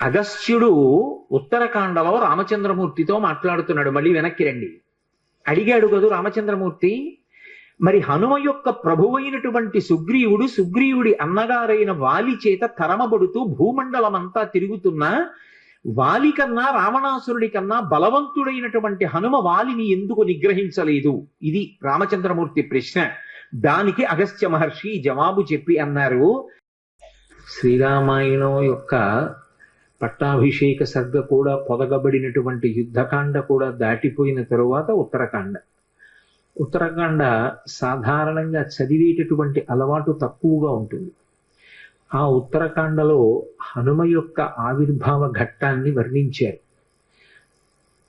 అగస్త్యుడు ఉత్తరకాండలో రామచంద్రమూర్తితో మాట్లాడుతున్నాడు. మళ్ళీ వెనక్కి రండి. అడిగాడు కదూ రామచంద్రమూర్తి, మరి హనుమ యొక్క ప్రభువైనటువంటి సుగ్రీవుడు సుగ్రీవుడి అన్నగారైన వాలి చేత తరమబడుతూ భూమండలమంతా తిరుగుతున్నా వాలి కన్నా రావణాసురుడి కన్నా బలవంతుడైనటువంటి హనుమ వాలిని ఎందుకు నిగ్రహించలేదు? ఇది రామచంద్రమూర్తి ప్రశ్న. దానికి అగస్త్య మహర్షి జవాబు చెప్పి అన్నారు, శ్రీరామాయణం యొక్క పట్టాభిషేక సర్గ కూడా పొదగబడినటువంటి యుద్ధకాండ కూడా దాటిపోయిన తరువాత ఉత్తరకాండ సాధారణంగా చదివేటటువంటి అలవాటు తక్కువగా ఉంటుంది. ఆ ఉత్తరకాండలో హనుమ యొక్క ఆవిర్భావ ఘట్టాన్ని వర్ణించారు.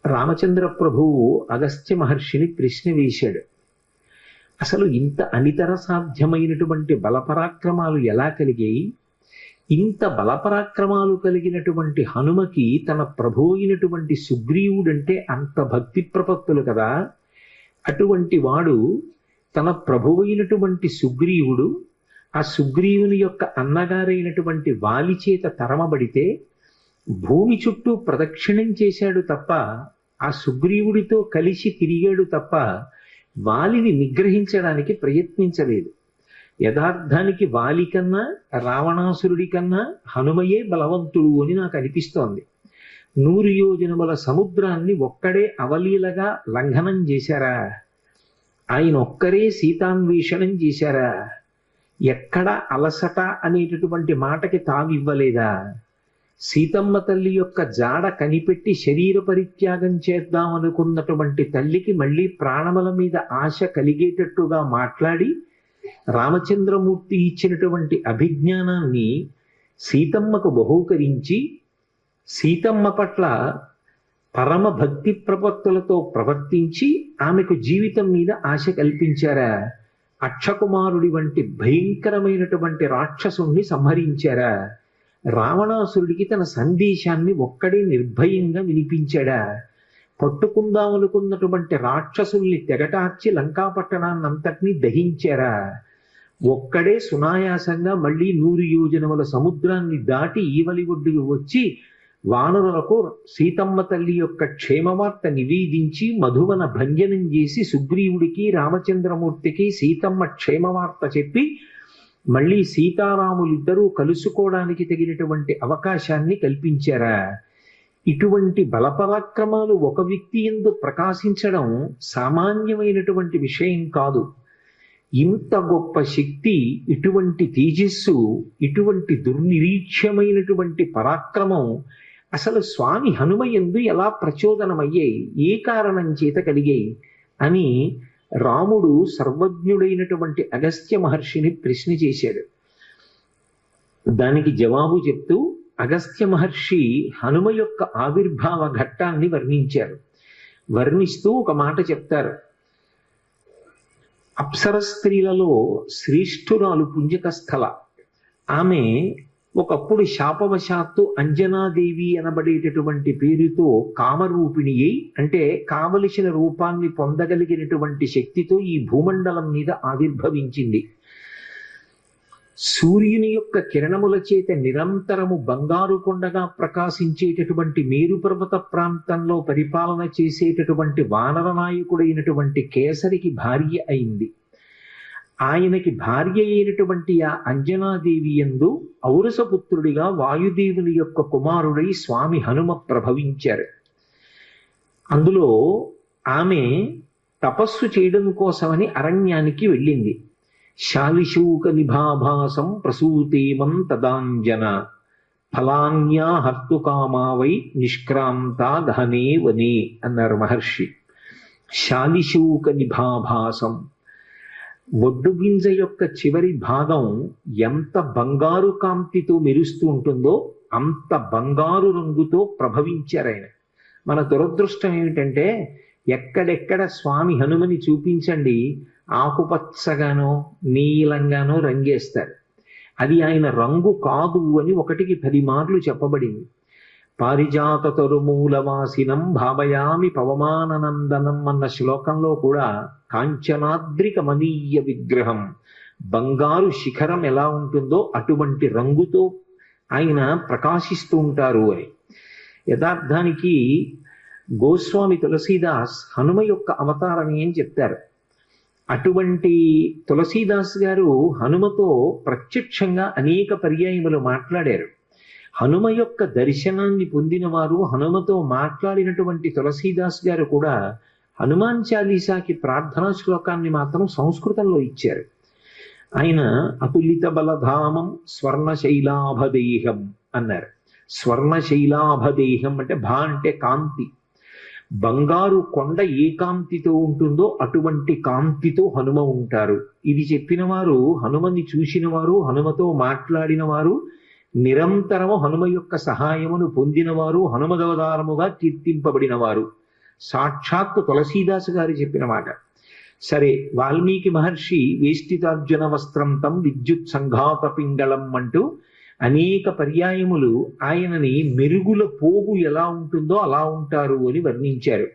రామచంద్ర ప్రభువు అగస్త్య మహర్షిని ప్రశ్న వేశాడు, అసలు ఇంత అనితర సాధ్యమైనటువంటి బలపరాక్రమాలు ఎలా కలిగాయి? ఇంత బలపరాక్రమాలు కలిగినటువంటి హనుమకి తన ప్రభు అయినటువంటి సుగ్రీవుడంటే అంత భక్తి ప్రపత్తులు కదా. అటువంటి వాడు తన ప్రభువైనటువంటి సుగ్రీవుడు ఆ సుగ్రీవుని యొక్క అన్నగారైనటువంటి వాలి చేత తరమబడితే భూమి చుట్టూ ప్రదక్షిణం చేశాడు తప్ప, ఆ సుగ్రీవుడితో కలిసి తిరిగాడు తప్ప వాలిని నిగ్రహించడానికి ప్రయత్నించలేదు. యథార్థానికి వాలి కన్నా రావణాసురుడి కన్నా హనుమయే బలవంతుడు అని నాకు అనిపిస్తోంది. 100 యోజనముల సముద్రాన్ని ఒక్కడే అవలీలగా లంఘనం చేశారా? ఆయన ఒక్కరే సీతాన్వేషణం చేశారా? ఎక్కడ అలసట అనేటటువంటి మాటకి తావివ్వలేదా? సీతమ్మ తల్లి యొక్క జాడ కనిపెట్టి శరీర పరిత్యాగం చేద్దామనుకున్నటువంటి తల్లికి మళ్ళీ ప్రాణముల మీద ఆశ కలిగేటట్టుగా మాట్లాడి రామచంద్రమూర్తి ఇచ్చినటువంటి అభిజ్ఞానాన్ని సీతమ్మకు బహూకరించి సీతమ్మ పట్ల పరమ భక్తి ప్రపత్తులతో ప్రవర్తించి ఆమెకు జీవితం మీద ఆశ కల్పించారా? అక్షకుమారుడి వంటి భయంకరమైనటువంటి రాక్షసుణ్ణి సంహరించారా? రావణాసురుడికి తన సందేశాన్ని ఒక్కడే నిర్భయంగా వినిపించాడా? పట్టుకుందామనుకున్నటువంటి రాక్షసుల్ని తెగటార్చి లంకాపట్టణాన్నంతటినీ దహించారా? ఒక్కడే సునాయాసంగా మళ్ళీ 100 యోజనముల సముద్రాన్ని దాటి ఈవలి ఒడ్డుకు వచ్చి వానరులకు సీతమ్మ తల్లి యొక్క క్షేమవార్త నివేదించి మధువన భంజనం చేసి సుగ్రీవుడికి రామచంద్రమూర్తికి సీతమ్మ క్షేమవార్త చెప్పి మళ్ళీ సీతారాములిద్దరూ కలుసుకోవడానికి తగినటువంటి అవకాశాన్ని కల్పించారా? ఇటువంటి బలపరాక్రమాలు ఒక వ్యక్తి యందు ప్రకాశించడం సామాన్యమైనటువంటి విషయం కాదు. ఇంత గొప్ప శక్తి, ఇటువంటి తేజస్సు, ఇటువంటి దుర్నిరీక్ష్యమైనటువంటి పరాక్రమం అసలు స్వామి హనుమ యందు ఎలా ప్రచోదనమయ్యాయి, ఏ కారణం చేత కలిగాయి అని రాముడు సర్వజ్ఞుడైనటువంటి అగస్త్య మహర్షిని ప్రశ్న చేశాడు. దానికి జవాబు చెప్తూ అగస్త్య మహర్షి హనుమ యొక్క ఆవిర్భావ ఘట్టాన్ని వర్ణించారు. వర్ణిస్తూ ఒక మాట చెప్తారు, అప్సర స్త్రీలలో శ్రేష్ఠురాలు పుంజకస్థల. ఆమె ఒకప్పుడు శాపవశాత్తు అంజనాదేవి అనబడేటటువంటి పేరుతో కామరూపిణి అయి, అంటే కావలసిన రూపాన్ని పొందగలిగినటువంటి శక్తితో ఈ భూమండలం మీద ఆవిర్భవించింది. సూర్యుని యొక్క కిరణముల చేత నిరంతరము బంగారు కొండగా ప్రకాశించేటటువంటి మేరు పర్వత ప్రాంతంలో పరిపాలన చేసేటటువంటి వానర నాయకుడైనటువంటి కేసరికి భార్య అయింది. ఆయనకి భార్య అయినటువంటి ఆ అంజనాదేవి యందు ఔరసపుత్రుడిగా వాయుదేవుని యొక్క కుమారుడై స్వామి హనుమ ప్రభవించారు. అందులో ఆమె తపస్సు చేయడం కోసమని అరణ్యానికి వెళ్ళింది. శాలిశూక నిభాభాసం ప్రసూతేమం తదాంజన ఫలాన్యా హర్తుకామావై నిష్క్రాంతా దహనే వనే అన్నారు మహర్షి. శాలిశూక నిభాభాసం, ఒడ్డు గింజ యొక్క చివరి భాగం ఎంత బంగారు కాంతితో మెరుస్తూ ఉంటుందో అంత బంగారు రంగుతో ప్రభవించారు ఆయన. మన దురదృష్టం ఏమిటంటే ఎక్కడెక్కడ స్వామి హనుమని చూపించండి ఆకుపచ్చగానో నీలంగానో రంగేస్తారు. అది ఆయన రంగు కాదు అని 1కి 10 మార్లు చెప్పబడింది. పారిజాత తరుమూలవాసినం భావయామి పవమాననందనం అన్న శ్లోకంలో కూడా కాంచనాద్రికమనీయ విగ్రహం, బంగారు శిఖరం ఎలా ఉంటుందో అటువంటి రంగుతో ఆయన ప్రకాశిస్తూ ఉంటారు అని. యథార్థానికి గోస్వామి తులసీదాస్ హనుమ యొక్క అవతారమే అని చెప్తారు. అటువంటి తులసీదాస్ గారు హనుమతో ప్రత్యక్షంగా అనేక పర్యాయములు మాట్లాడారు. హనుమ యొక్క దర్శనాన్ని పొందినవారు, హనుమతో మాట్లాడినటువంటి తులసీదాస్ గారు కూడా హనుమాన్ చాలీసాకి ప్రార్థనా శ్లోకాన్ని మాత్రం సంస్కృతంలో ఇచ్చారు. ఆయన అతులిత బలధామం స్వర్ణశైలాభదేహం అన్నారు. స్వర్ణశైలాభదేహం అంటే భా అంటే కాంతి. బంగారు కొండ ఏ కాంతితో ఉంటుందో అటువంటి కాంతితో హనుమ ఉంటారు. ఇది చెప్పిన వారు, హనుమని చూసిన వారు, హనుమతో మాట్లాడిన వారు, నిరంతరము హనుమ యొక్క సహాయమును పొందినవారు, హనుమదవతారముగా కీర్తింపబడిన వారు. సాక్షాత్తు తులసీదాసు గారు చెప్పిన మాట. సరే, వాల్మీకి మహర్షి వేష్టితార్జున వస్త్రం తం విద్యుత్ సంఘాత పింగళం అంటూ అనేక పర్యాయములు ఆయనని మెరుగుల పోగు ఎలా ఉంటుందో అలా ఉంటారు అని వర్ణించారు.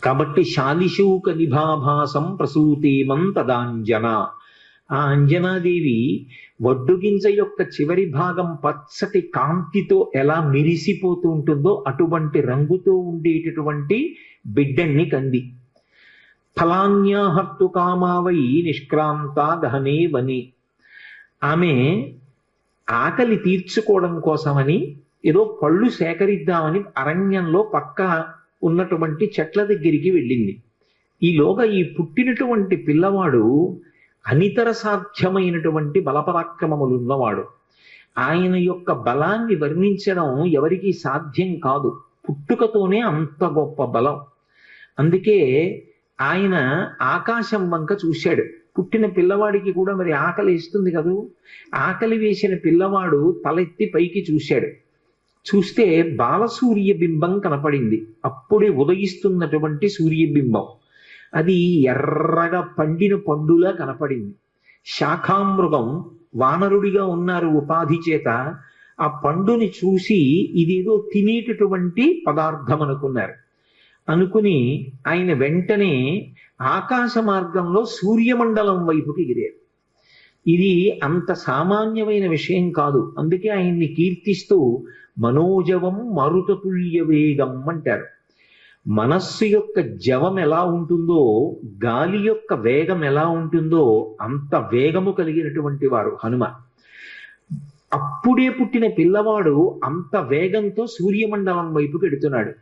కాబట్టి శాలిశూక నిభాభాసం ప్రసూతేమం తదాంజన. ఆ అంజనాదేవి వడ్డుగింజ యొక్క చివరి భాగం పచ్చటి కాంతితో ఎలా మెరిసిపోతూ ఉంటుందో అటువంటి రంగుతో ఉండేటటువంటి బిడ్డన్ని కంది. ఫలాన్యాహర్తు కామావై నిష్క్రాంత గహనే వని. ఆమె ఆకలి తీర్చుకోవడం కోసమని ఏదో పళ్ళు సేకరిద్దామని అరణ్యంలో పక్క ఉన్నటువంటి చెట్ల దగ్గరికి వెళ్ళింది. ఈలోగా ఈ పుట్టినటువంటి పిల్లవాడు అనితర సాధ్యమైనటువంటి బలపరాక్రమములు ఉన్నవాడు. ఆయన యొక్క బలాన్ని వర్ణించడం ఎవరికీ సాధ్యం కాదు. పుట్టుకతోనే అంత గొప్ప బలం. అందుకే ఆయన ఆకాశం వంక చూశాడు. పుట్టిన పిల్లవాడికి కూడా మరి ఆకలి వేస్తుంది కదూ. ఆకలి వేసిన పిల్లవాడు తలెత్తి పైకి చూశాడు. చూస్తే బాలసూర్య బింబం కనపడింది. అప్పుడే ఉదయిస్తున్నటువంటి సూర్యబింబం. అది ఎర్రగా పండిన పండులా కనపడింది. శాఖామృగం వానరుడిగా ఉన్నారు ఉపాధి చేత. ఆ పండుని చూసి ఇదేదో తినేటటువంటి పదార్థం అనుకున్నారు. అనుకుని ఆయన వెంటనే ఆకాశ మార్గంలో సూర్యమండలం వైపుకి ఎగిరారు. ఇది అంత సామాన్యమైన విషయం కాదు. అందుకే ఆయన్ని కీర్తిస్తూ మనోజవం మరుతతుల్య వేగం అంటారు. మనస్సు యొక్క జవం ఎలా ఉంటుందో, గాలి యొక్క వేగం ఎలా ఉంటుందో అంత వేగము కలిగినటువంటి వారు హనుమ. అప్పుడే పుట్టిన పిల్లవాడు అంత వేగంతో సూర్యమండలం వైపుకి ఎడుతున్నాడు.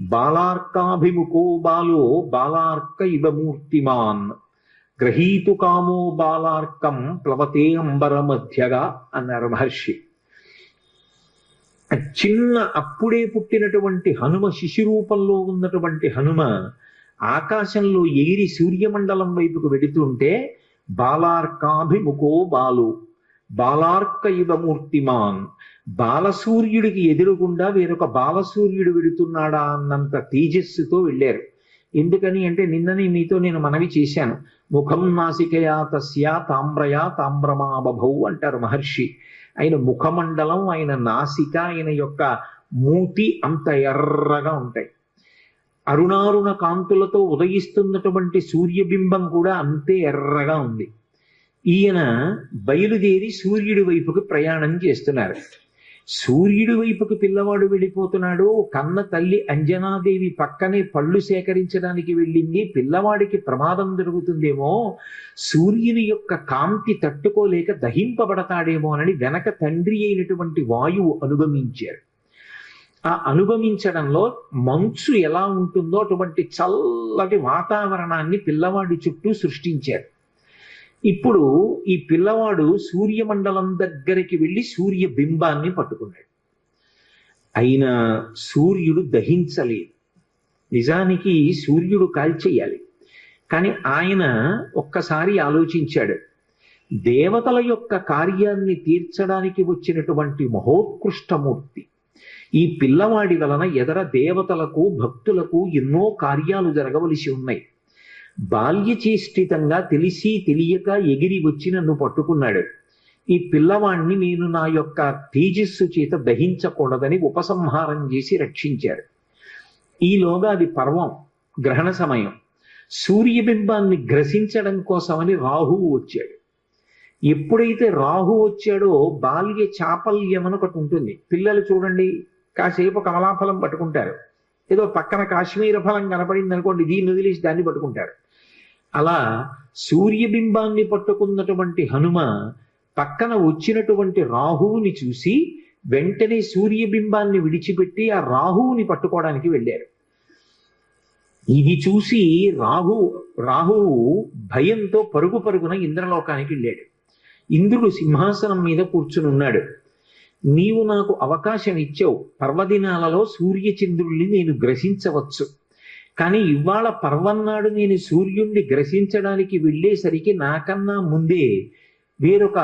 బాలార్కాభిముఖో బాలో బాలార్క ఇవ మూర్తిమాన్ గ్రహీతు కామో బాలార్కం ప్లవతే అంబర మధ్యగా అన్నారు మహర్షి. చిన్న అప్పుడే పుట్టినటువంటి హనుమ, శిశురూపంలో ఉన్నటువంటి హనుమ ఆకాశంలో ఎగిరి సూర్యమండలం వైపుకు వెడుతుంటే బాలార్కాభిముఖో బాలు బాలార్క ఇవ మూర్తిమాన్, బాలసూర్యుడికి ఎదురుగుండా వేరొక బాలసూర్యుడు వెడుతున్నాడా అన్నంత తేజస్సుతో వెళ్ళారు. ఎందుకని అంటే నిన్ననే మీతో నేను మనవి చేశాను. ముఖం నాసికయా తస్యా తామ్రయా తామ్రమాబభౌ అంటారు మహర్షి. ఆయన ముఖమండలం, ఆయన నాసిక, ఆయన యొక్క మూతి అంత ఎర్రగా ఉంటాయి. అరుణారుణ కాంతులతో ఉదయిస్తున్నటువంటి సూర్యబింబం కూడా అంతే ఎర్రగా ఉంది. ఈయన బయలుదేరి సూర్యుడి వైపుకి ప్రయాణం చేస్తున్నారు. సూర్యుడి వైపుకి పిల్లవాడు వెళ్ళిపోతున్నాడు. కన్న తల్లి అంజనాదేవి పక్కనే పళ్ళు సేకరించడానికి వెళ్ళింది. పిల్లవాడికి ప్రమాదం జరుగుతుందేమో, సూర్యుని యొక్క కాంతి తట్టుకోలేక దహింపబడతాడేమో అని వెనక తండ్రి అయినటువంటి వాయువు అనుగమించారు. ఆ అనుగమించడంలో మంచు ఎలా ఉంటుందో అటువంటి చల్లటి వాతావరణాన్ని పిల్లవాడి చుట్టూ సృష్టించారు. ఇప్పుడు ఈ పిల్లవాడు సూర్యమండలం దగ్గరికి వెళ్ళి సూర్య బింబాన్ని పట్టుకున్నాడు. అయినా సూర్యుడు దహించలేదు. నిజానికి సూర్యుడు కాల్చేయాలి. కానీ ఆయన ఒక్కసారి ఆలోచించాడు. దేవతల యొక్క కార్యాన్ని తీర్చడానికి వచ్చినటువంటి మహోత్కృష్టమూర్తి ఈ పిల్లవాడి వలన ఎదర దేవతలకు, భక్తులకు ఎన్నో కార్యాలు జరగవలసి ఉన్నాయి. బాల్యచేష్టితంగా తెలిసి తెలియక ఎగిరి వచ్చి నన్ను పట్టుకున్నాడు. ఈ పిల్లవాణ్ణి నేను నా యొక్క తేజస్సు చేత దహించకూడదని ఉపసంహారం చేసి రక్షించారు. ఈలోగా అది పర్వం, గ్రహణ సమయం. సూర్యబింబాన్ని గ్రసించడం కోసమని రాహువు వచ్చాడు. ఎప్పుడైతే రాహు వచ్చాడో బాల్య చాపల్యం అని ఒకటి ఉంటుంది. పిల్లలు చూడండి, కాసేపు కమలాఫలం పట్టుకుంటారు, ఏదో పక్కన కాశ్మీర ఫలం కనపడింది అనుకోండి, దీన్ని వదిలేసి దాన్ని పట్టుకుంటారు. అలా సూర్యబింబాన్ని పట్టుకున్నటువంటి హనుమ పక్కన వచ్చినటువంటి రాహువుని చూసి వెంటనే సూర్యబింబాన్ని విడిచిపెట్టి ఆ రాహువుని పట్టుకోవడానికి వెళ్ళారు. ఇది చూసి రాహువు భయంతో పరుగు పరుగున ఇంద్రలోకానికి వెళ్ళాడు. ఇంద్రుడు సింహాసనం మీద కూర్చుని ఉన్నాడు. నీవు నాకు అవకాశం ఇచ్చావు, పర్వదినాలలో సూర్యచంద్రుల్ని నేను గ్రసించవచ్చు, కానీ ఇవాళ పర్వన్నాడు నేను సూర్యుణ్ణి గ్రసించడానికి వెళ్ళేసరికి నాకన్నా ముందే వేరొక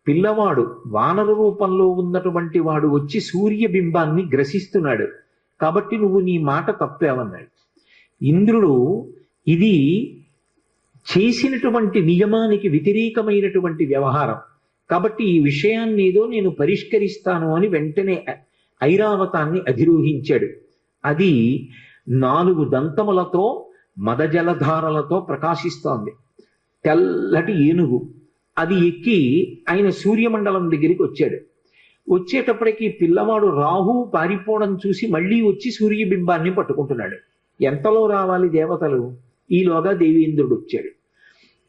పిల్లవాడు వానర రూపంలో ఉన్నటువంటి వాడు వచ్చి సూర్యబింబాన్ని గ్రసిస్తున్నాడు, కాబట్టి నువ్వు నీ మాట తప్పావన్నాడు. ఇంద్రుడు ఇది చేసినటువంటి నియమానికి వ్యతిరేకమైనటువంటి వ్యవహారం, కాబట్టి ఈ విషయాన్ని ఏదో నేను పరిష్కరిస్తాను అని వెంటనే ఐరావతాన్ని అధిరోహించాడు. అది 4 దంతములతో మదజలధారలతో ప్రకాశిస్తోంది, తెల్లటి ఏనుగు. అది ఎక్కి ఆయన సూర్యమండలం దగ్గరికి వచ్చాడు. వచ్చేటప్పటికి పిల్లవాడు రాహు పారిపోవడం చూసి మళ్ళీ వచ్చి సూర్యబింబాన్ని పట్టుకుంటున్నాడు. ఎంతలో రావాలి దేవతలు, ఈలోగా దేవేంద్రుడు వచ్చాడు.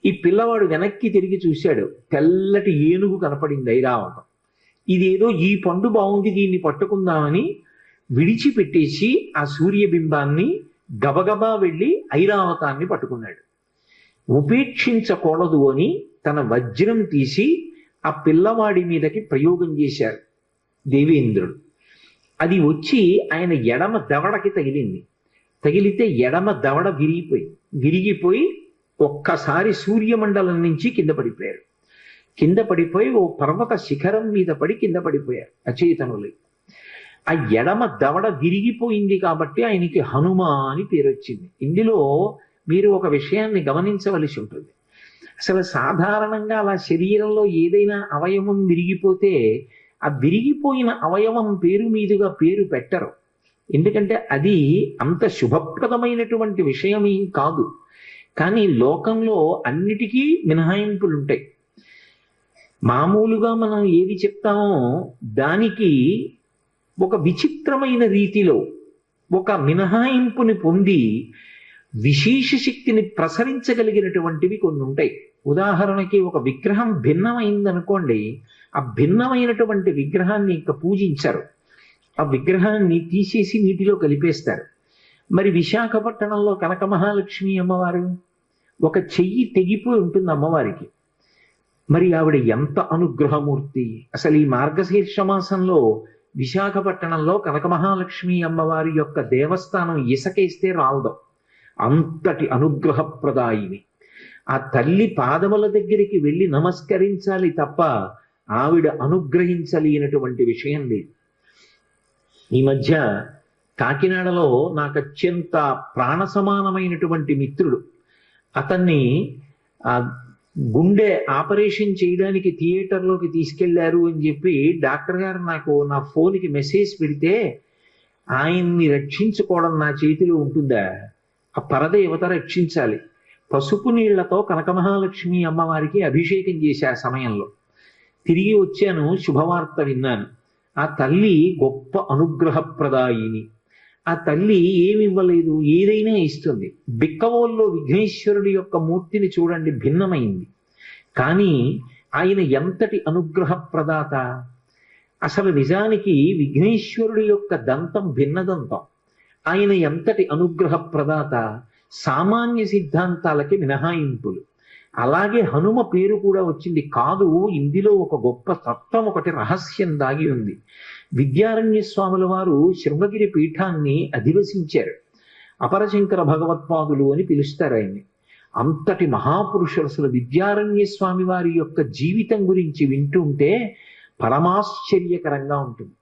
ఈ పిల్లవాడు వెనక్కి తిరిగి చూశాడు, తెల్లటి ఏనుగు కనపడింది ఐరావతం. ఇదేదో ఈ పండు బాగుంది, దీన్ని పట్టుకుందామని విడిచిపెట్టేసి ఆ సూర్యబింబాన్ని గబగబా వెళ్ళి ఐరావతాన్ని పట్టుకున్నాడు. ఉపేక్షించకూడదు అని తన వజ్రం తీసి ఆ పిల్లవాడి మీదకి ప్రయోగం చేశారు దేవేంద్రుడు. అది వచ్చి ఆయన ఎడమ దవడకి తగిలింది. తగిలితే ఎడమ దవడ విరిగిపోయి ఒక్కసారి సూర్యమండలం నుంచి కింద పడిపోయారు. కింద పడిపోయి ఓ పర్వత శిఖరం మీద పడి కింద పడిపోయారు అచేతనులై. ఆ ఎడమ దవడ విరిగిపోయింది కాబట్టి ఆయనకి హనుమ అని పేరు వచ్చింది. ఇందులో మీరు ఒక విషయాన్ని గమనించవలసి ఉంటుంది. అసలు సాధారణంగా అలా శరీరంలో ఏదైనా అవయవం విరిగిపోతే ఆ విరిగిపోయిన అవయవం పేరు మీదుగా పేరు పెట్టరు, ఎందుకంటే అది అంత శుభప్రదమైనటువంటి విషయం ఏం కాదు. కానీ లోకంలో అన్నిటికీ మినహాయింపులు ఉంటాయి. మామూలుగా మనం ఏది చెప్తామో దానికి ఒక విచిత్రమైన రీతిలో ఒక మినహాయింపుని పొంది విశేష శక్తిని ప్రసరించగలిగినటువంటివి కొన్ని ఉంటాయి. ఉదాహరణకి ఒక విగ్రహం భిన్నమైందనుకోండి, ఆ భిన్నమైనటువంటి విగ్రహాన్ని ఇంకా పూజించరు, ఆ విగ్రహాన్ని తీసేసి నీటిలో కలిపేస్తారు. మరి విశాఖపట్నంలో కనక మహాలక్ష్మి అమ్మవారు ఒక చెయ్యి తెగిపోయి ఉంటుంది అమ్మవారికి. మరి ఆవిడ ఎంత అనుగ్రహమూర్తి! అసలు ఈ మార్గశీర్ష మాసంలో విశాఖపట్నంలో కనక మహాలక్ష్మి అమ్మవారి యొక్క దేవస్థానం ఇసకేస్తే రాలదు, అంతటి అనుగ్రహప్రదాయిని. ఆ తల్లి పాదముల దగ్గరికి వెళ్ళి నమస్కరించాలి తప్ప ఆవిడ అనుగ్రహించలేనటువంటి విషయం లేదు. ఈ మధ్య కాకినాడలో నాకు అత్యంత ప్రాణ సమానమైనటువంటి మిత్రుడు, అతన్ని గుండె ఆపరేషన్ చేయడానికి థియేటర్లోకి తీసుకెళ్లారు అని చెప్పి డాక్టర్ గారు నాకు నా ఫోన్కి మెసేజ్ పెడితే, ఆయన్ని రక్షించుకోవడం నా చేతిలో ఉంటుందా? ఆ పరదేవత రక్షించాలి. పసుపు నీళ్లతో కనక మహాలక్ష్మి అమ్మవారికి అభిషేకం చేసే ఆ సమయంలో తిరిగి వచ్చాను, శుభవార్త విన్నాను. ఆ తల్లి గొప్ప అనుగ్రహప్రదాయిని. ఆ తల్లి ఏమి ఇవ్వలేదు, ఏదైనా ఇస్తుంది. బిక్కవోల్లో విఘ్నేశ్వరుడి యొక్క మూర్తిని చూడండి, భిన్నమైంది, కానీ ఆయన ఎంతటి అనుగ్రహప్రదాత! అసలు నిజానికి విఘ్నేశ్వరుడి యొక్క దంతం భిన్నదంతం. ఆయన ఎంతటి అనుగ్రహప్రదాత! సామాన్య సిద్ధాంతాలకి మినహాయింపులు. అలాగే హనుమ పేరు కూడా వచ్చింది. కాదు, ఇందులో ఒక గొప్ప తత్వం, ఒకటి రహస్యం దాగి ఉంది. విద్యారణ్య స్వాముల వారు శృంగగిరి పీఠాన్ని అధివసించారు. అపరశంకర భగవత్పాదులు అని పిలుస్తారు ఆయన్ని. అంతటి మహాపురుషులు. అసలు విద్యారణ్య స్వామి వారి యొక్క జీవితం గురించి వింటుంటే పరమాశ్చర్యకరంగా ఉంటుంది.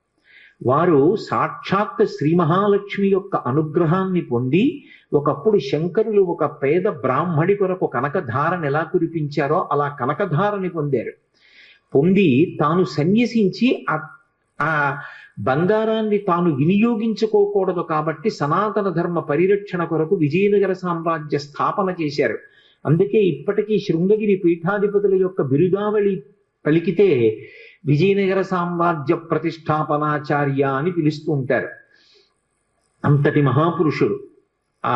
వారు సాక్షాత్ శ్రీ మహాలక్ష్మి యొక్క అనుగ్రహాన్ని పొంది, ఒకప్పుడు శంకరులు ఒక పేద బ్రాహ్మడి కొరకు కనకధారని ఎలా కురిపించారో అలా కనకధారని పొందారు. పొంది తాను సన్యసించి ఆ బంగారాన్ని తాను వినియోగించుకోకూడదు కాబట్టి సనాతన ధర్మ పరిరక్షణ కొరకు విజయనగర సామ్రాజ్య స్థాపన చేశారు. అందుకే ఇప్పటికీ శృంగగిరి పీఠాధిపతుల యొక్క బిరుదావళి పలికితే విజయనగర సామ్రాజ్య ప్రతిష్టాపనాచార్య అని పిలుస్తూ ఉంటారు. అంతటి మహాపురుషుడు. ఆ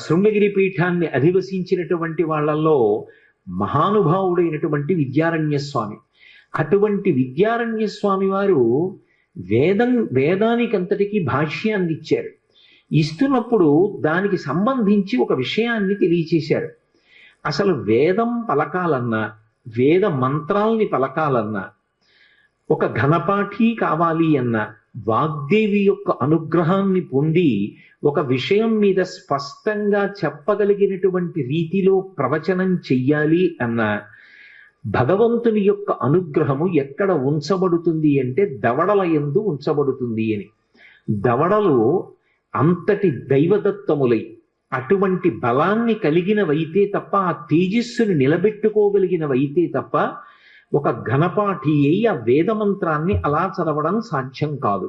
శృంగగిరి పీఠాన్ని అధివసించినటువంటి వాళ్ళల్లో మహానుభావుడైనటువంటి విద్యారణ్య స్వామి. అటువంటి విద్యారణ్య స్వామి వారు వేదానికంతటికీ భాష్యాన్ని ఇచ్చారు. ఇస్తున్నప్పుడు దానికి సంబంధించి ఒక విషయాన్ని తెలియచేశారు. అసలు వేదం పలకాలన్నా, వేద మంత్రాల్ని పలకాలన్నా, ఒక ఘనపాఠి కావాలి అన్నా, వాగ్దేవి యొక్క అనుగ్రహాన్ని పొంది ఒక విషయం మీద స్పష్టంగా చెప్పగలిగినటువంటి రీతిలో ప్రవచనం చెయ్యాలి అన్నా, భగవంతుని యొక్క అనుగ్రహము ఎక్కడ ఉంచబడుతుంది అంటే దవడల యందు ఉంచబడుతుంది అని. దవడలు అంతటి దైవదత్తములై అటువంటి బలాన్ని కలిగినవైతే తప్ప, ఆ తేజస్సుని నిలబెట్టుకోగలిగినవైతే తప్ప ఒక ఘనపాఠి అయి ఆ వేదమంత్రాన్ని అలా చదవడం సాధ్యం కాదు.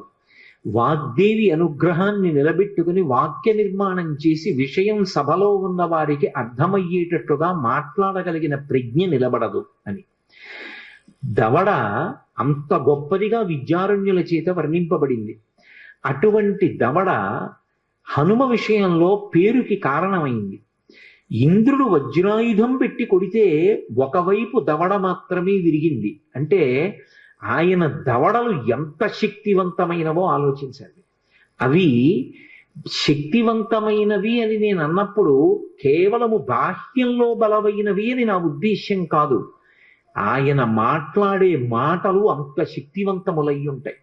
వాగ్దేవి అనుగ్రహాన్ని నిలబెట్టుకుని వాక్య నిర్మాణం చేసి విషయం సభలో ఉన్న వారికి అర్థమయ్యేటట్టుగా మాట్లాడగలిగిన ప్రజ్ఞ నిలబడదు అని. దవడ అంత గొప్పదిగా విద్యారణ్యుల చేత వర్ణింపబడింది. అటువంటి దవడ హనుమ విషయంలో పేరుకి కారణమైంది. ఇంద్రుడు వజ్రాయుధం పెట్టి కొడితే ఒకవైపు దవడ మాత్రమే విరిగింది. అంటే ఆయన దవడలు ఎంత శక్తివంతమైనవో ఆలోచించండి. అవి శక్తివంతమైనవి అని నేను అన్నప్పుడు కేవలము బాహ్యంలో బలమైనవి అని నా ఉద్దేశ్యం కాదు. ఆయన మాట్లాడే మాటలు అంత శక్తివంతములై ఉంటాయి.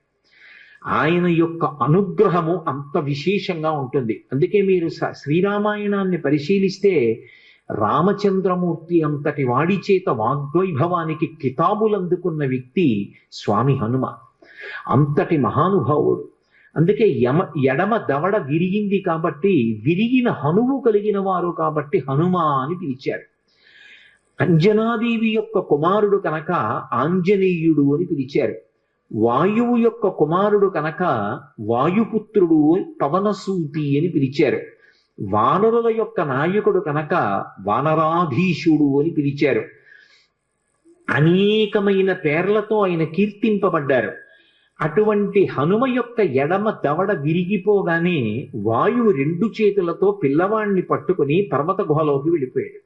ఆయన యొక్క అనుగ్రహము అంత విశేషంగా ఉంటుంది. అందుకే మీరు శ్రీరామాయణాన్ని పరిశీలిస్తే రామచంద్రమూర్తి అంతటి వాడి చేత వాగ్వైభవానికి కితాబులు అందుకున్న వ్యక్తి స్వామి హనుమ. అంతటి మహానుభావుడు. అందుకే ఎడమ దవడ విరిగింది కాబట్టి, విరిగిన హనువు కలిగిన వారు కాబట్టి హనుమ అని పిలిచారు. అంజనాదేవి యొక్క కుమారుడు కనుక ఆంజనేయుడు అని పిలిచారు. వాయువు యొక్క కుమారుడు కనుక వాయుపుత్రుడు పవనసూతి అని పిలిచారు. వానరుల యొక్క నాయకుడు కనుక వానరాధీశుడు అని పిలిచారు. అనేకమైన పేర్లతో ఆయన కీర్తింపబడ్డారు. అటువంటి హనుమ యొక్క ఎడమ దవడ విరిగిపోగానే వాయువు 2 చేతులతో పిల్లవాడిని పట్టుకుని పర్వత గుహలోకి వెళ్ళిపోయాడు.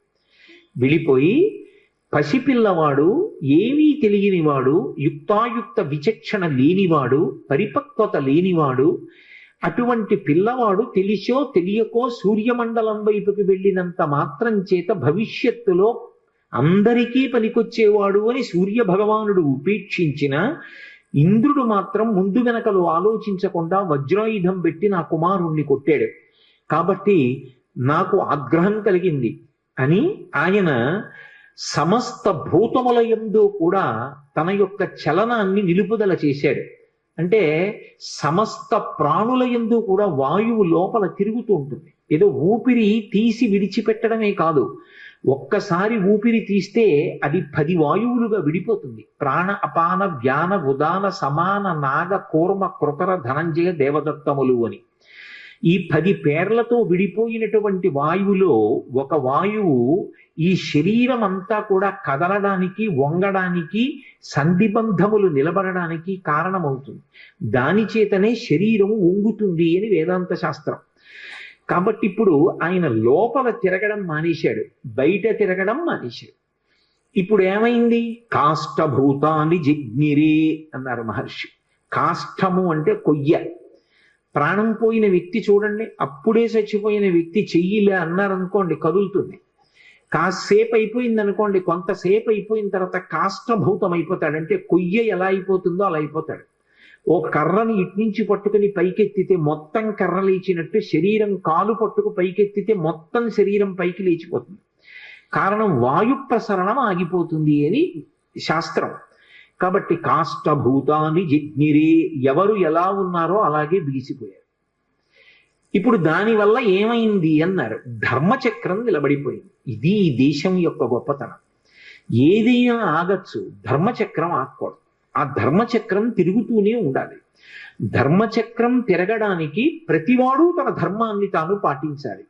వెళ్ళిపోయి పసిపిల్లవాడు, ఏమీ తెలియనివాడు, యుక్తాయుక్త విచక్షణ లేనివాడు, పరిపక్వత లేనివాడు, అటువంటి పిల్లవాడు తెలిసో తెలియకో సూర్యమండలం వైపుకి వెళ్ళినంత మాత్రం చేత భవిష్యత్తులో అందరికీ పనికొచ్చేవాడు అని సూర్య భగవానుడు ఉపేక్షించిన ఇంద్రుడు మాత్రం ముందు వెనకలు ఆలోచించకుండా వజ్రాయుధం పెట్టి నా కుమారుణ్ణి కొట్టాడు. కాబట్టి నాకు ఆగ్రహం కలిగింది అని ఆయన సమస్త భూతముల యందు కూడా తన యొక్క చలనాన్ని నిలుపుదల చేశాడు. అంటే సమస్త ప్రాణుల యందు కూడా వాయువు లోపల తిరుగుతూ ఉంటుంది. ఏదో ఊపిరి తీసి విడిచిపెట్టడమే కాదు, ఒక్కసారి ఊపిరి తీస్తే అది 10 వాయువులుగా విడిపోతుంది. ప్రాణ అపాన వ్యాన ఉదాన సమాన నాగ కూర్మ కృకర ధనంజయ దేవదత్తములు అని ఈ 10 పేర్లతో విడిపోయినటువంటి వాయువులో ఒక వాయువు ఈ శరీరం అంతా కూడా కదలడానికి, వంగడానికి, సంధిబంధములు నిలబడడానికి కారణమవుతుంది. దాని చేతనే శరీరం వంగుతుంది అని వేదాంత శాస్త్రం. కాబట్టి ఇప్పుడు ఆయన లోపల తిరగడం మానేశాడు, బయట తిరగడం మానేశాడు. ఇప్పుడు ఏమైంది? కాష్టభూతాన్ని జిగ్నిరే అన్నారు మహర్షి. కాష్టము అంటే కొయ్య. ప్రాణం పోయిన వ్యక్తి చూడండి, అప్పుడే చచ్చిపోయిన వ్యక్తి చెయ్యిలే అన్నారనుకోండి కదులుతుంది. కాసేపు అయిపోయింది అనుకోండి, కొంతసేపు అయిపోయిన తర్వాత కాష్టభూతం అయిపోతాడు. అంటే కొయ్య ఎలా అయిపోతుందో అలా అయిపోతాడు. ఓ కర్రని ఇట్నుంచి పట్టుకుని పైకెత్తితే మొత్తం కర్ర లేచినట్టు, శరీరం కాలు పట్టుకు పైకెత్తితే మొత్తం శరీరం పైకి లేచిపోతుంది. కారణం వాయు ప్రసరణం ఆగిపోతుంది అని శాస్త్రం. కాబట్టి కాష్టభూతాన్ని జిగ్నిరే, ఎవరు ఎలా ఉన్నారో అలాగే బిగిసిపోయారు. ఇప్పుడు దానివల్ల ఏమైంది అన్నారు, ధర్మచక్రం నిలబడిపోయింది. ఇది ఈ దేశం యొక్క గొప్పతనం. ఏదైనా ఆగచ్చు, ధర్మచక్రం ఆగకూడదు. ఆ ధర్మచక్రం తిరుగుతూనే ఉండాలి. ధర్మచక్రం తిరగడానికి ప్రతివాడు తన ధర్మాన్ని తాను పాటించాలి.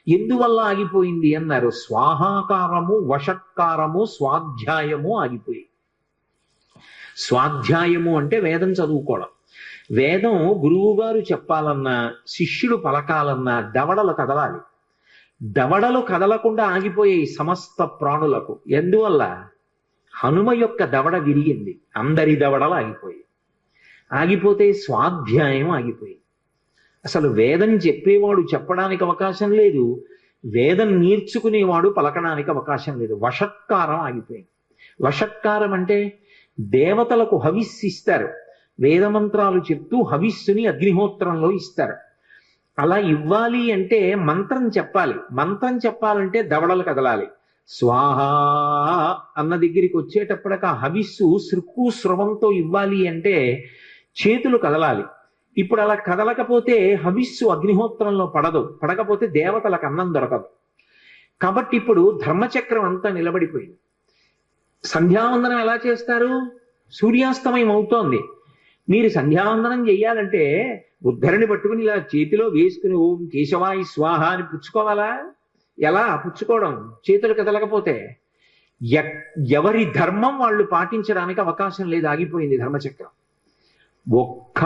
ఎందువల్ల ఆగిపోయింది అన్నారు. స్వాహాకారము, వషట్కారము, స్వాధ్యాయము ఆగిపోయి. స్వాధ్యాయము అంటే వేదం చదువుకోవడం. వేదం గురువు గారు చెప్పాలన్నా, శిష్యుడు పలకాలన్నా దవడలు కదలాలి. దవడలు కదలకుండా ఆగిపోయాయి సమస్త ప్రాణులకు. ఎందువల్ల? హనుమ యొక్క దవడ విరిగింది, అందరి దవడలు ఆగిపోయాయి. ఆగిపోతే స్వాధ్యాయం ఆగిపోయింది. అసలు వేదం చెప్పేవాడు చెప్పడానికి అవకాశం లేదు, వేదం నేర్చుకునేవాడు పలకడానికి అవకాశం లేదు. వషట్కారం ఆగిపోయింది. వషట్కారం అంటే దేవతలకు హవిస్సు ఇస్తారు, వేదమంత్రాలు చెప్తూ హవిస్సుని అగ్నిహోత్రంలో ఇస్తారు. అలా ఇవ్వాలి అంటే మంత్రం చెప్పాలి. మంత్రం చెప్పాలంటే దవడలు కదలాలి. స్వాహ అన్న దగ్గరికి వచ్చేటప్పటికి ఆ హవిస్సు సృక్కు స్రవంతో ఇవ్వాలి అంటే చేతులు కదలాలి. ఇప్పుడు అలా కదలకపోతే హవిస్సు అగ్నిహోత్రంలో పడకపోతే దేవతలకు అన్నం దొరకదు. కాబట్టి ఇప్పుడు ధర్మచక్రం అంతా నిలబడిపోయింది. సంధ్యావందనం ఎలా చేస్తారు? సూర్యాస్తమయం అవుతోంది. మీరు సంధ్యావందనం చెయ్యాలంటే ఉద్ధరణి పట్టుకుని ఇలా చేతిలో వేసుకుని ఓం కేశవాయి స్వాహ అని పుచ్చుకోవాలా? ఎలా పుచ్చుకోవడం? చేతులు కదలకపోతే. ఎవరి ధర్మం వాళ్ళు పాటించడానికి అవకాశం లేదు, ఆగిపోయింది ధర్మచక్రం. ఒక్క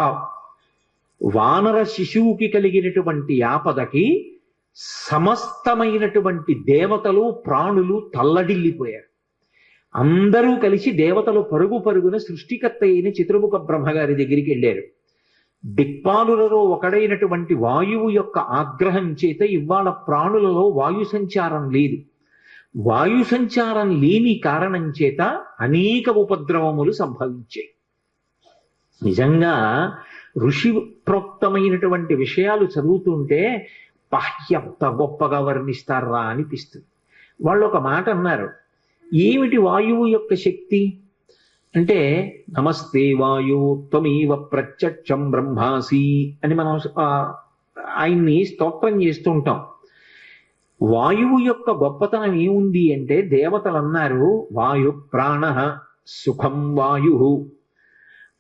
వానర శిశువుకి కలిగినటువంటి ఆపదకి సమస్తమైనటువంటి దేవతలు ప్రాణులు తల్లడిల్లిపోయారు. అందరూ కలిసి దేవతలు పరుగున సృష్టికర్త అయిన చతుర్ముఖ బ్రహ్మగారి దగ్గరికి వెళ్ళారు. దిక్పాలులలో ఒకడైనటువంటి వాయువు యొక్క ఆగ్రహం చేత ఇవాళ ప్రాణులలో వాయు సంచారం లేదు. వాయు సంచారం లేని కారణం చేత అనేక ఉపద్రవములు సంభవించాయి. నిజంగా ఋషి ప్రోక్తమైనటువంటి విషయాలు చదువుతుంటే ఎంత గొప్పగా వర్ణిస్తారా అనిపిస్తుంది. వాళ్ళు ఒక మాట అన్నారు, ఏమిటి వాయువు యొక్క శక్తి అంటే, నమస్తే వాయు త్వమేవ ప్రత్యక్షం బ్రహ్మాసి అని మనం ఆయన్ని స్తోత్రం చేస్తూ ఉంటాం. వాయువు యొక్క గొప్పతనం ఏముంది అంటే, దేవతలు అన్నారు వాయు ప్రాణ సుఖం వాయు,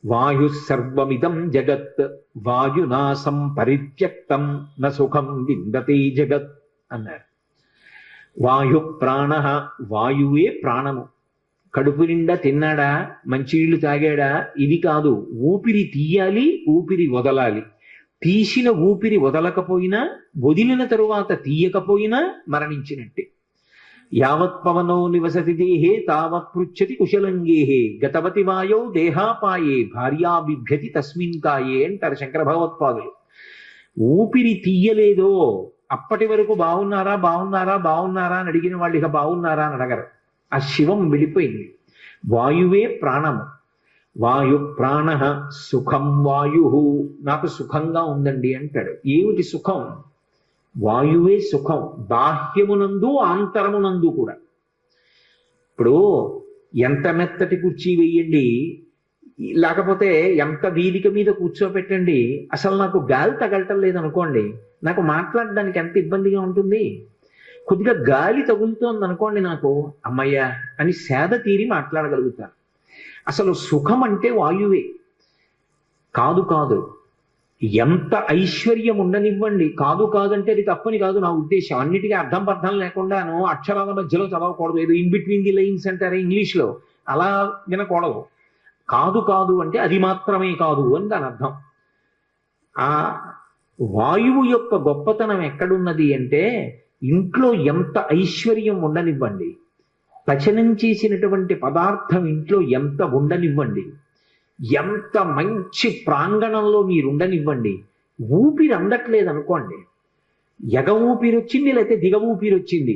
వాయు సర్వమిదం జగత్, వాయునాసం పరిత్యక్తం న సుఖం విందతే జగత్ అన్నారు. వాయు ప్రాణ, వాయువే ప్రాణము. కడుపు నిండా తిన్నాడా, మంచినీళ్లు తాగాడా, ఇది కాదు. ఊపిరి తీయాలి, ఊపిరి వదలాలి. తీసిన ఊపిరి వదలకపోయినా, వదిలిన తరువాత తీయకపోయినా మరణించినట్టే. యావత్ పవనో నివసతి దేహే తావత్ పృచ్చతి కుశలంగేహే, గతవతి వాయో దేహాపాయే భార్యా బిభ్యతి తస్మిన్ కాయే అంటారు శంకర భగవత్పాదులు. ఊపిరి తీయలేదో అప్పటి వరకు బాగున్నారా బాగున్నారా బాగున్నారా అని అడిగిన వాళ్ళు ఇక బాగున్నారా అని అడగరు. ఆ శివం వెళ్ళిపోయింది. వాయువే ప్రాణము. వాయు ప్రాణ సుఖం వాయు, నాకు సుఖంగా ఉందండి అంటాడు. ఏమిటి సుఖం? వాయువే సుఖం, బాహ్యమునందు ఆంతరమునందు కూడా. ఇప్పుడు ఎంత మెత్తటి కుర్చీ వేయండి, లేకపోతే ఎంత వేదిక మీద కూర్చోపెట్టండి, అసలు నాకు గాలి తగలటం లేదనుకోండి, నాకు మాట్లాడడానికి ఎంత ఇబ్బందిగా ఉంటుంది. కొద్దిగా గాలి తగులుతోంది అనుకోండి, నాకు అమ్మయ్య అని సేద తీరి మాట్లాడగలుగుతాను. అసలు సుఖం అంటే వాయువే. కాదు కాదు, ఎంత ఐశ్వర్యం ఉండనివ్వండి, కాదు కాదంటే అది తప్పని కాదు నా ఉద్దేశం. అన్నిటికీ అర్థం పర్థం లేకుండాను అక్షరాల మధ్యలో చదవకూడదు. ఏదో ఇన్ బిట్వీన్ ది లైన్స్ అంటారే ఇంగ్లీష్లో, అలా వినకూడదు. కాదు కాదు అంటే అది మాత్రమే కాదు అని దాని అర్థం. ఆ వాయువు యొక్క గొప్పతనం ఎక్కడున్నది అంటే, ఇంట్లో ఎంత ఐశ్వర్యం ఉండనివ్వండి, పచనం చేసినటువంటి పదార్థం ఇంట్లో ఎంత ఉండనివ్వండి, ఎంత మంచి ప్రాంగణంలో మీరు ఉండనివ్వండి, ఊపిరి అందట్లేదు అనుకోండి, ఎగ ఊపిరి వచ్చింది లేకపోతే దిగ ఊపిరి వచ్చింది,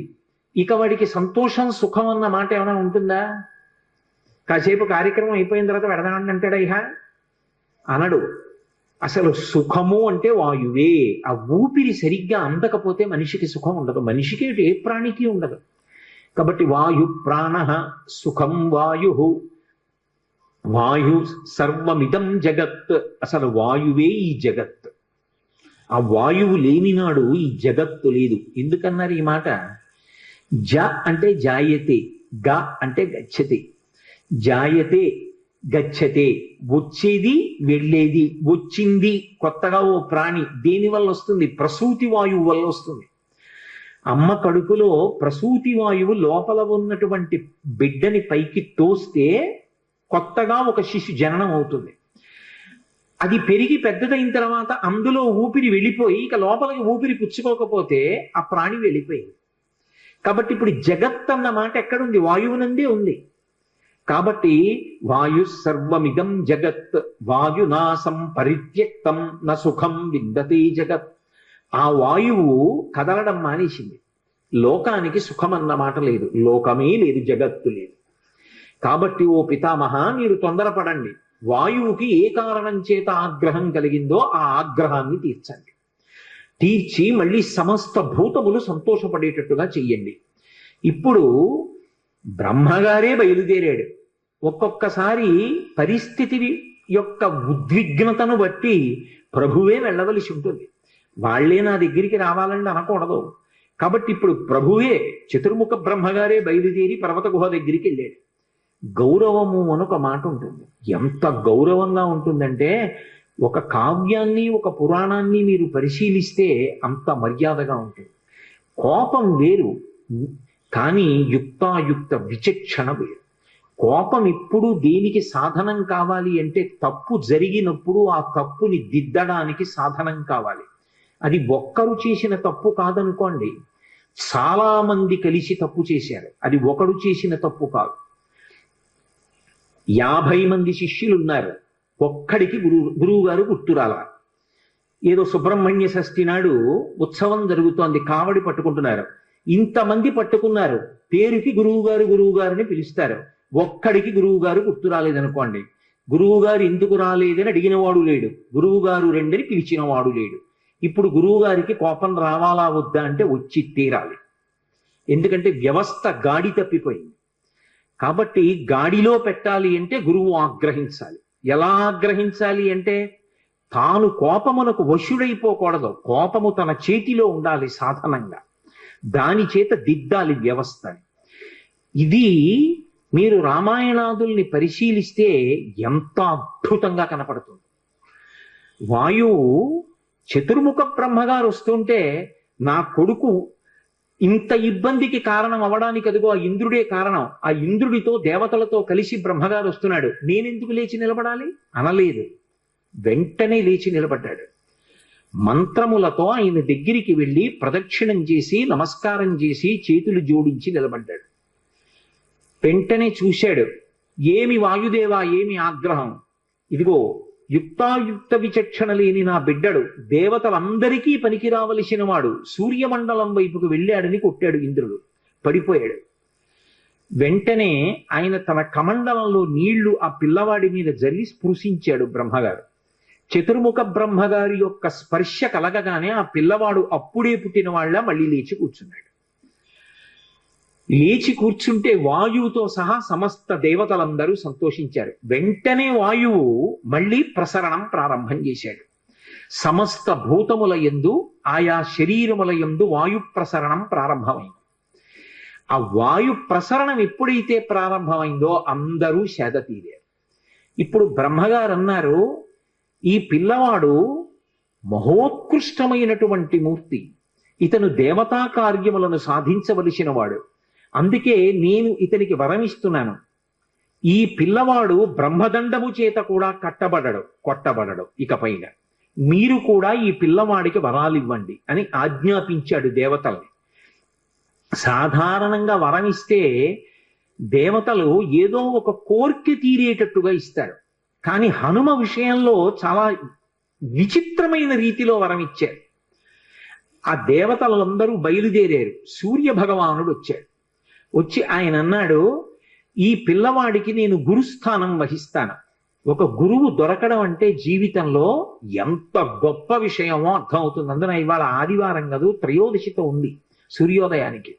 ఇక వాడికి సంతోషం సుఖం అన్న మాట ఏమైనా ఉంటుందా? కాసేపు కార్యక్రమం అయిపోయిన తర్వాత వెడదామని అంటాడా? ఇహ అనడు. అసలు సుఖము అంటే వాయువే. ఆ ఊపిరి సరిగ్గా అందకపోతే మనిషికి సుఖం ఉండదు, మనిషికి ఏ ప్రాణికి ఉండదు. కాబట్టి వాయు ప్రాణ సుఖం వాయు, వాయు సర్వమిదం జగత్. అసలు వాయువే ఈ జగత్. ఆ వాయువు లేనినాడు ఈ జగత్తు లేదు. ఎందుకన్నారు ఈ మాట? జ అంటే జాయతే, గ అంటే గచ్చతే. జాయతే గచ్చతే, వచ్చేది వెళ్ళేది. వచ్చింది కొత్తగా ఓ ప్రాణి, దేని వల్ల వస్తుంది? ప్రసూతి వాయువు వల్ల వస్తుంది. అమ్మ కడుపులో ప్రసూతి వాయువు లోపల ఉన్నటువంటి బిడ్డని పైకి తోస్తే కొత్తగా ఒక శిశు జననం అవుతుంది. అది పెరిగి పెద్దదైన తర్వాత అందులో ఊపిరి వెళ్ళిపోయి ఇక లోపలికి ఊపిరి పుచ్చుకోకపోతే ఆ ప్రాణి వెళ్ళిపోయింది. కాబట్టి ఇప్పుడు జగత్ అన్న మాట ఎక్కడుంది? వాయువునందే ఉంది. కాబట్టి వాయు సర్వమిదం జగత్ వాయునాసం పరిత్యక్తం న సుఖం విందతే జగత్. ఆ వాయువు కదలడం మానేసింది. లోకానికి సుఖం అన్న మాట లేదు, లోకమే లేదు, జగత్తు లేదు. కాబట్టి ఓ పితామహ, మీరు తొందరపడండి. వాయువుకి ఏ కారణం చేత ఆగ్రహం కలిగిందో ఆ ఆగ్రహాన్ని తీర్చండి. తీర్చి మళ్ళీ సమస్త భూతములు సంతోషపడేటట్టుగా చెయ్యండి. ఇప్పుడు బ్రహ్మగారే బయలుదేరాడు. ఒక్కొక్కసారి పరిస్థితి యొక్క ఉద్విగ్నతను బట్టి ప్రభువే వెళ్ళవలసి ఉంటుంది. వాళ్లే నా దగ్గరికి రావాలని అనకూడదు. కాబట్టి ఇప్పుడు ప్రభువే చతుర్ముఖ బ్రహ్మగారే బయలుదేరి పర్వత గుహ దగ్గరికి వెళ్ళాడు. గౌరవము అనొక మాట ఉంటుంది. ఎంత గౌరవంగా ఉంటుందంటే, ఒక కావ్యాన్ని ఒక పురాణాన్ని మీరు పరిశీలిస్తే అంత మర్యాదగా ఉంటుంది. కోపం వేరు, కానీ యుక్తాయుక్త విచక్షణ వేరు. కోపం ఎప్పుడు దేనికి సాధనం కావాలి అంటే, తప్పు జరిగినప్పుడు ఆ తప్పుని దిద్దడానికి సాధనం కావాలి. అది ఒక్కరు చేసిన తప్పు కాదనుకోండి, చాలా మంది కలిసి తప్పు చేశారు, అది ఒకడు చేసిన తప్పు కాదు. 50 మంది శిష్యులు ఉన్నారు, ఒక్కడికి గురువు గారు గుర్తురాల. ఏదో సుబ్రహ్మణ్య షష్ఠి నాడు ఉత్సవం జరుగుతోంది, కావడి పట్టుకుంటున్నారు, ఇంతమంది పట్టుకున్నారు, పేరుకి గురువు గారు అని పిలుస్తారు. ఒక్కడికి గురువు గారు గుర్తు రాలేదనుకోండి, గురువు గారు ఎందుకు రాలేదని అడిగినవాడు లేడు, గురువు గారు రెండని పిలిచినవాడు లేడు. ఇప్పుడు గురువు గారికి కోపం రావాలా వద్దా అంటే వచ్చి తీరాలి. ఎందుకంటే వ్యవస్థ గాడి తప్పిపోయింది. కాబట్టి గాడిలో పెట్టాలి అంటే గురువు ఆగ్రహించాలి. ఎలా ఆగ్రహించాలి అంటే, తాను కోపమునకు వశుడైపోకూడదు, కోపము తన చేతిలో ఉండాలి సాధనంగా, దాని చేత దిద్దాలి వ్యవస్థని. ఇది మీరు రామాయణాదుల్ని పరిశీలిస్తే ఎంత అద్భుతంగా కనపడుతుంది. వాయువు చతుర్ముఖ బ్రహ్మగారు వస్తుంటే, నా కొడుకు ఇంత ఇబ్బందికి కారణం అవడానికి అదిగో ఆ ఇంద్రుడే కారణం, ఆ ఇంద్రుడితో దేవతలతో కలిసి బ్రహ్మగారు వస్తున్నాడు, నేనెందుకు లేచి నిలబడాలి అనలేదు. వెంటనే లేచి నిలబడ్డాడు. మంత్రములతో ఆయన దగ్గరికి వెళ్ళి ప్రదక్షిణం చేసి నమస్కారం చేసి చేతులు జోడించి నిలబడ్డాడు. వెంటనే చూశాడు, ఏమి వాయుదేవా, ఏమి ఆగ్రహం, ఇదిగో యుక్తాయుక్త విచక్షణ లేని నా బిడ్డడు దేవతలందరికీ పనికి రావలసిన వాడు సూర్యమండలం వైపుకు వెళ్ళాడని కొట్టాడు ఇంద్రుడు, పడిపోయాడు. వెంటనే ఆయన తన కమండలంలో నీళ్లు ఆ పిల్లవాడి మీద జరి స్పృశించాడు బ్రహ్మగారు. చతుర్ముఖ బ్రహ్మగారి యొక్క స్పర్శ కలగగానే ఆ పిల్లవాడు అప్పుడే పుట్టిన వాళ్ళ మళ్ళీ లేచి కూర్చున్నాడు. లేచి కూర్చుంటే వాయువుతో సహా సమస్త దేవతలందరూ సంతోషించారు. వెంటనే వాయువు మళ్ళీ ప్రసరణం ప్రారంభం చేశాడు. సమస్త భూతముల యందు ఆయా శరీరముల యందు వాయు ప్రసరణం ప్రారంభమైంది. ఆ వాయు ప్రసరణం ఎప్పుడైతే ప్రారంభమైందో అందరూ సేద తీరారు. ఇప్పుడు బ్రహ్మగారు అన్నారు, ఈ పిల్లవాడు మహోత్కృష్టమైనటువంటి మూర్తి, ఇతను దేవతా కార్యములను సాధించవలసిన వాడు, అందుకే నేను ఇతనికి వరమిస్తున్నాను. ఈ పిల్లవాడు బ్రహ్మదండము చేత కూడా కొట్టబడడు. ఇకపైన మీరు కూడా ఈ పిల్లవాడికి వరాలివ్వండి అని ఆజ్ఞాపించాడు దేవతల్ని. సాధారణంగా వరమిస్తే దేవతలు ఏదో ఒక కోర్కె తీరేటట్టుగా ఇస్తారు, కానీ హనుమ విషయంలో చాలా విచిత్రమైన రీతిలో వరం ఇచ్చారు. ఆ దేవతలందరూ బయలుదేరారు. సూర్య భగవానుడు వచ్చి ఆయన అన్నాడు, ఈ పిల్లవాడికి నేను గురుస్థానం వహిస్తాను. ఒక గురువు దొరకడం అంటే జీవితంలో ఎంత గొప్ప విషయమో అర్థమవుతుంది. అందున ఇవాళ ఆదివారం కాదు, త్రయోదశితో ఉంది సూర్యోదయానికి.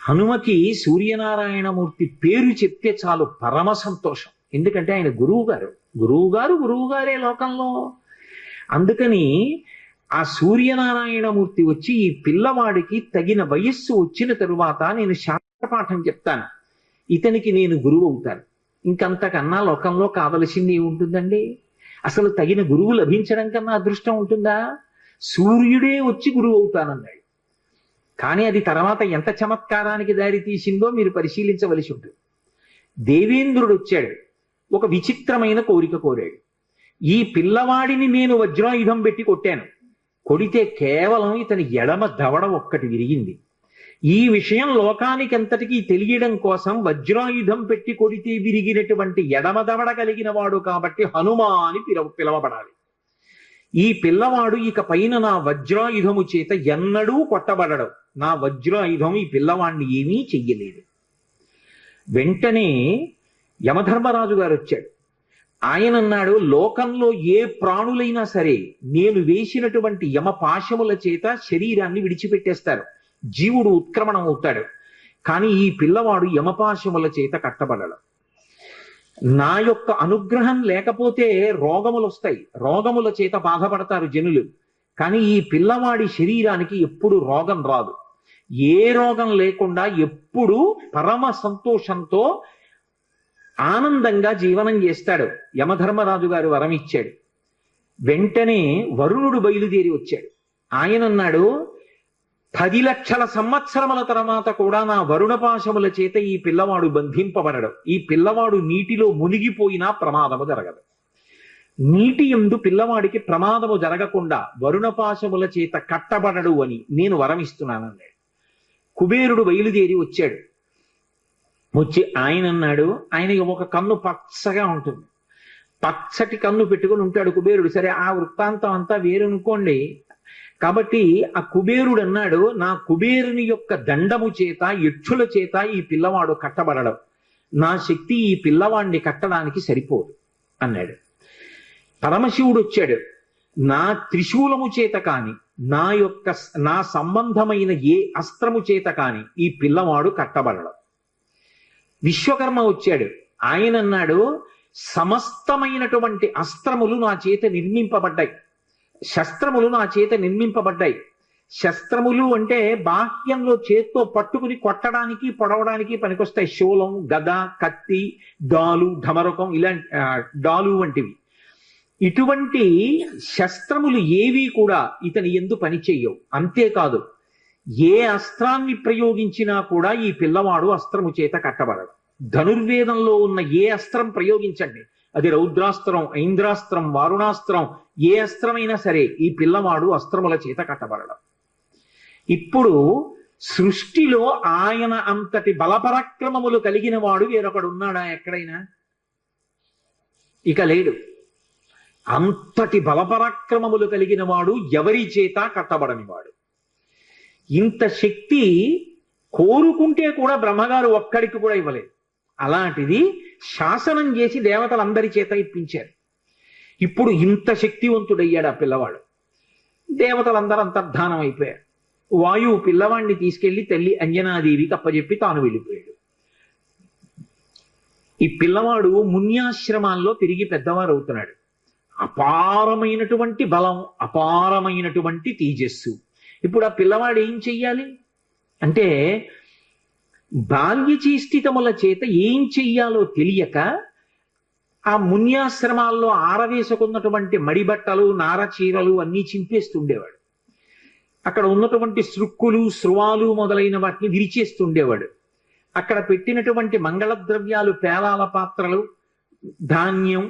హనుమకి సూర్యనారాయణమూర్తి పేరు చెప్తే చాలు పరమ సంతోషం. ఎందుకంటే ఆయన గురువుగారే లోకంలో. అందుకని ఆ సూర్యనారాయణమూర్తి వచ్చి ఈ పిల్లవాడికి తగిన వయస్సు వచ్చిన తరువాత నేను శాస్త్రపాఠం చెప్తాను, ఇతనికి నేను గురువు అవుతాను. ఇంకంతకన్నా లోకంలో కావలసింది ఏముంటుందండి? అసలు తగిన గురువు లభించడం కన్నా అదృష్టం ఉంటుందా? సూర్యుడే వచ్చి గురువు అవుతానన్నాడు. కానీ అది తర్వాత ఎంత చమత్కారానికి దారి తీసిందో మీరు పరిశీలించవలసి ఉంటుంది. దేవేంద్రుడు వచ్చాడు, ఒక విచిత్రమైన కోరిక కోరాడు. ఈ పిల్లవాడిని నేను వజ్రాయుధం పెట్టి కొట్టాను, కొడితే కేవలం ఇతని ఎడమ దవడ ఒక్కటి విరిగింది. ఈ విషయం లోకానికి అంతటికీ తెలియడం కోసం వజ్రాయుధం పెట్టి కొడితే విరిగినటువంటి ఎడమ దవడ కలిగిన వాడు కాబట్టి హనుమా అని పిలవబడాలి. ఈ పిల్లవాడు ఇక పైన నా వజ్రాయుధము చేత ఎన్నడూ కొట్టబడడు, నా వజ్రాయుధం ఈ పిల్లవాడిని ఏమీ చెయ్యలేదు. వెంటనే యమధర్మరాజు గారు వచ్చాడు. ఆయన అన్నాడు, లోకంలో ఏ ప్రాణులైనా సరే నేను వేసినటువంటి యమపాశముల చేత శరీరాన్ని విడిచిపెట్టేస్తారు, జీవుడు ఉత్క్రమణం అవుతాడు. కానీ ఈ పిల్లవాడు యమపాశముల చేత కట్టబడడు. నా యొక్క అనుగ్రహం లేకపోతే రోగములు వస్తాయి, రోగముల చేత బాధపడతారు జనులు. కానీ ఈ పిల్లవాడి శరీరానికి ఎప్పుడు రోగం రాదు, ఏ రోగం లేకుండా ఎప్పుడు పరమ సంతోషంతో ఆనందంగా జీవనం చేస్తాడు. యమధర్మరాజు గారు వరం ఇచ్చాడు. వెంటనే వరుణుడు బయలుదేరి వచ్చాడు. ఆయన అన్నాడు, 10 లక్షల సంవత్సరముల తర్వాత కూడా నా వరుణపాశముల చేత ఈ పిల్లవాడు బంధింపబడడు, ఈ పిల్లవాడు నీటిలో మునిగిపోయినా ప్రమాదము జరగదు. నీటి యందు పిల్లవాడికి ప్రమాదము జరగకుండా వరుణపాశముల చేత కట్టబడడు అని నేను వరమిస్తున్నానన్నాడు. కుబేరుడు బయలుదేరి వచ్చాడు. వచ్చి ఆయన అన్నాడు, ఆయనకి ఒక కన్ను పచ్చగా ఉంటుంది, పచ్చటి కన్ను పెట్టుకుని ఉంటాడు కుబేరుడు. సరే, ఆ వృత్తాంతం అంతా వేరనుకోండి. కాబట్టి ఆ కుబేరుడు అన్నాడు, నా కుబేరుని యొక్క దండము చేత యక్షుల చేత ఈ పిల్లవాడు కట్టబడడం, నా శక్తి ఈ పిల్లవాడిని కట్టడానికి సరిపోదు అన్నాడు. పరమశివుడు వచ్చాడు, నా త్రిశూలము చేత కాని నా సంబంధమైన ఏ అస్త్రము చేత కాని ఈ పిల్లవాడు కట్టబడడం. విశ్వకర్మ వచ్చాడు. ఆయన అన్నాడు, సమస్తమైనటువంటి అస్త్రములు నా చేత నిర్మింపబడ్డాయి, శస్త్రములు నా చేత నిర్మింపబడ్డాయి. శస్త్రములు అంటే బాహ్యంలో చేత్తో పట్టుకుని కొట్టడానికి పొడవడానికి పనికొస్తాయి. శూలం, గద, కత్తి, డాలు, ఢమరకం, ఇలాంటి డాలు వంటివి. ఇటువంటి శస్త్రములు ఏవి కూడా ఇతని యందు పనిచేయవు. అంతేకాదు, ఏ అస్త్రాన్ని ప్రయోగించినా కూడా ఈ పిల్లవాడు అస్త్రము చేత కట్టబడడు. ధనుర్వేదంలో ఉన్న ఏ అస్త్రం ప్రయోగించండి, అది రౌద్రాస్త్రం, ఐంద్రాస్త్రం, వారుణాస్త్రం, ఏ అస్త్రమైనా సరే ఈ పిల్లవాడు అస్త్రముల చేత కట్టబడడం. ఇప్పుడు సృష్టిలో ఆయన అంతటి బలపరాక్రమములు కలిగిన వాడు వేరొకడు ఉన్నాడా ఎక్కడైనా? ఇక లేడు. అంతటి బలపరాక్రమములు కలిగిన వాడు ఎవరి చేత కట్టబడని వాడు. ఇంత శక్తి కోరుకుంటే కూడా బ్రహ్మగారు ఒక్కడికి కూడా ఇవ్వలేదు. అలాంటిది శాసనం చేసి దేవతలందరి చేత ఇప్పించారు. ఇప్పుడు ఇంత శక్తివంతుడయ్యాడు ఆ పిల్లవాడు. దేవతలందరూ అంతర్ధానం అయిపోయారు. వాయువు పిల్లవాడిని తీసుకెళ్లి తల్లి అంజనాదేవికి అప్పచెప్పి తాను వెళ్ళిపోయాడు. ఈ పిల్లవాడు మున్యాశ్రమాల్లో తిరిగి పెద్దవారు అవుతున్నాడు. అపారమైనటువంటి బలం, అపారమైనటువంటి తేజస్సు. ఇప్పుడు ఆ పిల్లవాడు ఏం చెయ్యాలి అంటే, బాల్యచేష్టితముల చేత ఏం చెయ్యాలో తెలియక ఆ మున్యాశ్రమాల్లో ఆరవేసుకున్నటువంటి మడిబట్టలు, నారచీరలు అన్నీ చింపేస్తుండేవాడు. అక్కడ ఉన్నటువంటి సృక్కులు, స్రువాలు మొదలైన వాటిని విరిచేస్తుండేవాడు. అక్కడ పెట్టినటువంటి మంగళ ద్రవ్యాలు, పేలాల పాత్రలు, ధాన్యం,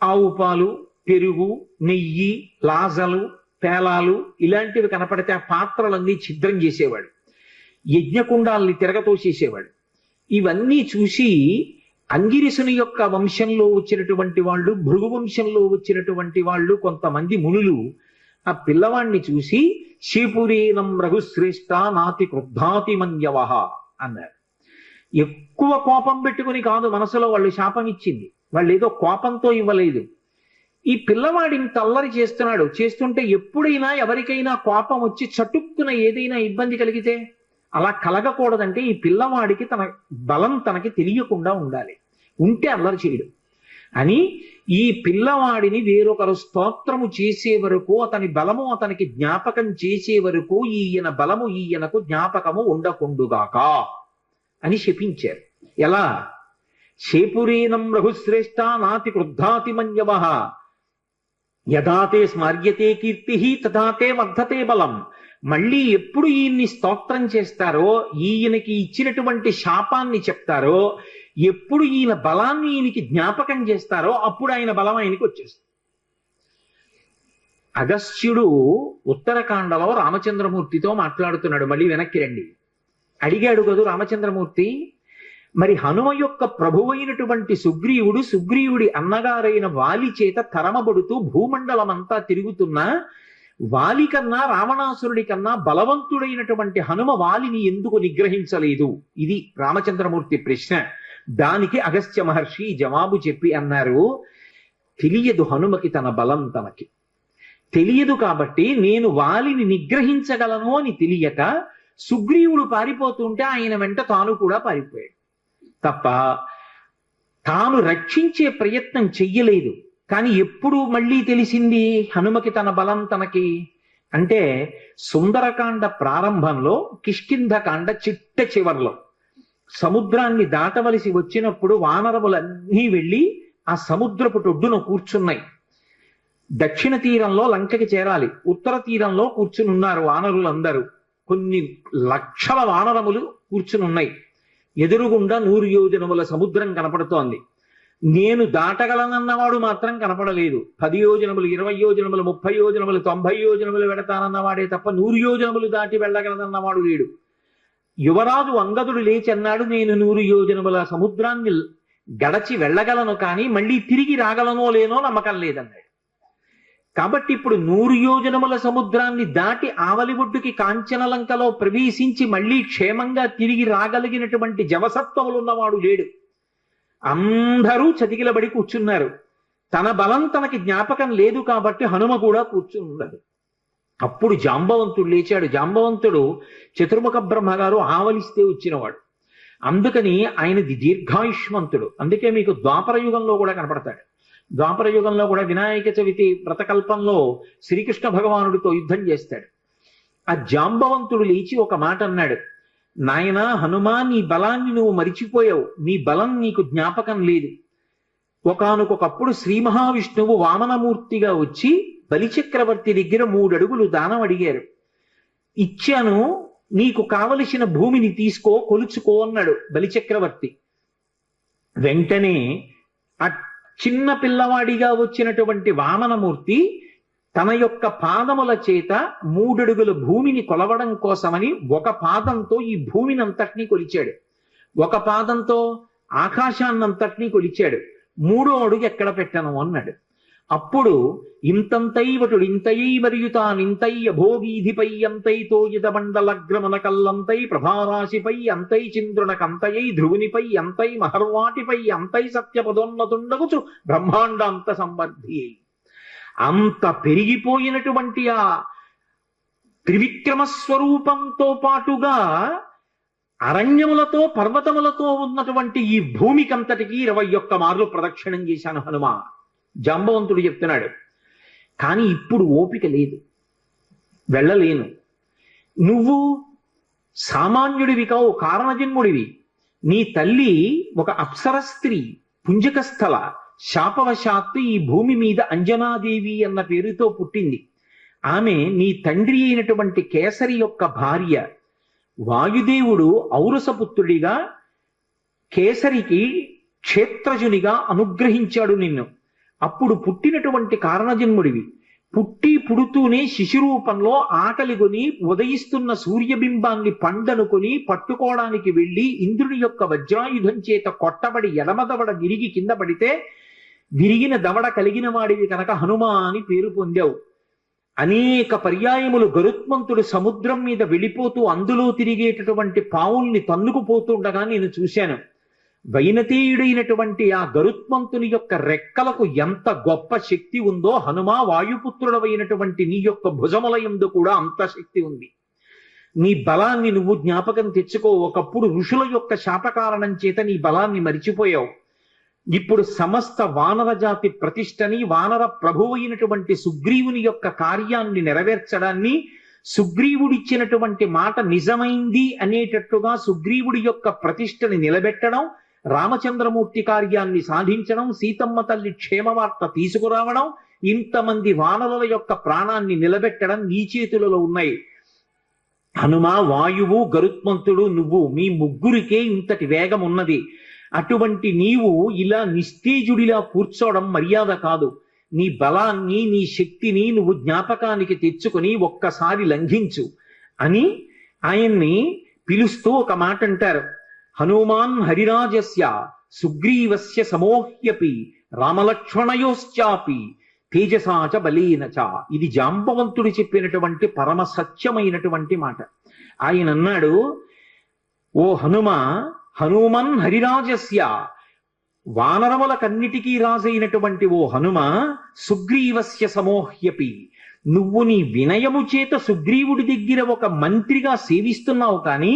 ఆవు పాలు, పెరుగు, నెయ్యి, లాజలు, పేలాలు ఇలాంటివి కనపడితే ఆ పాత్రలన్నీ ఛిద్రం చేసేవాడు. యజ్ఞకుండాల్ని తిరగతోసేసేవాడు. ఇవన్నీ చూసి అంగిరసుని యొక్క వంశంలో వచ్చినటువంటి వాళ్ళు, భృగు వంశంలో వచ్చినటువంటి వాళ్ళు కొంతమంది మునులు ఆ పిల్లవాణ్ణి చూసి శీపురీనం రఘుశ్రేష్ఠ నాతి క్రుద్ధాతి మన్యవహ అన్నారు. ఎక్కువ కోపం పెట్టుకుని కాదు మనసులో వాళ్ళు శాపం ఇచ్చింది, వాళ్ళు ఏదో కోపంతో ఇవ్వలేదు. ఈ పిల్లవాడు ఇంత అల్లరి చేస్తున్నాడు, చేస్తుంటే ఎప్పుడైనా ఎవరికైనా కోపం వచ్చి చటుక్కున ఏదైనా ఇబ్బంది కలిగితే అలా కలగకూడదంటే ఈ పిల్లవాడికి తన బలం తనకి తెలియకుండా ఉండాలి, ఉంటే అల్లరి చేయడు అని ఈ పిల్లవాడిని వేరొకరు స్తోత్రము చేసే వరకు, అతని బలము అతనికి జ్ఞాపకం చేసే వరకు ఈయన బలము ఈయనకు జ్ఞాపకము ఉండకుండుగాక అని శపించారు. ఎలా? శేపురీనం రఘుశ్రేష్ఠ నాతి క్రుద్ధాతి మన్యవః యథాతే స్మర్యతే కీర్తి తథాతే వర్ధతే బలం. మళ్ళీ ఎప్పుడు ఈయన్ని స్తోత్రం చేస్తారో, ఈయనకి ఇచ్చినటువంటి శాపాన్ని చెప్తారో, ఎప్పుడు ఈయన బలాన్ని ఈయనకి జ్ఞాపకం చేస్తారో అప్పుడు ఆయన బలం ఆయనకి వచ్చేస్తుంది. అగస్త్యుడు ఉత్తరకాండలో రామచంద్రమూర్తితో మాట్లాడుతున్నాడు. మళ్ళీ వెనక్కి రండి. అడిగాడు కదూ రామచంద్రమూర్తి, మరి హనుమ యొక్క ప్రభువైనటువంటి సుగ్రీవుడి అన్నగారైన వాలి చేత తరమబడుతూ భూమండలం అంతా తిరుగుతున్నా వాలి కన్నా రావణాసురుడి కన్నా బలవంతుడైనటువంటి హనుమ వాలిని ఎందుకు నిగ్రహించలేదు? ఇది రామచంద్రమూర్తి ప్రశ్న. దానికి అగస్త్య మహర్షి జవాబు చెప్పి అన్నారు, తెలియదు హనుమకి తన బలం తనకి తెలియదు కాబట్టి నేను వాలిని నిగ్రహించగలను అని తెలియక సుగ్రీవుడు పారిపోతుంటే ఆయన వెంట తాను కూడా పారిపోయాడు తప్ప తాను రక్షించే ప్రయత్నం చెయ్యలేదు. కానీ ఎప్పుడు మళ్ళీ తెలిసింది హనుమకి తన బలం తనకి అంటే సుందరకాండ ప్రారంభంలో, కిష్కింధకాండ చిట్ట చివర్లో సముద్రాన్ని దాటవలసి వచ్చినప్పుడు వానరములన్నీ వెళ్ళి ఆ సముద్రపు ఒడ్డున కూర్చున్నాయి. దక్షిణ తీరంలో లంకకి చేరాలి, ఉత్తర తీరంలో కూర్చుని ఉన్నారు వానరులందరూ. కొన్ని లక్షల వానరములు కూర్చుని ఉన్నాయి. ఎదురుగుండా 100 యోజనముల సముద్రం కనపడుతోంది. నేను దాటగలనన్నవాడు మాత్రం కనపడలేదు. 10 యోజనములు, 20 యోజనములు, 30 యోజనములు, 90 యోజనములు వెడతానన్నవాడే తప్ప 100 యోజనములు దాటి వెళ్ళగలనన్నవాడు లేడు. యువరాజు అంగదుడు లేచి అన్నాడు, నేను 100 యోజనముల సముద్రాన్ని గడచి వెళ్ళగలను, కానీ మళ్ళీ తిరిగి రాగలనో లేనో నమ్మకం లేదన్నాడు. కాబట్టి ఇప్పుడు 100 యోజనముల సముద్రాన్ని దాటి ఆవలి ఒడ్డుకి కాంచనలంకలో ప్రవేశించి మళ్ళీ క్షేమంగా తిరిగి రాగలిగినటువంటి జవసత్వములున్నవాడు లేడు. అందరూ చతికిలబడి కూర్చున్నారు. తన బలం తనకి జ్ఞాపకం లేదు కాబట్టి హనుమ కూడా కూర్చుని ఉండదు. అప్పుడు జాంబవంతుడు లేచాడు. జాంబవంతుడు చతుర్ముఖ బ్రహ్మగారు ఆవలిస్తే వచ్చినవాడు. అందుకని ఆయనది దీర్ఘాయుష్మంతుడు. అందుకే మీకు ద్వాపర యుగంలో కూడా కనపడతాడు. ద్వాపర యుగంలో కూడా వినాయక చవితి వ్రతకల్పంలో శ్రీకృష్ణ భగవానుడితో యుద్ధం చేస్తాడు. ఆ జాంబవంతుడు లేచి ఒక మాట అన్నాడు, నాయనా హనుమా, నీ బలాన్ని నువ్వు మరిచిపోయావు, నీ బలం నీకు జ్ఞాపకం లేదు. ఒకానొకప్పుడు శ్రీ మహావిష్ణువు వామనమూర్తిగా వచ్చి బలిచక్రవర్తి దగ్గర 3 అడుగులు దానం అడిగారు. ఇచ్చాను, నీకు కావలసిన భూమిని తీసుకో, కొలుచుకో అన్నాడు బలిచక్రవర్తి. వెంటనే ఆ చిన్న పిల్లవాడిగా వచ్చినటువంటి వామనమూర్తి తన యొక్క పాదముల చేత 3 అడుగుల భూమిని కొలవడం కోసమని ఒక పాదంతో ఈ భూమిని అంతటినీ కొలిచాడు, ఒక పాదంతో ఆకాశాన్నంతటినీ కొలిచాడు. 3వ అడుగు ఎక్కడ పెట్టను అన్నాడు. అప్పుడు ఇంతంతైవటుడు ఇంతయై మరియు తానింతై అభోగీధిపై అంతైతో ఇదమండలగ్రమన కల్లంతై ప్రభారాశిపై అంతై చంద్రునకంతయై ధ్రువునిపై అంతై మహర్వాటిపై అంతై సత్యపదోన్నతుండగుచు బ్రహ్మాండ అంత సంవర్ధి. అంత పెరిగిపోయినటువంటి ఆ త్రివిక్రమ స్వరూపంతో పాటుగా అరణ్యములతో పర్వతములతో ఉన్నటువంటి ఈ భూమికంతటికి 21 మార్లు ప్రదక్షిణం చేశాను హనుమ. జాంబవంతుడు చెప్తున్నాడు. కానీ ఇప్పుడు ఓపిక లేదు, వెళ్ళలేను. నువ్వు సామాన్యుడివి కావు, కారణజన్ముడివి. నీ తల్లి ఒక అప్సర స్త్రీ, పుంజకస్థల. శాపవశాత్తు ఈ భూమి మీద అంజనాదేవి అన్న పేరుతో పుట్టింది. ఆమె నీ తండ్రి అయినటువంటి కేసరి యొక్క భార్య. వాయుదేవుడు ఔరసపుత్రుడిగా కేసరికి క్షేత్రజునిగా అనుగ్రహించాడు నిన్ను. అప్పుడు పుట్టినటువంటి కారణజన్ముడివి. పుడుతూనే శిశురూపంలో ఆకలిగొని ఉదయిస్తున్న సూర్యబింబాన్ని పండనుకొని పట్టుకోవడానికి వెళ్ళి ఇంద్రుని యొక్క వజ్రాయుధం చేత కొట్టబడి ఎడమదవడ విరిగి కింద పడితే విరిగిన దవడ కలిగిన వాడివి కనుక హనుమ అని పేరు పొందావు. అనేక పర్యాయములు గరుత్మంతుడు సముద్రం మీద వెళ్ళిపోతూ అందులో తిరిగేటటువంటి పావుల్ని తన్నుకుపోతుండగా నేను చూశాను. వైనతేయుడైనటువంటి ఆ గరుత్మంతుని యొక్క రెక్కలకు ఎంత గొప్ప శక్తి ఉందో, హనుమా వాయుపుత్రుడవైనటువంటి నీ యొక్క భుజములయందు కూడా అంత శక్తి ఉంది. నీ బలాన్ని నువ్వు జ్ఞాపకం తెచ్చుకో. ఒకప్పుడు ఋషుల యొక్క శాపకారణం చేత నీ బలాన్ని మరిచిపోయావు. ఇప్పుడు సమస్త వానర జాతి ప్రతిష్టని, వానర ప్రభువు అయినటువంటి సుగ్రీవుని యొక్క కార్యాన్ని నెరవేర్చడాన్ని, సుగ్రీవుడిచ్చినటువంటి మాట నిజమైంది అనేటట్టుగా సుగ్రీవుడి యొక్క ప్రతిష్టని నిలబెట్టడం, రామచంద్రమూర్తి కార్యాన్ని సాధించడం, సీతమ్మ తల్లి క్షేమవార్త తీసుకురావడం, ఇంతమంది వానరుల యొక్క ప్రాణాన్ని నిలబెట్టడం నీ చేతులలో ఉన్నాయి. హనుమ, వాయువు, గరుత్మంతుడు, నువ్వు, మీ ముగ్గురికే ఇంతటి వేగం ఉన్నది. అటువంటి నీవు ఇలా నిస్తేజుడిలా కూర్చోవడం మర్యాద కాదు. నీ బలాన్ని, నీ శక్తిని నువ్వు జ్ఞాపకానికి తెచ్చుకొని ఒక్కసారి లంఘించు అని ఆయన్ని పిలుస్తూ ఒక మాట అంటారు. హనుమాన్ హరిరాజస్య సుగ్రీవస్య సమోహ్యపి రామలక్ష్మణయోశ్చాపి తేజసాచ బలీనచ. ఇది జాంబవంతుడు చెప్పినటువంటి పరమ సత్యమైనటువంటి మాట. ఆయన అన్నాడు, ఓ హనుమ, హనుమన్ హరిరాజస్య, వానరములకన్నిటికీ రాజైనటువంటి ఓ హనుమ, సుగ్రీవస్య సమోహ్యపి, నువ్వు నీ వినయము చేత సుగ్రీవుడి దగ్గర ఒక మంత్రిగా సేవిస్తున్నావు, కానీ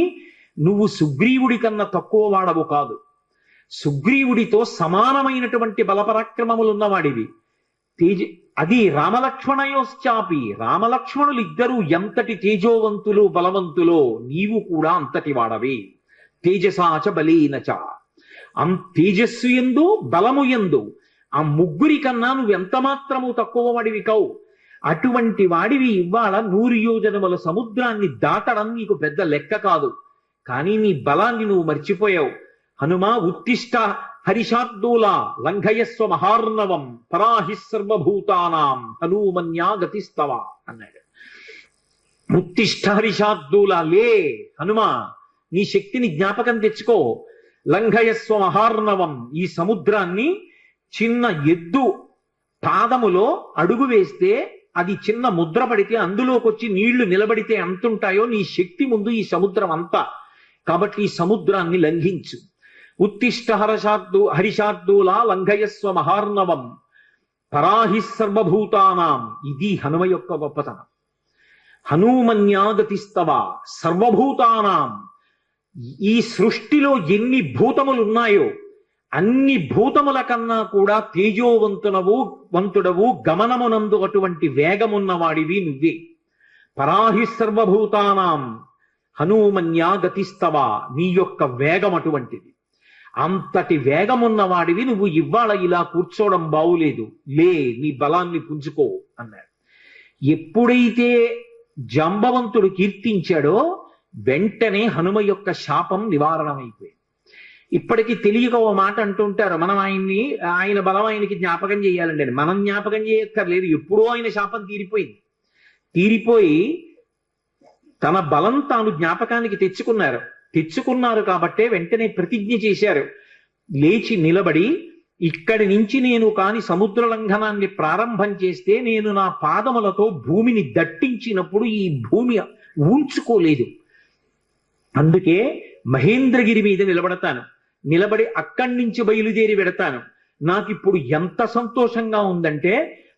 నువ్వు సుగ్రీవుడి కన్నా తక్కువ వాడవు కాదు. సుగ్రీవుడితో సమానమైనటువంటి బలపరాక్రమములున్నవాడివి. అది రామలక్ష్మణయోశ్చాపి, రామలక్ష్మణులు ఇద్దరూ ఎంతటి తేజోవంతులు బలవంతులో నీవు కూడా అంతటి వాడవే. తేజసాచ బలీనచ, తేజస్సు ఎందు బలము ఎందు ఆ ముగ్గురి కన్నా నువ్వు ఎంత మాత్రము తక్కువ వాడివి కావు. అటువంటి వాడివి ఇవాళ 100 యోజనముల సముద్రాన్ని దాటడం నీకు పెద్ద లెక్క కాదు. కానీ నీ బలాన్ని నువ్వు మర్చిపోయావు. హనుమ, ఉత్తిష్ట హరిషార్దూల లంఘయస్వ మహార్ణవం పరాహి సర్వభూతానాం హనుమన్యా గతిస్తవ అన్నాడు. ఉత్తిష్ట హరిషార్దూల, లే హనుమ, నీ శక్తిని జ్ఞాపకం తెచ్చుకో. లంఘయస్వ మహార్ణవం, ఈ సముద్రాన్ని చిన్న ఎద్దు పాదములో అడుగు వేస్తే అది చిన్న ముద్ర పడితే అందులోకి వచ్చి నీళ్లు నిలబడితే ఎంతుంటాయో నీ శక్తి ముందు ఈ సముద్రం అంతా. కాబట్టి ఈ సముద్రాన్ని లంఘించు. ఉత్తిష్ట హరిషార్దూల లంఘయస్వ మహార్ణవం పరాహి సర్వభూతానాం. ఇది హనుమ యొక్క గొప్పతనం. హనుమన్యాగతిస్తవ సర్వభూతానాం, ఈ సృష్టిలో ఎన్ని భూతములున్నాయో అన్ని భూతముల కన్నా కూడా వంతుడవు, గమనమునందు అటువంటి వేగమున్నవాడివి నువ్వే. పరాహి సర్వభూతానాం హనుమన్యా గతిస్తవ, నీ యొక్క వేగం అటువంటిది. అంతటి వేగమున్నవాడివి నువ్వు ఇవాళ ఇలా కూర్చోవడం బావులేదు, లే నీ బలాన్ని పుంజుకో అన్నాడు. ఎప్పుడైతే జాంబవంతుడు కీర్తించాడో వెంటనే హనుమ యొక్క శాపం నివారణమైపోయింది. ఇప్పటికీ తెలియక ఓ మాట అంటుంటారు, మనం ఆయన బలం ఆయనకి జ్ఞాపకం చేయాలండి అని. మనం జ్ఞాపకం చేయక్కర్లేదు, ఎప్పుడో ఆయన శాపం తీరిపోయి తన బలం తాను జ్ఞాపకానికి తెచ్చుకున్నారు కాబట్టే వెంటనే ప్రతిజ్ఞ చేశారు. లేచి నిలబడి, ఇక్కడి నుంచి నేను కాని సముద్ర లంఘనాన్ని ప్రారంభం చేస్తే నేను నా పాదములతో భూమిని దట్టించినప్పుడు ఈ భూమి ఊంచుకోలేదు. అందుకే మహేంద్రగిరి మీద నిలబడి అక్కడి నుంచి బయలుదేరి వెడతాను. నాకిప్పుడు ఎంత సంతోషంగా ఉందంటే,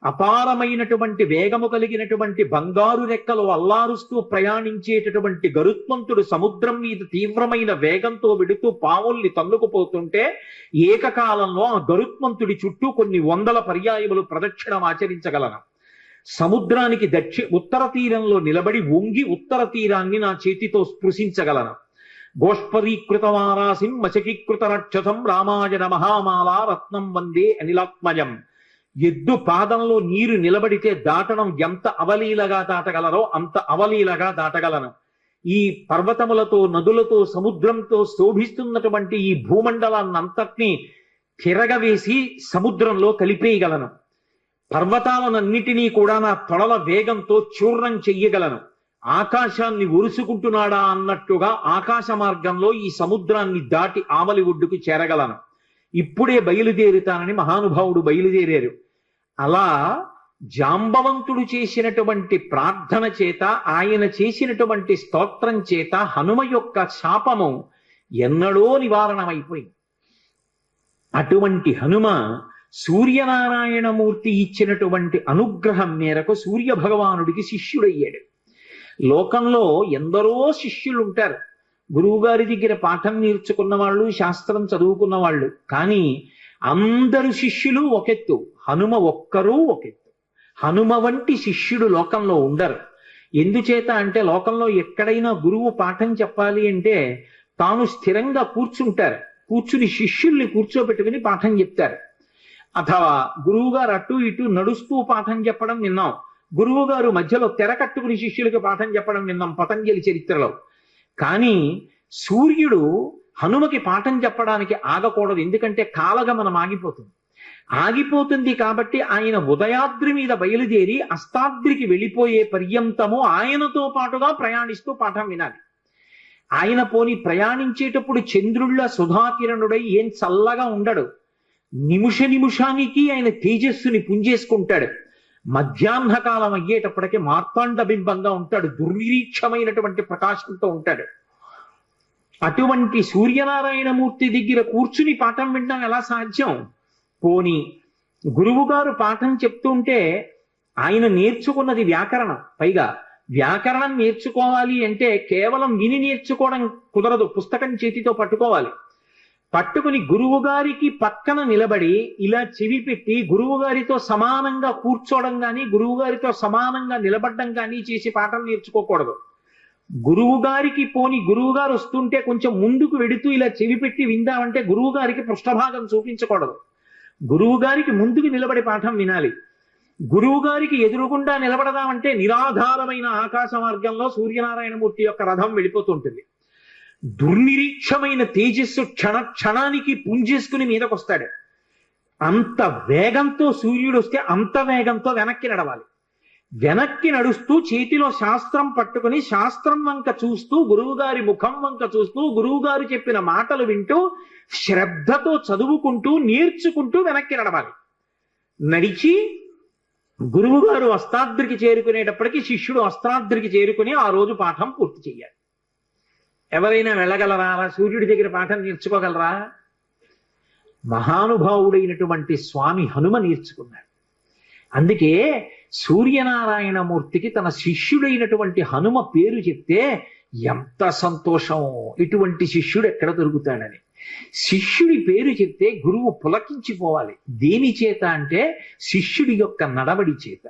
అపారమైనటువంటి వేగము కలిగినటువంటి బంగారు రెక్కలు అల్లారుస్తూ ప్రయాణించేటటువంటి గరుత్మంతుడు సముద్రం మీద తీవ్రమైన వేగంతో వెడుతూ పావుల్ని తన్నుకుపోతుంటే ఏకకాలంలో ఆ గరుత్మంతుడి చుట్టూ కొన్ని 100 పర్యాయములు ప్రదక్షిణం ఆచరించగలను. సముద్రానికి ఉత్తర తీరంలో నిలబడి వంగి ఉత్తర తీరాన్ని నా చేతితో స్పృశించగలను. గోష్పరీకృత వారాసిం మచకీకృత రక్షసం రామాయణ మహామాల రత్నం వందే అనిలాత్మజం. ఎద్దు పాదంలో నీరు నిలబడితే దాటడం ఎంత అవలీలగా దాటగలరో అంత అవలీలగా దాటగలను. ఈ పర్వతములతో, నదులతో, సముద్రంతో శోభిస్తున్నటువంటి ఈ భూమండలాన్నంతటినీ తిరగవేసి సముద్రంలో కలిపేయగలను. పర్వతాలనన్నిటినీ కూడా నా తొడల వేగంతో చూర్ణం చెయ్యగలను. ఆకాశాన్ని ఒరుసుకుంటున్నాడా అన్నట్టుగా ఆకాశ మార్గంలో ఈ సముద్రాన్ని దాటి ఆవలి ఒడ్డుకు చేరగలను. ఇప్పుడే బయలుదేరుతానని మహానుభావుడు బయలుదేరారు. అలా జాంబవంతుడు చేసినటువంటి ప్రార్థన చేత, ఆయన చేసినటువంటి స్తోత్రం చేత హనుమ యొక్క శాపము ఎన్నడో నివారణమైపోయింది. అటువంటి హనుమ సూర్యనారాయణమూర్తి ఇచ్చినటువంటి అనుగ్రహం మేరకు సూర్య భగవానుడికి శిష్యుడయ్యాడు. లోకంలో ఎందరో శిష్యులు ఉంటారు. గురువుగారి దగ్గర పాఠం నేర్చుకున్న వాళ్ళు, శాస్త్రం చదువుకున్న వాళ్ళు. కానీ అందరు శిష్యులు ఒకెత్తు, హనుమ ఒక్కరూ ఒకెత్తు. హనుమ వంటి శిష్యుడు లోకంలో ఉండరు. ఎందుచేత అంటే లోకంలో ఎక్కడైనా గురువు పాఠం చెప్పాలి అంటే తాను స్థిరంగా కూర్చుని శిష్యుల్ని కూర్చోబెట్టుకుని పాఠం చెప్తారు. అథవా గురువు గారు అటు ఇటు నడుస్తూ పాఠం చెప్పడం విన్నాం, గురువు గారు మధ్యలో తెర కట్టుకుని శిష్యులకు పాఠం చెప్పడం విన్నాం పతంజలి చరిత్రలో. కానీ సూర్యుడు హనుమకి పాఠం చెప్పడానికి ఆగకూడదు, ఎందుకంటే కాలగమనం ఆగిపోతుంది కాబట్టి ఆయన ఉదయాద్రి మీద బయలుదేరి అస్తాద్రికి వెళ్ళిపోయే పర్యంతము ఆయనతో పాటుగా ప్రయాణిస్తూ పాఠం వినాలి. ఆయన పోని ప్రయాణించేటప్పుడు చంద్రుళ్ళ సుధాకిరణుడై ఏం చల్లగా ఉండడు, నిమిషానికి ఆయన తేజస్సుని పుంజేసుకుంటాడు. మధ్యాహ్న కాలం అయ్యేటప్పటికి మార్తాండ బింబంగా ఉంటాడు, దుర్నిరీక్షమైనటువంటి ప్రకాశంతో ఉంటాడు. అటువంటి సూర్యనారాయణమూర్తి దగ్గర కూర్చుని పాఠం వినడం ఎలా సాధ్యం? పోని గురువు గారు పాఠం చెప్తుంటే ఆయన నేర్చుకున్నది వ్యాకరణం, పైగా వ్యాకరణం నేర్చుకోవాలి అంటే కేవలం విని నేర్చుకోవడం కుదరదు, పుస్తకం చేతితో పట్టుకోవాలి. పట్టుకుని గురువు గారికి పక్కన నిలబడి ఇలా చెవి పెట్టి గురువు గారితో సమానంగా కూర్చోవడం కానీ గురువు గారితో సమానంగా నిలబడడం కానీ చేసి పాఠం నేర్చుకోకూడదు. గురువు గారికి పోని గురువు గారు వస్తుంటే కొంచెం ముందుకు వెడుతూ ఇలా చెవి పెట్టి విందామంటే గురువు గారికి పృష్ఠభాగం చూపించకూడదు, గురువు గారికి ముందుకు నిలబడి పాఠం వినాలి. గురువు గారికి ఎదురుగుండా నిలబడదామంటే నిరాధారమైన ఆకాశ మార్గంలో సూర్యనారాయణమూర్తి యొక్క రథం వెళ్ళిపోతుంటుంది. దుర్నిరీక్షమైన తేజస్సు క్షణానికి పుంజేసుకుని మీదకొస్తాడు. అంత వేగంతో సూర్యుడు వస్తే అంత వేగంతో వెనక్కి నడవాలి. వెనక్కి నడుస్తూ చేతిలో శాస్త్రం పట్టుకుని శాస్త్రం వంక చూస్తూ గురువుగారి ముఖం వంక చూస్తూ గురువుగారు చెప్పిన మాటలు వింటూ శ్రద్ధతో చదువుకుంటూ నేర్చుకుంటూ వెనక్కి నడవాలి. నడిచి గురువుగారు అస్తాద్రికి చేరుకునేటప్పటికీ శిష్యుడు అస్తాద్రికి చేరుకుని ఆ రోజు పాఠం పూర్తి చెయ్యాలి. ఎవరైనా వెళ్ళగలరా? సూర్యుడి దగ్గర పాఠం నేర్చుకోగలరా? మహానుభావుడైనటువంటి స్వామి హనుమ నేర్చుకున్నాడు. అందుకే సూర్యనారాయణమూర్తికి తన శిష్యుడైనటువంటి హనుమ పేరు చెప్తే ఎంత సంతోషం, ఇటువంటి శిష్యుడు ఎక్కడ దొరుకుతాడని. శిష్యుడి పేరు చెప్తే గురువు పులకించిపోవాలి. దేని చేత అంటే శిష్యుడి యొక్క నడవడి చేత.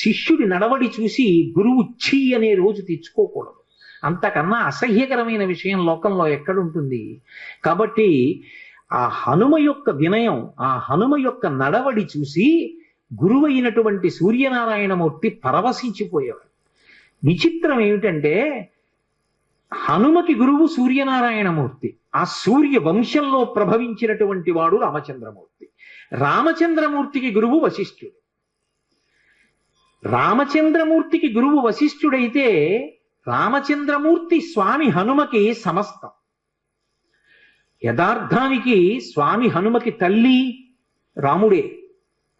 శిష్యుడి నడవడి చూసి గురువు ఛీ అనే రోజు తెచ్చుకోకూడదు, అంతకన్నా అసహ్యకరమైన విషయం లోకంలో ఎక్కడుంటుంది. కాబట్టి ఆ హనుమ యొక్క వినయం, ఆ హనుమ యొక్క నడవడి చూసి గురువైనటువంటి సూర్యనారాయణమూర్తి పరవశించిపోయేవాడు. విచిత్రం ఏమిటంటే హనుమకి గురువు సూర్యనారాయణమూర్తి, ఆ సూర్య వంశంలో ప్రభవించినటువంటి వాడు రామచంద్రమూర్తి. రామచంద్రమూర్తికి గురువు వశిష్ఠుడు. రామచంద్రమూర్తికి గురువు వశిష్ఠుడైతే రామచంద్రమూర్తి స్వామి హనుమకి సమస్తం. యథార్థానికి స్వామి హనుమకి తల్లి రాముడే,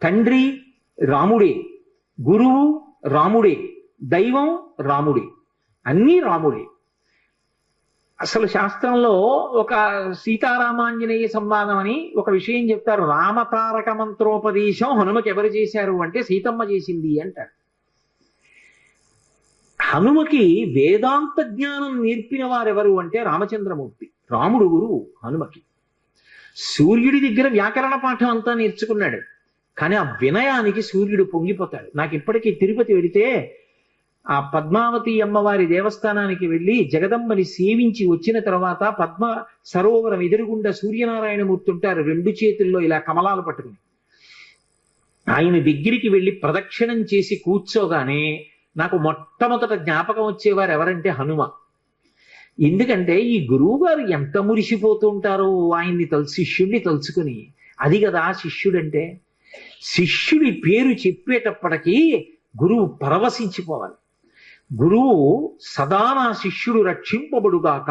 తండ్రి రాముడే, గురువు రాముడే, దైవం రాముడే, అన్నీ రాముడే. అసలు శాస్త్రంలో ఒక సీతారామాంజనేయ సంవాదం అని ఒక విషయం చెప్తారు. రామతారక మంత్రోపదేశం హనుమకి ఎవరు చేశారు అంటే సీతమ్మ చేసింది అంటారు. హనుమకి వేదాంత జ్ఞానం నేర్పిన వారెవరు అంటే రామచంద్రమూర్తి, రాముడు గురువు హనుమకి. సూర్యుడి దగ్గర వ్యాకరణ పాఠం అంతా నేర్చుకున్నాడు, కానీ ఆ వినయానికి సూర్యుడు పొంగిపోతాడు. నాకు ఇప్పటికీ తిరుపతి వెళితే ఆ పద్మావతి అమ్మవారి దేవస్థానానికి వెళ్ళి జగదంబని సేవించి వచ్చిన తర్వాత పద్మ సరోవరం ఎదురుగుండా సూర్యనారాయణమూర్తి ఉంటారు, రెండు చేతుల్లో ఇలా కమలాలు పట్టుకుని. ఆయన దగ్గరికి వెళ్ళి ప్రదక్షిణం చేసి కూర్చోగానే నాకు మొట్టమొదట జ్ఞాపకం వచ్చేవారు ఎవరంటే హనుమ. ఎందుకంటే ఈ గురువు గారు ఎంత మురిసిపోతూ ఉంటారో ఆయన్ని శిష్యుడిని తలుచుకుని. అది కదా శిష్యుడంటే. శిష్యుడి పేరు చెప్పేటప్పటికీ గురువు పరవశించిపోవాలి. గురువు సదా నా శిష్యుడు రక్షింపబడుగాక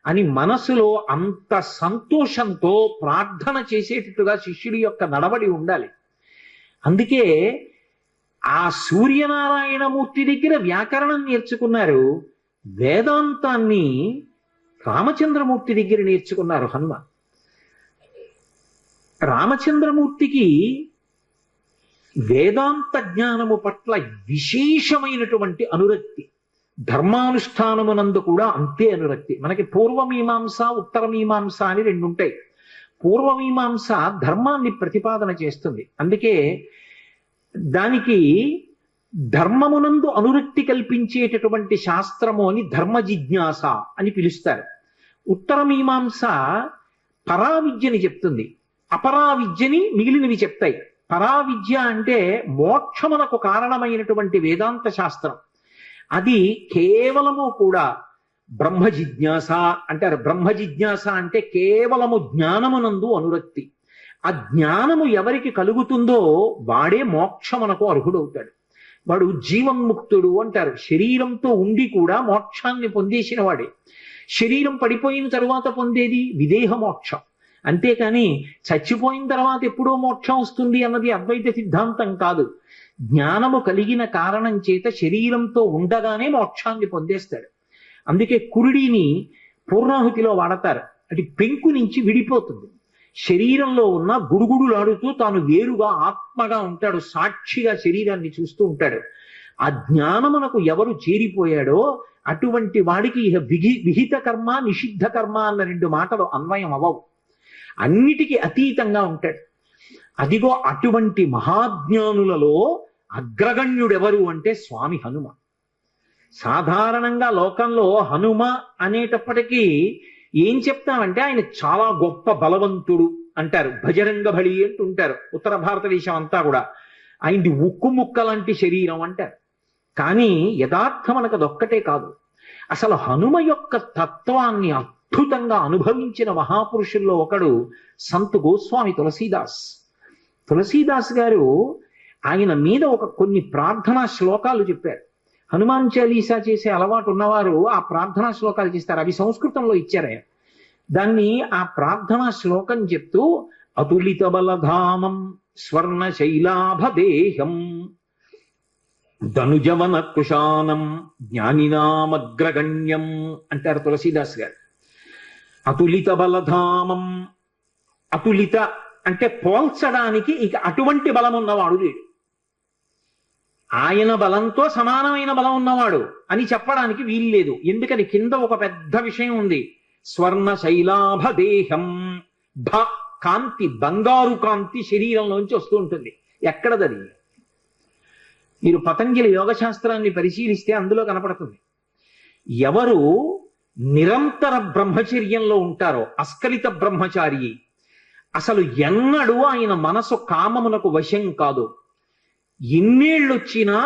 అని మనసులో అంత సంతోషంతో ప్రార్థన చేసేటట్టుగా శిష్యుడి యొక్క నడవడి ఉండాలి. అందుకే ఆ సూర్యనారాయణమూర్తి దగ్గర వ్యాకరణం నేర్చుకున్నారు, వేదాంతాన్ని రామచంద్రమూర్తి దగ్గర నేర్చుకున్నారు హనుమ. రామచంద్రమూర్తికి వేదాంత జ్ఞానము పట్ల విశేషమైనటువంటి అనురక్తి, ధర్మానుష్ఠానమునందు కూడా అంతే అనురక్తి. మనకి పూర్వమీమాంస ఉత్తరమీమాంస అని రెండు ఉంటాయి. పూర్వమీమాంస ధర్మాన్ని ప్రతిపాదన చేస్తుంది, అందుకే దానికి ధర్మమునందు అనురక్తి కల్పించేటటువంటి శాస్త్రము అని ధర్మ జిజ్ఞాస అని పిలుస్తారు. ఉత్తరమీమాంస పరావిద్యని చెప్తుంది, అపరావిద్యని మిగిలినవి చెప్తాయి. పరావిద్య అంటే మోక్షమునకు కారణమైనటువంటి వేదాంత శాస్త్రం. అది కేవలము కూడా బ్రహ్మ జిజ్ఞాస అంటారు. బ్రహ్మ జిజ్ఞాస అంటే కేవలము జ్ఞానమునందు అనురక్తి. ఆ జ్ఞానము ఎవరికి కలుగుతుందో వాడే మోక్షమునకు అర్హుడవుతాడు. వాడు జీవన్ముక్తుడు అంటారు. శరీరంతో ఉండి కూడా మోక్షాన్ని పొందేసిన వాడే. శరీరం పడిపోయిన తరువాత పొందేది విదేహ మోక్షం. అంతేకాని చచ్చిపోయిన తర్వాత ఎప్పుడో మోక్షం వస్తుంది అన్నది అద్వైత సిద్ధాంతం కాదు. జ్ఞానము కలిగిన కారణం చేత శరీరంతో ఉండగానే మోక్షాన్ని పొందేస్తాడు. అందుకే కురుడిని పూర్ణాహుతిలో వాడతారు. అది పెంకు నుంచి విడిపోతుంది. శరీరంలో ఉన్న గుడుగుడులాడుతూ తాను వేరుగా ఆత్మగా ఉంటాడు. సాక్షిగా శరీరాన్ని చూస్తూ ఉంటాడు. ఆ జ్ఞానమునకు ఎవరు చేరిపోయాడో అటువంటి వాడికి ఇహ విహిత కర్మ నిషిద్ధ కర్మ అన్న రెండు మాటలు అన్వయం అవ్వవు. అన్నిటికీ అతీతంగా ఉంటాడు. అదిగో అటువంటి మహాజ్ఞానులలో అగ్రగణ్యుడెవరు అంటే స్వామి హనుమ. సాధారణంగా లోకంలో హనుమ అనేటప్పటికీ ఏం చెప్తామంటే ఆయన చాలా గొప్ప బలవంతుడు అంటారు. భజరంగ బలి అంటుంటారు. ఉత్తర భారతదేశం అంతా కూడా ఆయనది ఉక్కు ముక్క లాంటి శరీరం అంటారు. కానీ యథార్థం మనకు అదొక్కటే కాదు. అసలు హనుమ యొక్క తత్వాన్ని అద్భుతంగా అనుభవించిన మహాపురుషుల్లో ఒకడు సంత్ గోస్వామి తులసీదాస్. తులసీదాస్ గారు ఆయన మీద కొన్ని ప్రార్థనా శ్లోకాలు చెప్పారు. హనుమాన్ చాలీసా చేసే అలవాటు ఉన్నవారు ఆ ప్రార్థనా శ్లోకాలు చేస్తారు. అవి సంస్కృతంలో ఇచ్చారు ఆయన. దాన్ని ఆ ప్రార్థనా శ్లోకం చెప్తూ అతులిత బలధామం స్వర్ణ శైలాభదేహం ధనుజవన కుశానం జ్ఞానినామగ్రగణ్యం అంటారు తులసీదాస్ గారు. అతులిత బలధామం, అతులిత అంటే పోల్చడానికి ఇక అటువంటి బలం ఉన్నవాడు లేడు. ఆయన బలంతో సమానమైన బలం ఉన్నవాడు అని చెప్పడానికి వీల్లేదు. ఎందుకని కింద ఒక పెద్ద విషయం ఉంది. స్వర్ణ శైలాభదేహం, కాంతి, బంగారు కాంతి శరీరంలోంచి వస్తూ ఉంటుంది. ఎక్కడదది? మీరు పతంజలి యోగశాస్త్రాన్ని పరిశీలిస్తే అందులో కనపడుతుంది. ఎవరు నిరంతర బ్రహ్మచర్యంలో ఉంటారో, అస్కలిత బ్రహ్మచారి, అసలు ఎన్నడూ ఆయన మనసు కామమునకు వశం కాదు. ఎన్నేళ్ళొచ్చినా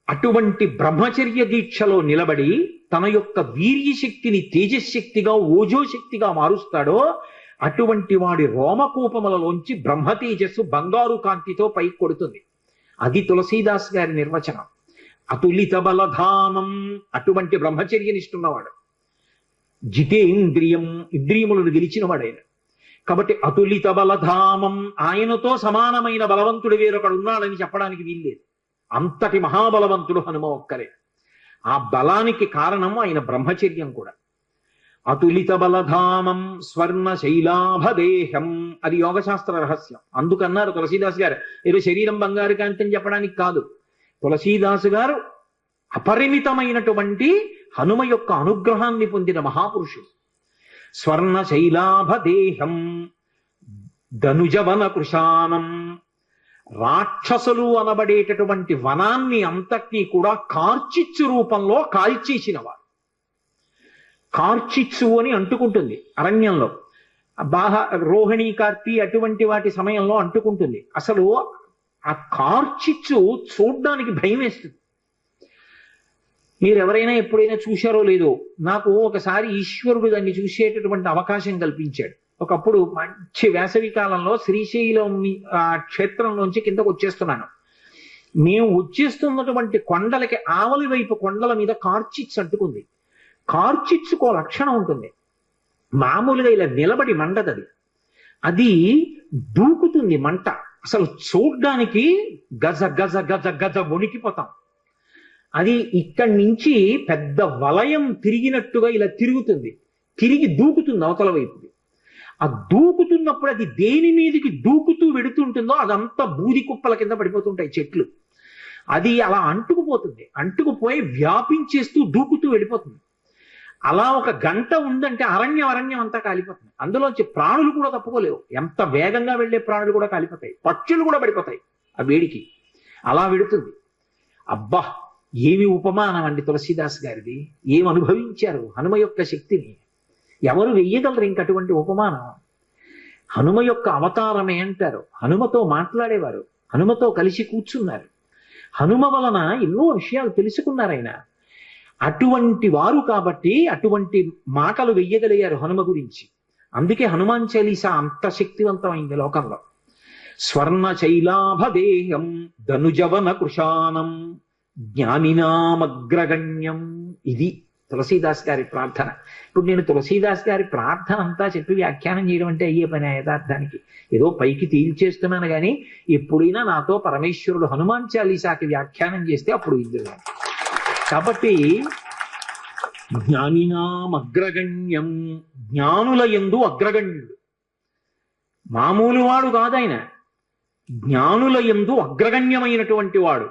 అటువంటి బ్రహ్మచర్య దీక్షలో నిలబడి తన యొక్క వీర్యశక్తిని తేజశక్తిగా ఓజోశక్తిగా మారుస్తాడో అటువంటి వాడి రోమకూపములలోంచి బ్రహ్మ తేజస్సు బంగారు కాంతితో పైకి కొడుతుంది. అది తులసీదాస్ గారి నిర్వచనం. అతులిత బలధామం, అటువంటి బ్రహ్మచర్యనిస్తున్నవాడు. జితేంద్రియం, ఇంద్రియములను గెలిచిన వాడైన. కాబట్టి అతులిత బలధామం, ఆయనతో సమానమైన బలవంతుడు వేరొకడు ఉన్నాడని చెప్పడానికి వీల్లేదు. అంతటి మహాబలవంతుడు హనుమ ఒక్కరే. ఆ బలానికి కారణం ఆయన బ్రహ్మచర్యం కూడా. అతులిత బలధామం స్వర్ణ శైలాభదేహం, అది యోగశాస్త్ర రహస్యం. అందుకన్నారు తులసీదాస్ గారు, ఏదో శరీరం బంగారు కాంతి అని చెప్పడానికి కాదు. తులసీదాసు గారు అపరిమితమైనటువంటి హనుమ యొక్క అనుగ్రహాన్ని పొందిన మహాపురుషుడు. స్వర్ణ శైలాభదేహం ధనుజవన కృశానం, రాక్షసులు అనబడేటటువంటి వనాన్ని అంతటినీ కూడా కార్చిచ్చు రూపంలో కాల్చేసినవారు. కార్చిచ్చు అని అంటుకుంటుంది అరణ్యంలో. రోహిణీ కార్తీ అటువంటి వాటి సమయంలో అంటుకుంటుంది. అసలు ఆ కార్చిచ్చు చూడ్డానికి భయం వేస్తుంది. మీరు ఎవరైనా ఎప్పుడైనా చూశారో లేదో, నాకు ఒకసారి ఈశ్వరుడు దాన్ని చూసేటటువంటి అవకాశం కల్పించాడు. ఒకప్పుడు మంచి వేసవి కాలంలో శ్రీశైలం క్షేత్రంలోంచి కిందకు వచ్చేస్తున్నాను. మేము వచ్చేస్తున్నటువంటి కొండలకి ఆవలి వైపు కొండల మీద కార్చిచ్చు అంటుకుంది. కార్చిచ్చుకో లక్షణం ఉంటుంది. మామూలుగా ఇలా నిలబడి మండదది, అది దూకుతుంది మంట. అసలు చూడ్డానికి గజ గజ గజ గజ వణికిపోతాం. అది ఇక్కడి నుంచి పెద్ద వలయం తిరిగినట్టుగా ఇలా తిరుగుతుంది, తిరిగి దూకుతుంది అవతల వైపుకి. ఆ దూకుతున్నప్పుడు అది దేని మీదకి దూకుతూ వెడుతుంటుందో అదంతా బూది కుప్పల కింద పడిపోతుంటాయి చెట్లు. అది అలా అంటుకుపోతుంది, అంటుకుపోయి వ్యాపించేస్తూ దూకుతూ వెళ్ళిపోతుంది. అలా ఒక గంట ఉందంటే అరణ్యం అంతా కాలిపోతుంది. అందులోంచి ప్రాణులు కూడా తప్పుకోలేవు. ఎంత వేగంగా వెళ్లే ప్రాణులు కూడా కాలిపోతాయి, పక్షులు కూడా పడిపోతాయి ఆ వేడికి. అలా వెడుతుంది. అబ్బా, ఏమి ఉపమానం అండి తులసీదాస్ గారిది! ఏం అనుభవించారు హనుమ యొక్క శక్తిని! ఎవరు వెయ్యగలరు ఇంకటువంటి ఉపమానం? హనుమ యొక్క అవతారమే అంటారు. హనుమతో మాట్లాడేవారు, హనుమతో కలిసి కూర్చున్నారు, హనుమ వలన ఎన్నో విషయాలు తెలుసుకున్నారు ఆయన. అటువంటి వారు కాబట్టి అటువంటి మాటలు వెయ్యగలిగారు హనుమ గురించి. అందుకే హనుమాన్ చాలీసా అంత శక్తివంతమైంది లోకంలో. స్వర్ణ శైలాభదేహం ధనుజవన కృషానం జ్ఞానినామగ్రగణ్యం. ఇది తులసీదాస్ గారి ప్రార్థన. ఇప్పుడు నేను తులసీదాస్ గారి ప్రార్థన అంతా చెప్పి వ్యాఖ్యానం చేయడం అంటే అయ్యే పని యథార్థానికి. ఏదో పైకి తేల్చేస్తున్నాను కానీ ఎప్పుడైనా నాతో పరమేశ్వరుడు హనుమాన్ చాలీసాకి వ్యాఖ్యానం చేస్తే అప్పుడు ఇందులో. కాబట్టి జ్ఞానినామగ్రగణ్యం, జ్ఞానుల యందు అగ్రగణ్యుడు, మామూలు వాడు కాదాయన, జ్ఞానుల యందు అగ్రగణ్యమైనటువంటి వాడు.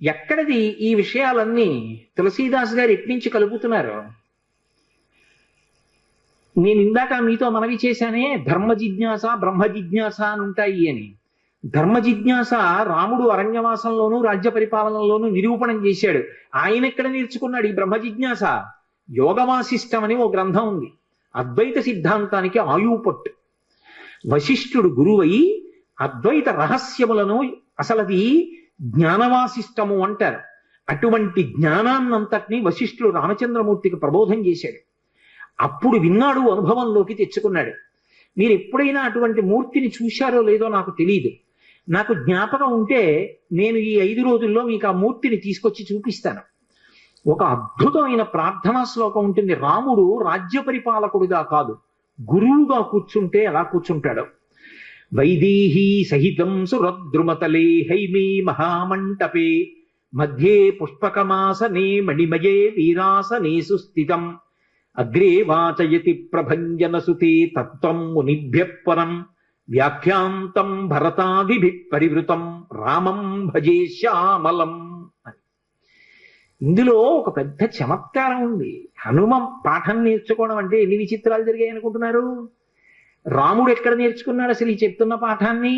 ఎక్కడిది ఈ విషయాలన్నీ తులసీదాస్ గారు ఎట్నుంచి కలుపుతున్నారు? నేను ఇందాక మీతో మనవి చేశానే, ధర్మ జిజ్ఞాస బ్రహ్మ జిజ్ఞాస అని ఉంటాయి అని. ధర్మ జిజ్ఞాస రాముడు అరణ్యవాసంలోనూ రాజ్య పరిపాలనలోనూ నిరూపణం చేశాడు. ఆయన ఎక్కడ నేర్చుకున్నాడు ఈ బ్రహ్మ జిజ్ఞాస? యోగవాసిష్టం అని ఓ గ్రంథం ఉంది, అద్వైత సిద్ధాంతానికి ఆయుపట్టు. వశిష్ఠుడు గురువై అద్వైత రహస్యములను, అసలది జ్ఞానవాసిష్టము అంటారు. అటువంటి జ్ఞానాన్నంతటినీ వశిష్ఠుడు రామచంద్రమూర్తికి ప్రబోధం చేశాడు. అప్పుడు విన్నాడు, అనుభవంలోకి తెచ్చుకున్నాడు. మీరు ఎప్పుడైనా అటువంటి మూర్తిని చూశారో లేదో నాకు తెలియదు. నాకు జ్ఞాపకం ఉంటే నేను ఈ 5 రోజుల్లో మీకు ఆ మూర్తిని తీసుకొచ్చి చూపిస్తాను. ఒక అద్భుతమైన ప్రార్థనా శ్లోకం ఉంటుంది. రాముడు రాజ్య పరిపాలకుడిగా కాదు, గురువుగా కూర్చుంటే ఎలా కూర్చుంటాడో. వైదేహీ సహితం సురద్రుమతలే హైమే మహామంటపే మధ్యే పుష్పకమాసనే మణిమయే వీరాసనే సుస్థితం అగ్రే వాచయతి ప్రభంజన సుతే తత్వం మునిభ్యః పరం వ్యాఖ్యాంతం భరతాదిభిః పరివృతం రామం భజే శ్యామలం. ఇందులో ఒక పెద్ద చమత్కారం ఉంది. హనుమ పాఠం నేర్చుకోవడం అంటే ఎన్ని విచిత్రాలు జరిగాయి అనుకుంటున్నారు? రాముడు ఎక్కడ నేర్చుకున్నాడు అసలు ఈ చెప్తున్న పాఠాన్ని?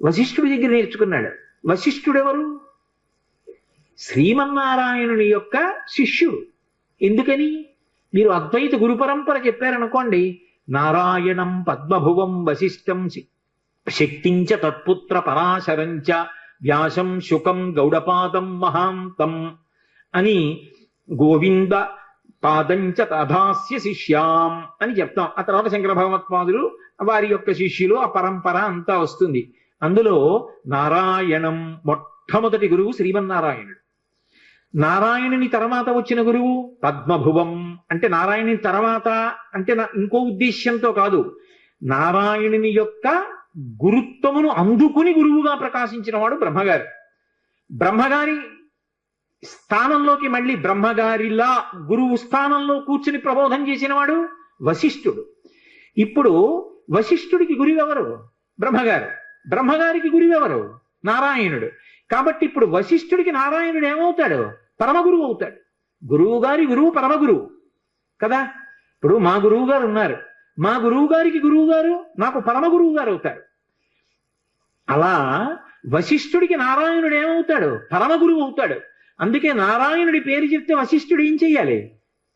వశిష్ఠుడి దగ్గర నేర్చుకున్నాడు. వశిష్ఠుడు ఎవరు? శ్రీమన్నారాయణుని యొక్క శిష్యుడు. ఎందుకని? మీరు అద్వైత గురు పరంపర చెప్పారనుకోండి, నారాయణం పద్మభువం వశిష్ఠం శక్తించ తత్పుత్ర పరాశరంచ వ్యాసం శుకం గౌడపాదం మహాంతం అని గోవింద పాదంచ తథాస్య శిష్యాం అని చెప్తాం. ఆ తర్వాత శంకర భగవత్పాదులు వారి యొక్క శిష్యులు, ఆ పరంపర అంతా వస్తుంది. అందులో నారాయణం మొట్టమొదటి గురువు శ్రీమన్నారాయణుడు. నారాయణుని తర్వాత వచ్చిన గురువు పద్మభువం. అంటే నారాయణుని తర్వాత అంటే ఇంకో ఉద్దేశ్యంతో కాదు, నారాయణుని యొక్క గురుత్వమును అందుకుని గురువుగా ప్రకాశించిన వాడు బ్రహ్మగారు. బ్రహ్మగారి స్థానంలోకి మళ్ళీ బ్రహ్మగారిలా గురువు స్థానంలో కూర్చుని ప్రబోధం చేసిన వాడు వశిష్ఠుడు. ఇప్పుడు వశిష్ఠుడికి గురువెవరు? బ్రహ్మగారు. బ్రహ్మగారికి గురువెవరు? నారాయణుడు. కాబట్టి ఇప్పుడు వశిష్ఠుడికి నారాయణుడు ఏమవుతాడు? పరమగురువు అవుతాడు. గురువు గారి గురువు పరమగురువు కదా. ఇప్పుడు మా గురువు గారు ఉన్నారు, మా గురువు గారికి గురువు గారు నాకు పరమగురువు గారు అవుతారు. అలా వశిష్ఠుడికి నారాయణుడు ఏమవుతాడు? పరమగురువు అవుతాడు. అందుకే నారాయణుడి పేరు చెప్తే వశిష్ఠుడు ఏం చెయ్యాలి?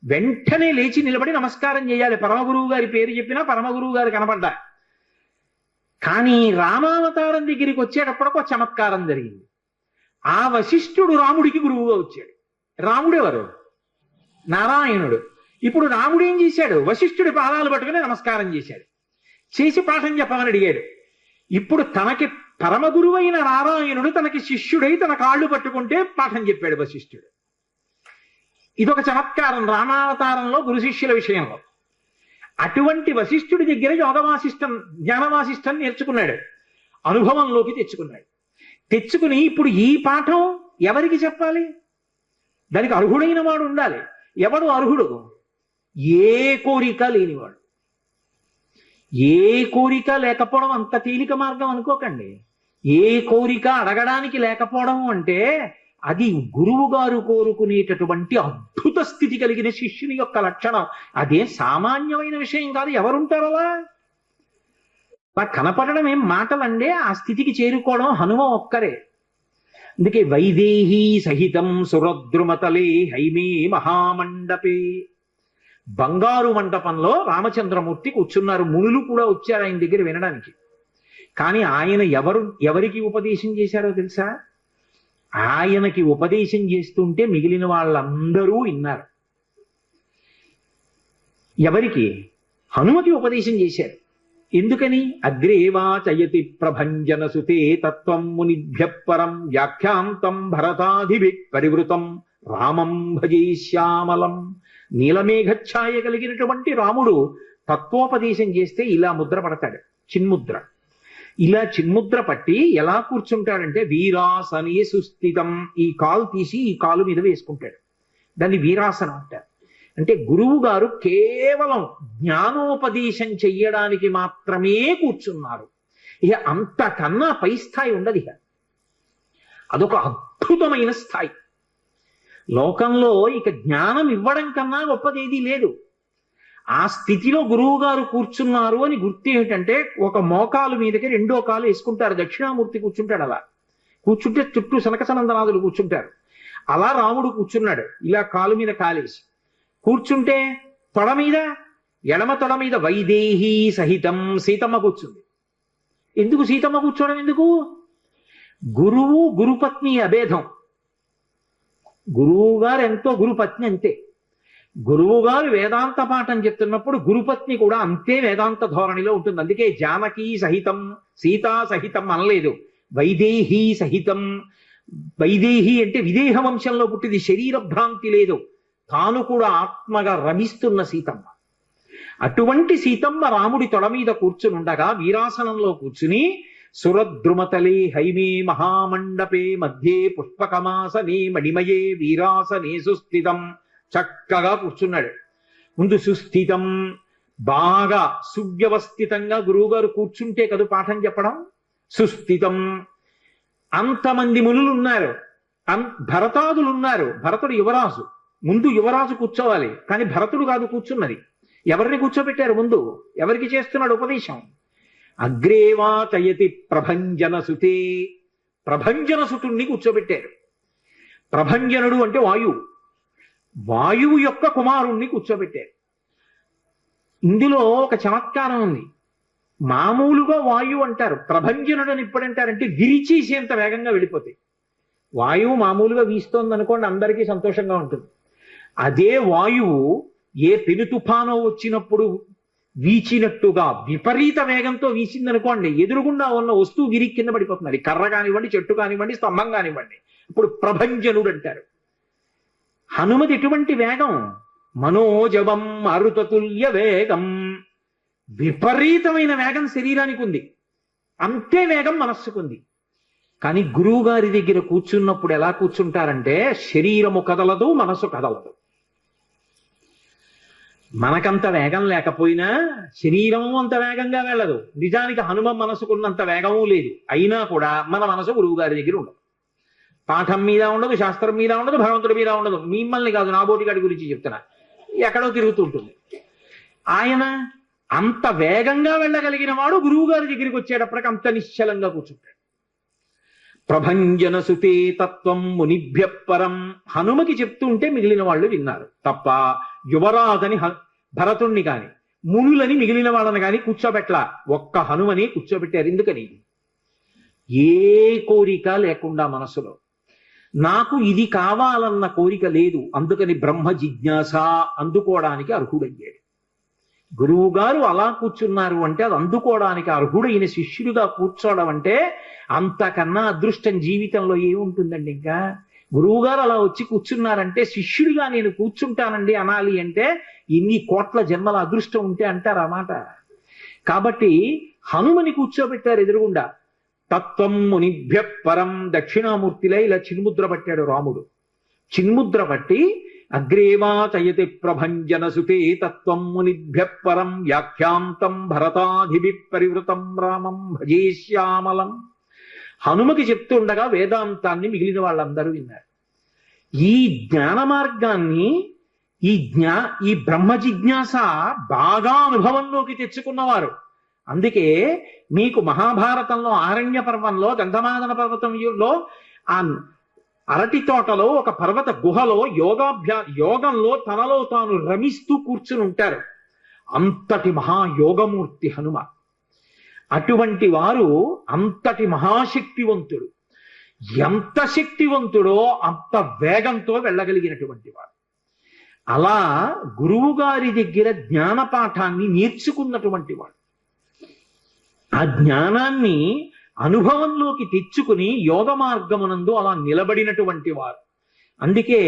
వెంటనే లేచి నిలబడి నమస్కారం చేయాలి. పరమగురువు గారి పేరు చెప్పినా పరమగురువు గారు కనపడ్డా. కానీ రామావతారం దగ్గరికి వచ్చేటప్పటికి ఒక చమత్కారం జరిగింది. ఆ వశిష్ఠుడు రాముడికి గురువుగా వచ్చాడు. రాముడు ఎవరు? నారాయణుడు. ఇప్పుడు రాముడు ఏం చేశాడు? వశిష్ఠుడి పాదాలు పట్టుకుని నమస్కారం చేశాడు. చేసి పాఠం చెప్పమని అడిగాడు. ఇప్పుడు తనకి పరమగురువైన నారాయణుడు తనకి శిష్యుడై తన కాళ్ళు పట్టుకుంటే పాఠం చెప్పాడు వశిష్ఠుడు. ఇదొక చమత్కారం రామావతారంలో గురు శిష్యుల విషయంలో. అటువంటి వశిష్ఠుడి దగ్గర యోగవాసిష్టం జ్ఞానవాసిష్టం నేర్చుకున్నాడు, అనుభవంలోకి తెచ్చుకున్నాడు. తెచ్చుకుని ఇప్పుడు ఈ పాఠం ఎవరికి చెప్పాలి? దానికి అర్హుడైన వాడు ఉండాలి. ఎవడు అర్హుడు? ఏ కోరిక లేనివాడు. ఏ కోరిక లేకపోవడం అంత తేలిక మార్గం అనుకోకండి. ఏ కోరిక అడగడానికి లేకపోవడం అంటే అది గురువు గారు కోరుకునేటటువంటి అద్భుత స్థితి కలిగిన శిష్యుని యొక్క లక్షణం. అదే సామాన్యమైన విషయం కాదు. ఎవరుంటారు అలా? కనపడడం ఏం మాటలండే, ఆ స్థితికి చేరుకోవడం హనుమ ఒక్కరే. అందుకే వైదేహీ సహితం సురద్రుమతలే హైమే మహామండపే. బంగారు మంటపంలో రామచంద్రమూర్తి కూర్చున్నారు. మునులు కూడా వచ్చారు ఆయన దగ్గర వినడానికి. కానీ ఆయన ఎవరికి ఉపదేశం చేశారో తెలుసా? ఆయనకి ఉపదేశం చేస్తుంటే మిగిలిన వాళ్ళందరూ విన్నారు. ఎవరికి? హనుమకి ఉపదేశం చేశారు. ఎందుకని? అగ్రేవాచయతి ప్రభంజన సుతే తత్వం మునిభ్య పరం వ్యాఖ్యాంతం భరతాధిభి పరివృతం రామం భజే శ్యామలం. నీలమేఘఛాయ కలిగినటువంటి రాముడు తత్వోపదేశం చేస్తే ఇలా ముద్ర పడతాడు, చిన్ముద్ర. ఇలా చిన్ముద్ర పట్టి ఎలా కూర్చుంటాడంటే వీరాసనే సుస్థితం. ఈ కాలు తీసి ఈ కాలు మీద వేసుకుంటాడు. దాన్ని వీరాసనం అంటారు. అంటే గురువు గారు కేవలం జ్ఞానోపదేశం చెయ్యడానికి మాత్రమే కూర్చున్నారు. ఇక అంతకన్నా పై స్థాయి ఉండదు. ఇక అదొక అద్భుతమైన స్థాయి. లోకంలో ఇక జ్ఞానం ఇవ్వడం కన్నా గొప్పదేదీ లేదు. ఆ స్థితిలో గురువు గారు కూర్చున్నారు అని గుర్తు ఏమిటంటే, ఒక మోకాలు మీదకి రెండో కాలు వేసుకుంటారు. దక్షిణామూర్తి కూర్చుంటాడు. అలా కూర్చుంటే చుట్టూ సనకసనందనాథులు కూర్చుంటారు. అలా రాముడు కూర్చున్నాడు, ఇలా కాలు మీద కాలేసి. కూర్చుంటే తొడ మీద, ఎడమ తొడ మీద వైదేహీ సహితం సీతమ్మ కూర్చుంది. ఎందుకు సీతమ్మ కూర్చోవడం? ఎందుకు? గురువు గురుపత్ని అభేదం. గురువు గారు ఎంతో గురుపత్ని అంతే. గురువు గారు వేదాంత పాఠం చెప్తున్నప్పుడు గురుపత్ని కూడా అంతే వేదాంత ధోరణిలో ఉంటుంది. అందుకే జానకీ సహితం సీతా సహితం అనలేదు, వైదేహీ సహితం. వైదేహి అంటే విదేహ వంశంలో పుట్టింది, శరీర భ్రాంతి లేదు, తాను కూడా ఆత్మగా రమిస్తున్న సీతమ్మ. అటువంటి సీతమ్మ రాముడి తొడ మీద కూర్చునుండగా వీరాసనంలో కూర్చుని సురద్రుమతలే హైమే మహామండపే మధ్యే పుష్పకమాసనే మణిమయే వీరాసనే సుస్థితం. చక్కగా కూర్చున్నాడు. ముందు సుస్థితం, బాగా సువ్యవస్థితంగా గురువుగారు కూర్చుంటే కదా పాఠం చెప్పడం. సుస్థితం, అంతమంది మునులు ఉన్నారు, భరతాదులు ఉన్నారు. భరతుడు యువరాజు, ముందు యువరాజు కూర్చోవాలి. కానీ భరతుడు కాదు కూర్చున్నది. ఎవరిని కూర్చోబెట్టారు ముందు? ఎవరికి చేస్తున్నాడు ఉపదేశం? అగ్రేవాచయతి ప్రభంజన సుతే. ప్రభంజన సుతుణ్ణి కూర్చోబెట్టారు. ప్రభంజనుడు అంటే వాయువు, వాయువు యొక్క కుమారుణ్ణి కూర్చోబెట్టారు. ఇందులో ఒక చమత్కారం ఉంది. మామూలుగా వాయువు అంటారు, ప్రభంజనుడు అని ఎప్పుడంటారంటే విరిచేసేంత వేగంగా వెళ్ళిపోతాయి. వాయువు మామూలుగా వీస్తోంది అనుకోండి, అందరికీ సంతోషంగా ఉంటుంది. అదే వాయువు ఏ పెను తుఫానో వచ్చినప్పుడు వీచినట్టుగా విపరీత వేగంతో వీచిందనుకోండి, ఎదురుగుండా ఉన్న వస్తువు విరి కింద పడిపోతుంది. అది కర్ర కానివ్వండి, చెట్టు కానివ్వండి, స్తంభం కానివ్వండి. ఇప్పుడు ప్రభంజనుడు అంటారు. హనుమతి ఎటువంటి వేగం? మనోజవం అరుతతుల్య వేగం. విపరీతమైన వేగం శరీరానికి ఉంది, అంతే వేగం మనస్సుకుంది. కానీ గురువు గారి దగ్గర కూర్చున్నప్పుడు ఎలా కూర్చుంటారంటే శరీరము కదలదు, మనసు కదలదు. మనకంత వేగం లేకపోయినా శరీరము అంత వేగంగా వెళ్ళదు. నిజానికి హనుమ మనసుకున్నంత వేగము లేదు. అయినా కూడా మన మనసు గురువు గారి దగ్గర ఉండదు. పాఠం మీద ఉండదు, శాస్త్రం మీద ఉండదు, భగవంతుడి మీద ఉండదు. మిమ్మల్ని కాదు, నాబోటిగాడి గురించి చెప్తున్నా, ఎక్కడో తిరుగుతూ ఉంటుంది. ఆయన అంత వేగంగా వెళ్ళగలిగిన వాడు గురువు గారి దగ్గరికి వచ్చేటప్పటికి అంత నిశ్చలంగా కూర్చుంటాడు. ప్రభంజన సుతే తత్వం మునిభ్య పరం. హనుమకి చెప్తుంటే మిగిలిన వాళ్ళు విన్నారు తప్ప యువరాజని భరతుణ్ణి కాని మునులని మిగిలిన వాళ్ళని కాని కూర్చోబెట్లా. ఒక్క హనుమని కూర్చోబెట్టారు. ఎందుకని? ఏ కోరిక లేకుండా మనసులో నాకు ఇది కావాలన్న కోరిక లేదు. అందుకని బ్రహ్మ జిజ్ఞాస అందుకోవడానికి అర్హుడయ్యాడు. గురువు గారు అలా కూర్చున్నారు అంటే అది అందుకోవడానికి అర్హుడైన శిష్యుడిగా కూర్చోవడం అంటే అంతకన్నా అదృష్టం జీవితంలో ఏముంటుందండి. ఇంకా గురువు గారు అలా వచ్చి కూర్చున్నారంటే శిష్యుడిగా నేను కూర్చుంటానండి అనాలి అంటే ఇన్ని కోట్ల జన్మల అదృష్టం ఉంటే అంటారు ఆ మాట. కాబట్టి హనుమని కూర్చోబెట్టారు ఎదురుగుండా. తత్వం మునిభ్య పరం. దక్షిణామూర్తిలో ఇలా చిన్ముద్ర పట్టాడు రాముడు. చిన్ముద్ర పట్టి అగ్రేవాచయతి ప్రభంజన సుతే తత్వం మునిభ్య పరం వ్యాఖ్యాంతం భరతాధిభి పరివృతం రామం భజే శ్యామలం. హనుమకి చెప్తుండగా వేదాంతాన్ని మిగిలిన వాళ్ళందరూ విన్నారు. ఈ జ్ఞాన మార్గాన్ని, ఈ బ్రహ్మ జిజ్ఞాస బాగా అనుభవంలోకి తెచ్చుకున్నవారు. అందుకే మీకు మహాభారతంలో ఆరణ్య పర్వంలో గంధమాదన పర్వతంలో అరటి తోటలో ఒక పర్వత గుహలో యోగంలో తనలో తాను రమిస్తూ కూర్చుని ఉంటారు. అంతటి మహాయోగమూర్తి హనుమ. అటువంటి వారు అంతటి మహాశక్తివంతుడు. ఎంత శక్తివంతుడో అంత వేగంతో వెళ్ళగలిగినటువంటి వాడు. అలా గురువు గారి దగ్గర జ్ఞానపాఠాన్ని నేర్చుకున్నటువంటి వాడు. ఆ జ్ఞానాన్ని అనుభవంలోకి తెచ్చుకుని యోగ మార్గమునందు అలా నిలబడినటువంటి వారు. అందుకే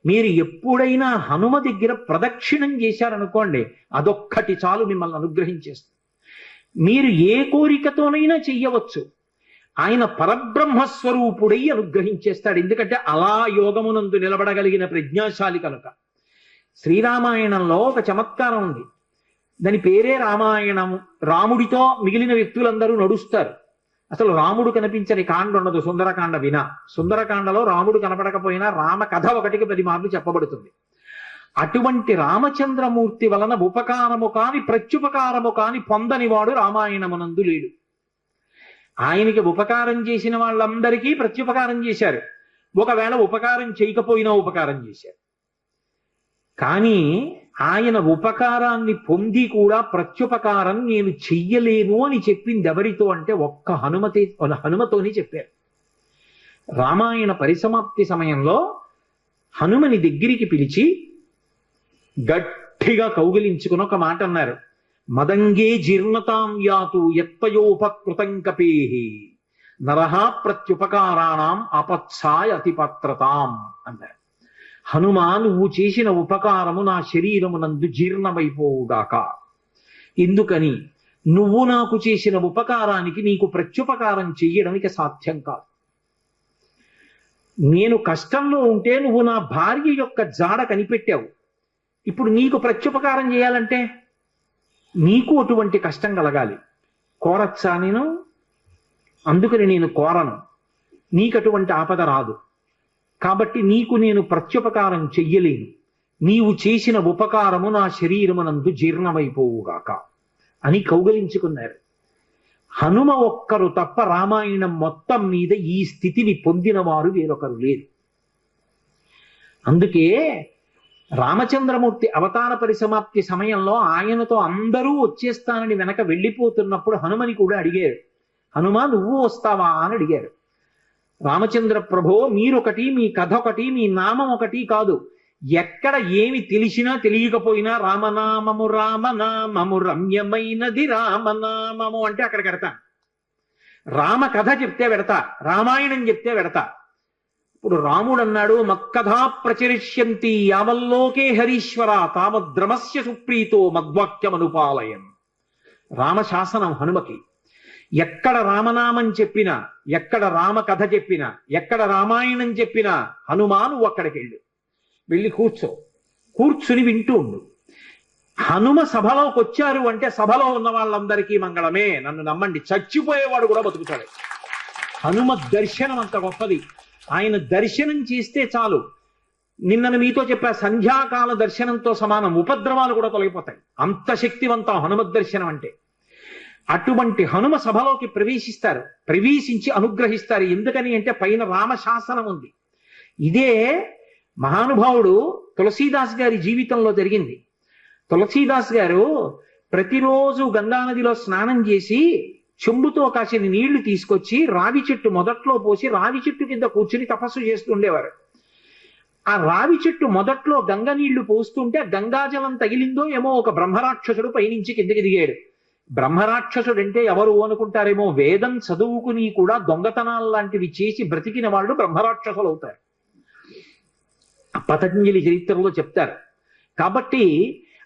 మీరు ఎప్పుడైనా హనుమ దగ్గర ప్రదక్షిణం చేశారనుకోండి, అదొక్కటి చాలు మిమ్మల్ని అనుగ్రహించేస్తుంది. మీరు ఏ కోరికతోనైనా చెయ్యవచ్చు. ఆయన పరబ్రహ్మస్వరూపుడై అనుగ్రహించేస్తాడు. ఎందుకంటే అలా యోగమునందు నిలబడగలిగిన ప్రజ్ఞాశాలి కనుక. శ్రీరామాయణంలో ఒక చమత్కారం ఉంది. దాని పేరే రామాయణం. రాముడితో మిగిలిన వ్యక్తులందరూ నడుస్తారు. అసలు రాముడు కనిపించని కాండ ఉండదు సుందరకాండ వినా. సుందరకాండలో రాముడు కనపడకపోయినా రామ కథ 1కి 10 మార్లు చెప్పబడుతుంది. అటువంటి రామచంద్రమూర్తి వలన ఉపకారము కాని ప్రత్యుపకారము కాని పొందనివాడు రామాయణమునందు లేడు. ఆయనకి ఉపకారం చేసిన వాళ్ళందరికీ ప్రత్యుపకారం చేశారు. ఒకవేళ ఉపకారం చేయకపోయినా ఉపకారం చేశారు. కానీ ఆయన ఉపకారాన్ని పొంది కూడా ప్రత్యుపకారం నేను చెయ్యలేను అని చెప్పింది ఎవరితో అంటే ఒక్క హనుమతోని చెప్పారు. రామాయణ పరిసమాప్తి సమయంలో హనుమని దగ్గరికి పిలిచి గట్టిగా కౌగిలించుకుని ఒక మాట అన్నారు. మదంగే జీర్ణతాం యాతు యత్పయోపకృతం కపేహి నరహ ప్రత్యుపకారాణం అపత్సాయ అతిపత్రతాం అన్నారు. హనుమా, నువ్వు చేసిన ఉపకారము నా శరీరమునందు జీర్ణమైపోవుగాక. ఎందుకని? నువ్వు నాకు చేసిన ఉపకారానికి నీకు ప్రత్యుపకారం చెయ్యడానికి సాధ్యం కాదు. నేను కష్టంలో ఉంటే నువ్వు నా భార్య యొక్క జాడ కనిపెట్టావు. ఇప్పుడు నీకు ప్రత్యుపకారం చేయాలంటే నీకు అటువంటి కష్టం కలగాలి. కోరచ్చా నేను? అందుకని నేను కోరను. నీకు అటువంటి ఆపద రాదు. కాబట్టి నీకు నేను ప్రత్యుపకారం చెయ్యలేను. నీవు చేసిన ఉపకారము నా శరీరమునందు జీర్ణమైపోవుగాక అని కౌగలించుకున్నారు. హనుమ ఒక్కరు తప్ప రామాయణం మొత్తం మీద ఈ స్థితిని పొందిన వారు వేరొకరు లేరు. అందుకే రామచంద్రమూర్తి అవతార పరిసమాప్తి సమయంలో ఆయనతో అందరూ వచ్చేస్తానని వెనక వెళ్ళిపోతున్నప్పుడు హనుమని కూడా అడిగారు. హనుమ, నువ్వు వస్తావా అని అడిగారు. రామచంద్ర ప్రభో, మీరొకటి, మీ కథ ఒకటి, మీ నామం ఒకటి కాదు. ఎక్కడ ఏమి తెలిసినా తెలియకపోయినా రామనామము రామనామము రమ్యమైనది రామనామము అంటే అక్కడికి వెడతా. రామ కథ చెప్తే వెడతా, రామాయణం చెప్తే వెడతా. ఇప్పుడు రాముడు అన్నాడు, మక్కథా ప్రచరిష్యంతి యావల్లోకే హరీశ్వర తావద్రమస్య సుప్రీతో మద్వాక్యమనుపాలయం. రామశాసనం హనుమకి. ఎక్కడ రామనామం చెప్పినా, ఎక్కడ రామ కథ చెప్పినా, ఎక్కడ రామాయణం చెప్పినా హనుమా నువ్వు అక్కడికి వెళ్ళి కూర్చుని వింటూ ఉండు. హనుమ సభలోకి వచ్చారు అంటే సభలో ఉన్న వాళ్ళందరికీ మంగళమే. నన్ను నమ్మండి, చచ్చిపోయేవాడు కూడా బతుకుతాడు. హనుమ దర్శనం అంత గొప్పది. ఆయన దర్శనం చేస్తే చాలు. నిన్నను మీతో చెప్పా, సంధ్యాకాల దర్శనంతో సమానం. ఉపద్రవాలు కూడా తొలగిపోతాయి. అంత శక్తివంతం హనుమద్ దర్శనం అంటే. అటువంటి హనుమ సభలోకి ప్రవేశిస్తారు. ప్రవేశించి అనుగ్రహిస్తారు. ఎందుకని అంటే పైన రామశాసనం ఉంది. ఇదే మహానుభావుడు తులసీదాస్ గారి జీవితంలో జరిగింది. తులసీదాస్ గారు ప్రతిరోజు గంగానదిలో స్నానం చేసి చెంబుతో కాసిన నీళ్లు తీసుకొచ్చి రావి చెట్టు మొదట్లో పోసి రావి చెట్టు కింద కూర్చుని తపస్సు చేస్తుండేవారు. ఆ రావి చెట్టు మొదట్లో గంగ నీళ్లు పోస్తుంటే గంగాజలం తగిలిందో ఏమో ఒక బ్రహ్మరాక్షసుడు పైనుంచి కిందకి దిగాడు. బ్రహ్మరాక్షసుడు అంటే ఎవరు అనుకుంటారేమో, వేదం చదువుకుని కూడా దొంగతనాలు లాంటివి చేసి బ్రతికిన వాళ్ళు బ్రహ్మరాక్షసులు అవుతారు. పతంజలి చరిత్రలో చెప్తారు. కాబట్టి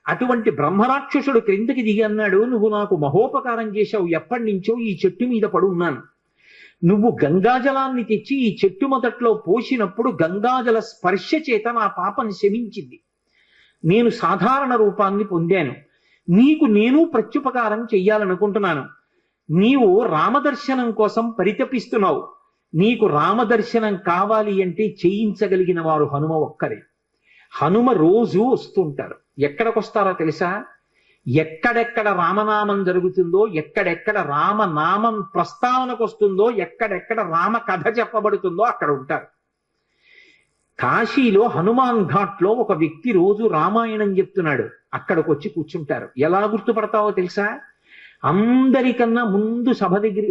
అటువంటి బ్రహ్మరాక్షసుడు క్రిందకి దిగి అన్నాడు, నువ్వు నాకు మహోపకారం చేశావు. ఎప్పటి నుంచో ఈ చెట్టు మీద పడి ఉన్నాను. నువ్వు గంగాజలాన్ని తెచ్చి ఈ చెట్టు మొదట్లో పోసినప్పుడు గంగాజల స్పర్శ చేత నా పాపం శమించింది. నేను సాధారణ రూపాన్ని పొందాను. నీకు నేను ప్రత్యుపకారం చెయ్యాలనుకుంటున్నాను. నీవు రామదర్శనం కోసం పరితపిస్తున్నావు. నీకు రామదర్శనం కావాలి అంటే చేయించగలిగిన వారు హనుమ ఒక్కరే. హనుమ రోజు వస్తుంటారు. ఎక్కడికి వస్తారో తెలుసా? ఎక్కడెక్కడ రామనామం జరుగుతుందో, ఎక్కడెక్కడ రామనామం ప్రస్తావనకు వస్తుందో, ఎక్కడెక్కడ రామ కథ చెప్పబడుతుందో అక్కడ ఉంటారు. కాశీలో హనుమాన్ ఘాట్ లో ఒక వ్యక్తి రోజు రామాయణం చెప్తున్నాడు. అక్కడికి వచ్చి కూర్చుంటారు. ఎలా గుర్తుపడతావో తెలుసా? అందరికన్నా ముందు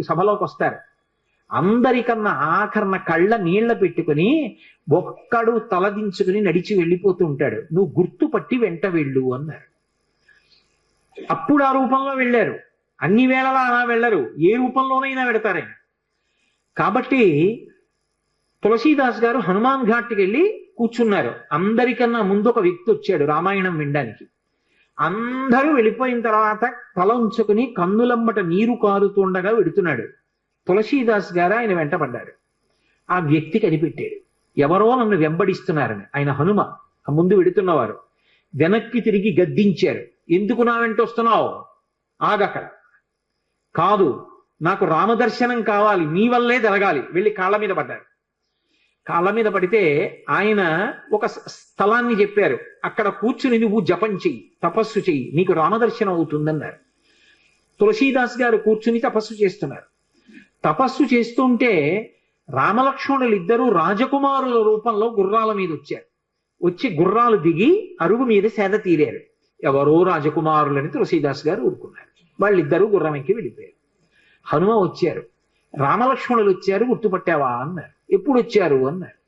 సభలోకి వస్తారు. అందరికన్నా ఆఖరణ కళ్ళ నీళ్ల పెట్టుకుని ఒక్కడు తలదించుకుని నడిచి వెళ్ళిపోతూ ఉంటాడు. నువ్వు గుర్తుపట్టి వెంట వెళ్ళు అన్నారు. అప్పుడు ఆ రూపంలో వెళ్ళారు. అన్ని వేళలా అలా వెళ్ళరు, ఏ రూపంలోనైనా వెడతారే. కాబట్టి తులసీదాస్ గారు హనుమాన్ ఘాట్కి వెళ్ళి కూర్చున్నారు. అందరికన్నా ముందు ఒక వ్యక్తి వచ్చాడు రామాయణం వినడానికి. అందరూ వెళ్ళిపోయిన తర్వాత తల ఉంచుకుని కన్నులమ్మట నీరు కారుతుండగా వెడుతున్నాడు. తులసీదాస్ గారు ఆయన వెంటబడ్డారు. ఆ వ్యక్తి కనిపెట్టాడు, ఎవరో నన్ను వెంబడిస్తున్నారని. ఆయన హనుమ, ఆ ముందు వెడుతున్నవారు. వెనక్కి తిరిగి గద్దించారు, ఎందుకు నా వెంట వస్తున్నావు, ఆగక్కడ. కాదు, నాకు రామదర్శనం కావాలి, నీ వల్లే జరగాలి. వెళ్ళి కాళ్ళ మీద పడ్డారు. కాళ్ళ మీద పడితే ఆయన ఒక స్థలాన్ని చెప్పారు, అక్కడ కూర్చుని నువ్వు జపం చెయ్యి, తపస్సు చెయ్యి, నీకు రామదర్శనం అవుతుందన్నారు. తులసీదాస్ గారు కూర్చుని తపస్సు చేస్తున్నారు. తపస్సు చేస్తుంటే రామలక్ష్మణులు ఇద్దరూ రాజకుమారుల రూపంలో గుర్రాల మీద వచ్చారు. వచ్చి గుర్రాలు దిగి అరుగు మీద సేద తీరారు. ఎవరో రాజకుమారులని తులసీదాస్ గారు ఊరుకున్నారు. వాళ్ళిద్దరూ గుర్రం ఎక్కి వెళ్ళిపోయారు. హనుమ వచ్చారు, రామలక్ష్మణులు వచ్చారు, గుర్తుపట్టావా అన్నారు. ఎప్పుడు వచ్చారు అన్నారు.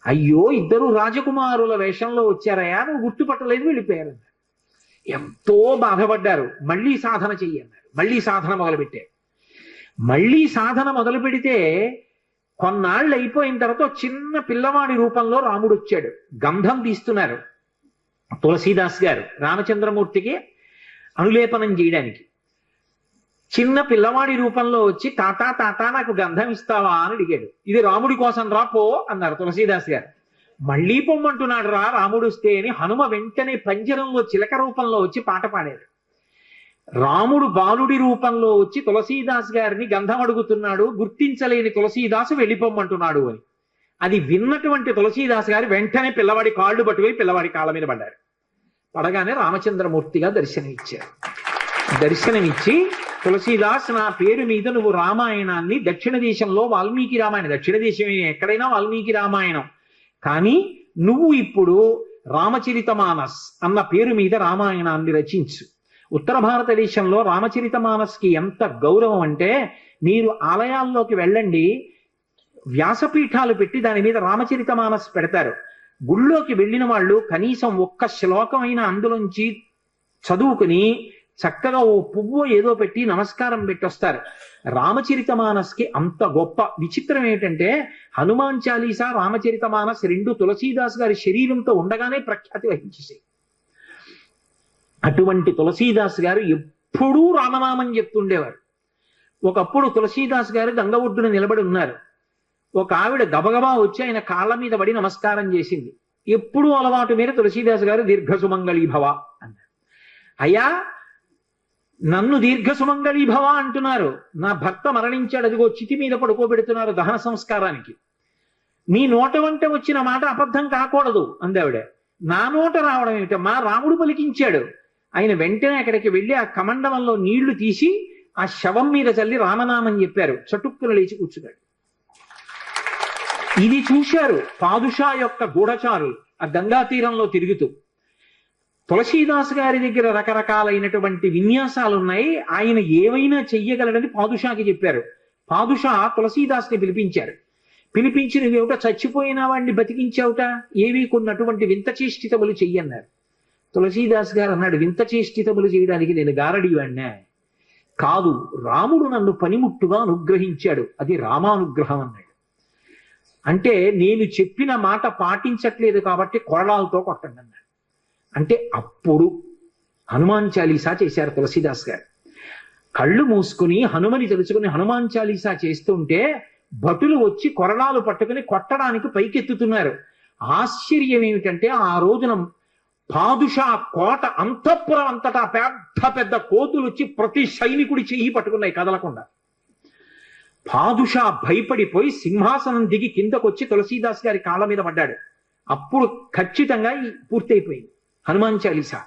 అయ్యో, ఇద్దరు రాజకుమారుల వేషంలో వచ్చారయ్యా, నువ్వు గుర్తుపట్టలేదు, వెళ్ళిపోయారు అన్నారు. ఎంతో బాధపడ్డారు. మళ్ళీ సాధన చెయ్యన్నారు. మళ్ళీ సాధన మొదలుపెట్టారు. మళ్ళీ సాధన మొదలు పెడితే కొన్నాళ్ళు అయిపోయిన తర్వాత చిన్న పిల్లవాడి రూపంలో రాముడు వచ్చాడు. గంధం తీస్తున్నారు తులసీదాస్ గారు రామచంద్రమూర్తికి అనులేపనం చేయడానికి. చిన్న పిల్లవాడి రూపంలో వచ్చి తాతా తాతా నాకు గంధం ఇస్తావా అని అడిగాడు. ఇది రాముడి కోసం రా, పో అన్నారు తులసీదాస్ గారు. మళ్ళీ పొమ్మంటున్నాడు రా రాముడు వస్తే అని హనుమ వెంటనే పంజరంలో చిలక రూపంలో వచ్చి పాట పాడారు. రాముడు బాలుడి రూపంలో వచ్చి తులసీదాస్ గారిని గంధం అడుగుతున్నాడు, గుర్తించలేని తులసీదాసు వెళ్ళిపోమ్మంటున్నాడు అని. అది విన్నటువంటి తులసీదాస్ గారు వెంటనే పిల్లవాడి కాళ్ళు పట్టుకుని పిల్లవాడి కాళ్ళ మీద పడ్డారు. పడగానే రామచంద్రమూర్తిగా దర్శనమిచ్చారు. దర్శనమిచ్చి, తులసీదాస్, నా పేరు మీద నువ్వు రామాయణాన్ని, దక్షిణ దేశంలో వాల్మీకి రామాయణం, దక్షిణ దేశం ఎక్కడైనా వాల్మీకి రామాయణం, కానీ నువ్వు ఇప్పుడు రామచరితమానస్ అన్న పేరు మీద రామాయణాన్ని రచించు. ఉత్తర భారతదేశంలో రామచరితమానస్కి ఎంత గౌరవం అంటే, మీరు ఆలయాల్లోకి వెళ్ళండి, వ్యాసపీఠాలు పెట్టి దాని మీద రామచరితమానస్ పెడతారు. గుళ్ళోకి వెళ్ళిన వాళ్ళు కనీసం ఒక్క శ్లోకమైన అందులోంచి చదువుకుని చక్కగా ఓ పువ్వు ఏదో పెట్టి నమస్కారం పెట్టొస్తారు. రామచరితమానస్కి అంత గొప్ప. విచిత్రం ఏంటంటే హనుమాన్ చాలీసా, రామచరితమానస్ రెండు తులసీదాస్ గారి శరీరంతో ఉండగానే ప్రఖ్యాతి వహించేసాయి. అటువంటి తులసీదాస్ గారు ఎప్పుడూ రామనామం చెప్తుండేవారు. ఒకప్పుడు తులసీదాస్ గారు గంగ ఒడ్డున నిలబడి ఉన్నారు. ఒక ఆవిడ గబగబా వచ్చి ఆయన కాళ్ళ మీద పడి నమస్కారం చేసింది. ఎప్పుడూ అలవాటు మీద తులసీదాస్ గారు దీర్ఘసుమంగళీ భవ అన్నారు. అయ్యా, నన్ను దీర్ఘసుమంగళీ భవ అంటున్నారు, నా భర్త మరణించాడు, అదిగో చితి మీద పడుకోబెడుతున్నారు దహన సంస్కారానికి, మీ నోట వంట వచ్చిన మాట అబద్ధం కాకూడదు అందావిడ. నా నోట రావడం ఏమిటమ్మా, రాముడు పలికించాడు. ఆయన వెంటనే అక్కడికి వెళ్ళి ఆ కమండలంలో నీళ్లు తీసి ఆ శవం మీద చల్లి రామనామం చెప్పారు. చటుక్కున లేచి కూర్చున్నాడు. ఇది చూశారు పాదుషా యొక్క గూఢచారులు ఆ గంగా తీరంలో తిరుగుతూ. తులసీదాస్ గారి దగ్గర రకరకాలైనటువంటి విన్యాసాలు ఉన్నాయి, ఆయన ఏమైనా చెయ్యగలడని పాదుషాకి చెప్పారు. పాదుషా తులసీదాస్ని పిలిపించారు. పిలిపించి, నువ్వేమిటో చచ్చిపోయిన వాడిని బతికించావుట, ఏవి కొన్నటువంటి వింత చేష్టితములు చెయ్యన్నారు. తులసీదాస్ గారు అన్నాడు, వింత చేష్టితములు చేయడానికి నేను గారడీవాడినా? కాదు, రాముడు నన్ను పనిముట్టుగా అనుగ్రహించాడు, అది రామానుగ్రహం అన్నాడు. అంటే నేను చెప్పిన మాట పాటించట్లేదు కాబట్టి కొరడాలతో కొట్టండి అన్నాడు. అంటే అప్పుడు హనుమాన్ చాలీసా చేశారు తులసీదాస్ గారు. కళ్ళు మూసుకుని హనుమని తెలుసుకుని హనుమాన్ చాలీసా చేస్తుంటే భటులు వచ్చి కొరడాలు పట్టుకుని కొట్టడానికి పైకెత్తుతున్నారు. ఆశ్చర్యం ఏమిటంటే ఆ రోజున పాదుషా కోట అంతఃపురం అంతటా పెద్ద పెద్ద కోతులు వచ్చి ప్రతి సైనికుడి చెయ్యి పట్టుకున్నాయి కదలకుండా. పాదుషా భయపడిపోయి సింహాసనం దిగి కిందకొచ్చి తులసీదాస్ గారి కాళ్ళ మీద పడ్డాడు. అప్పుడు ఖచ్చితంగా పూర్తయిపోయింది హనుమాన్ చాలీసా.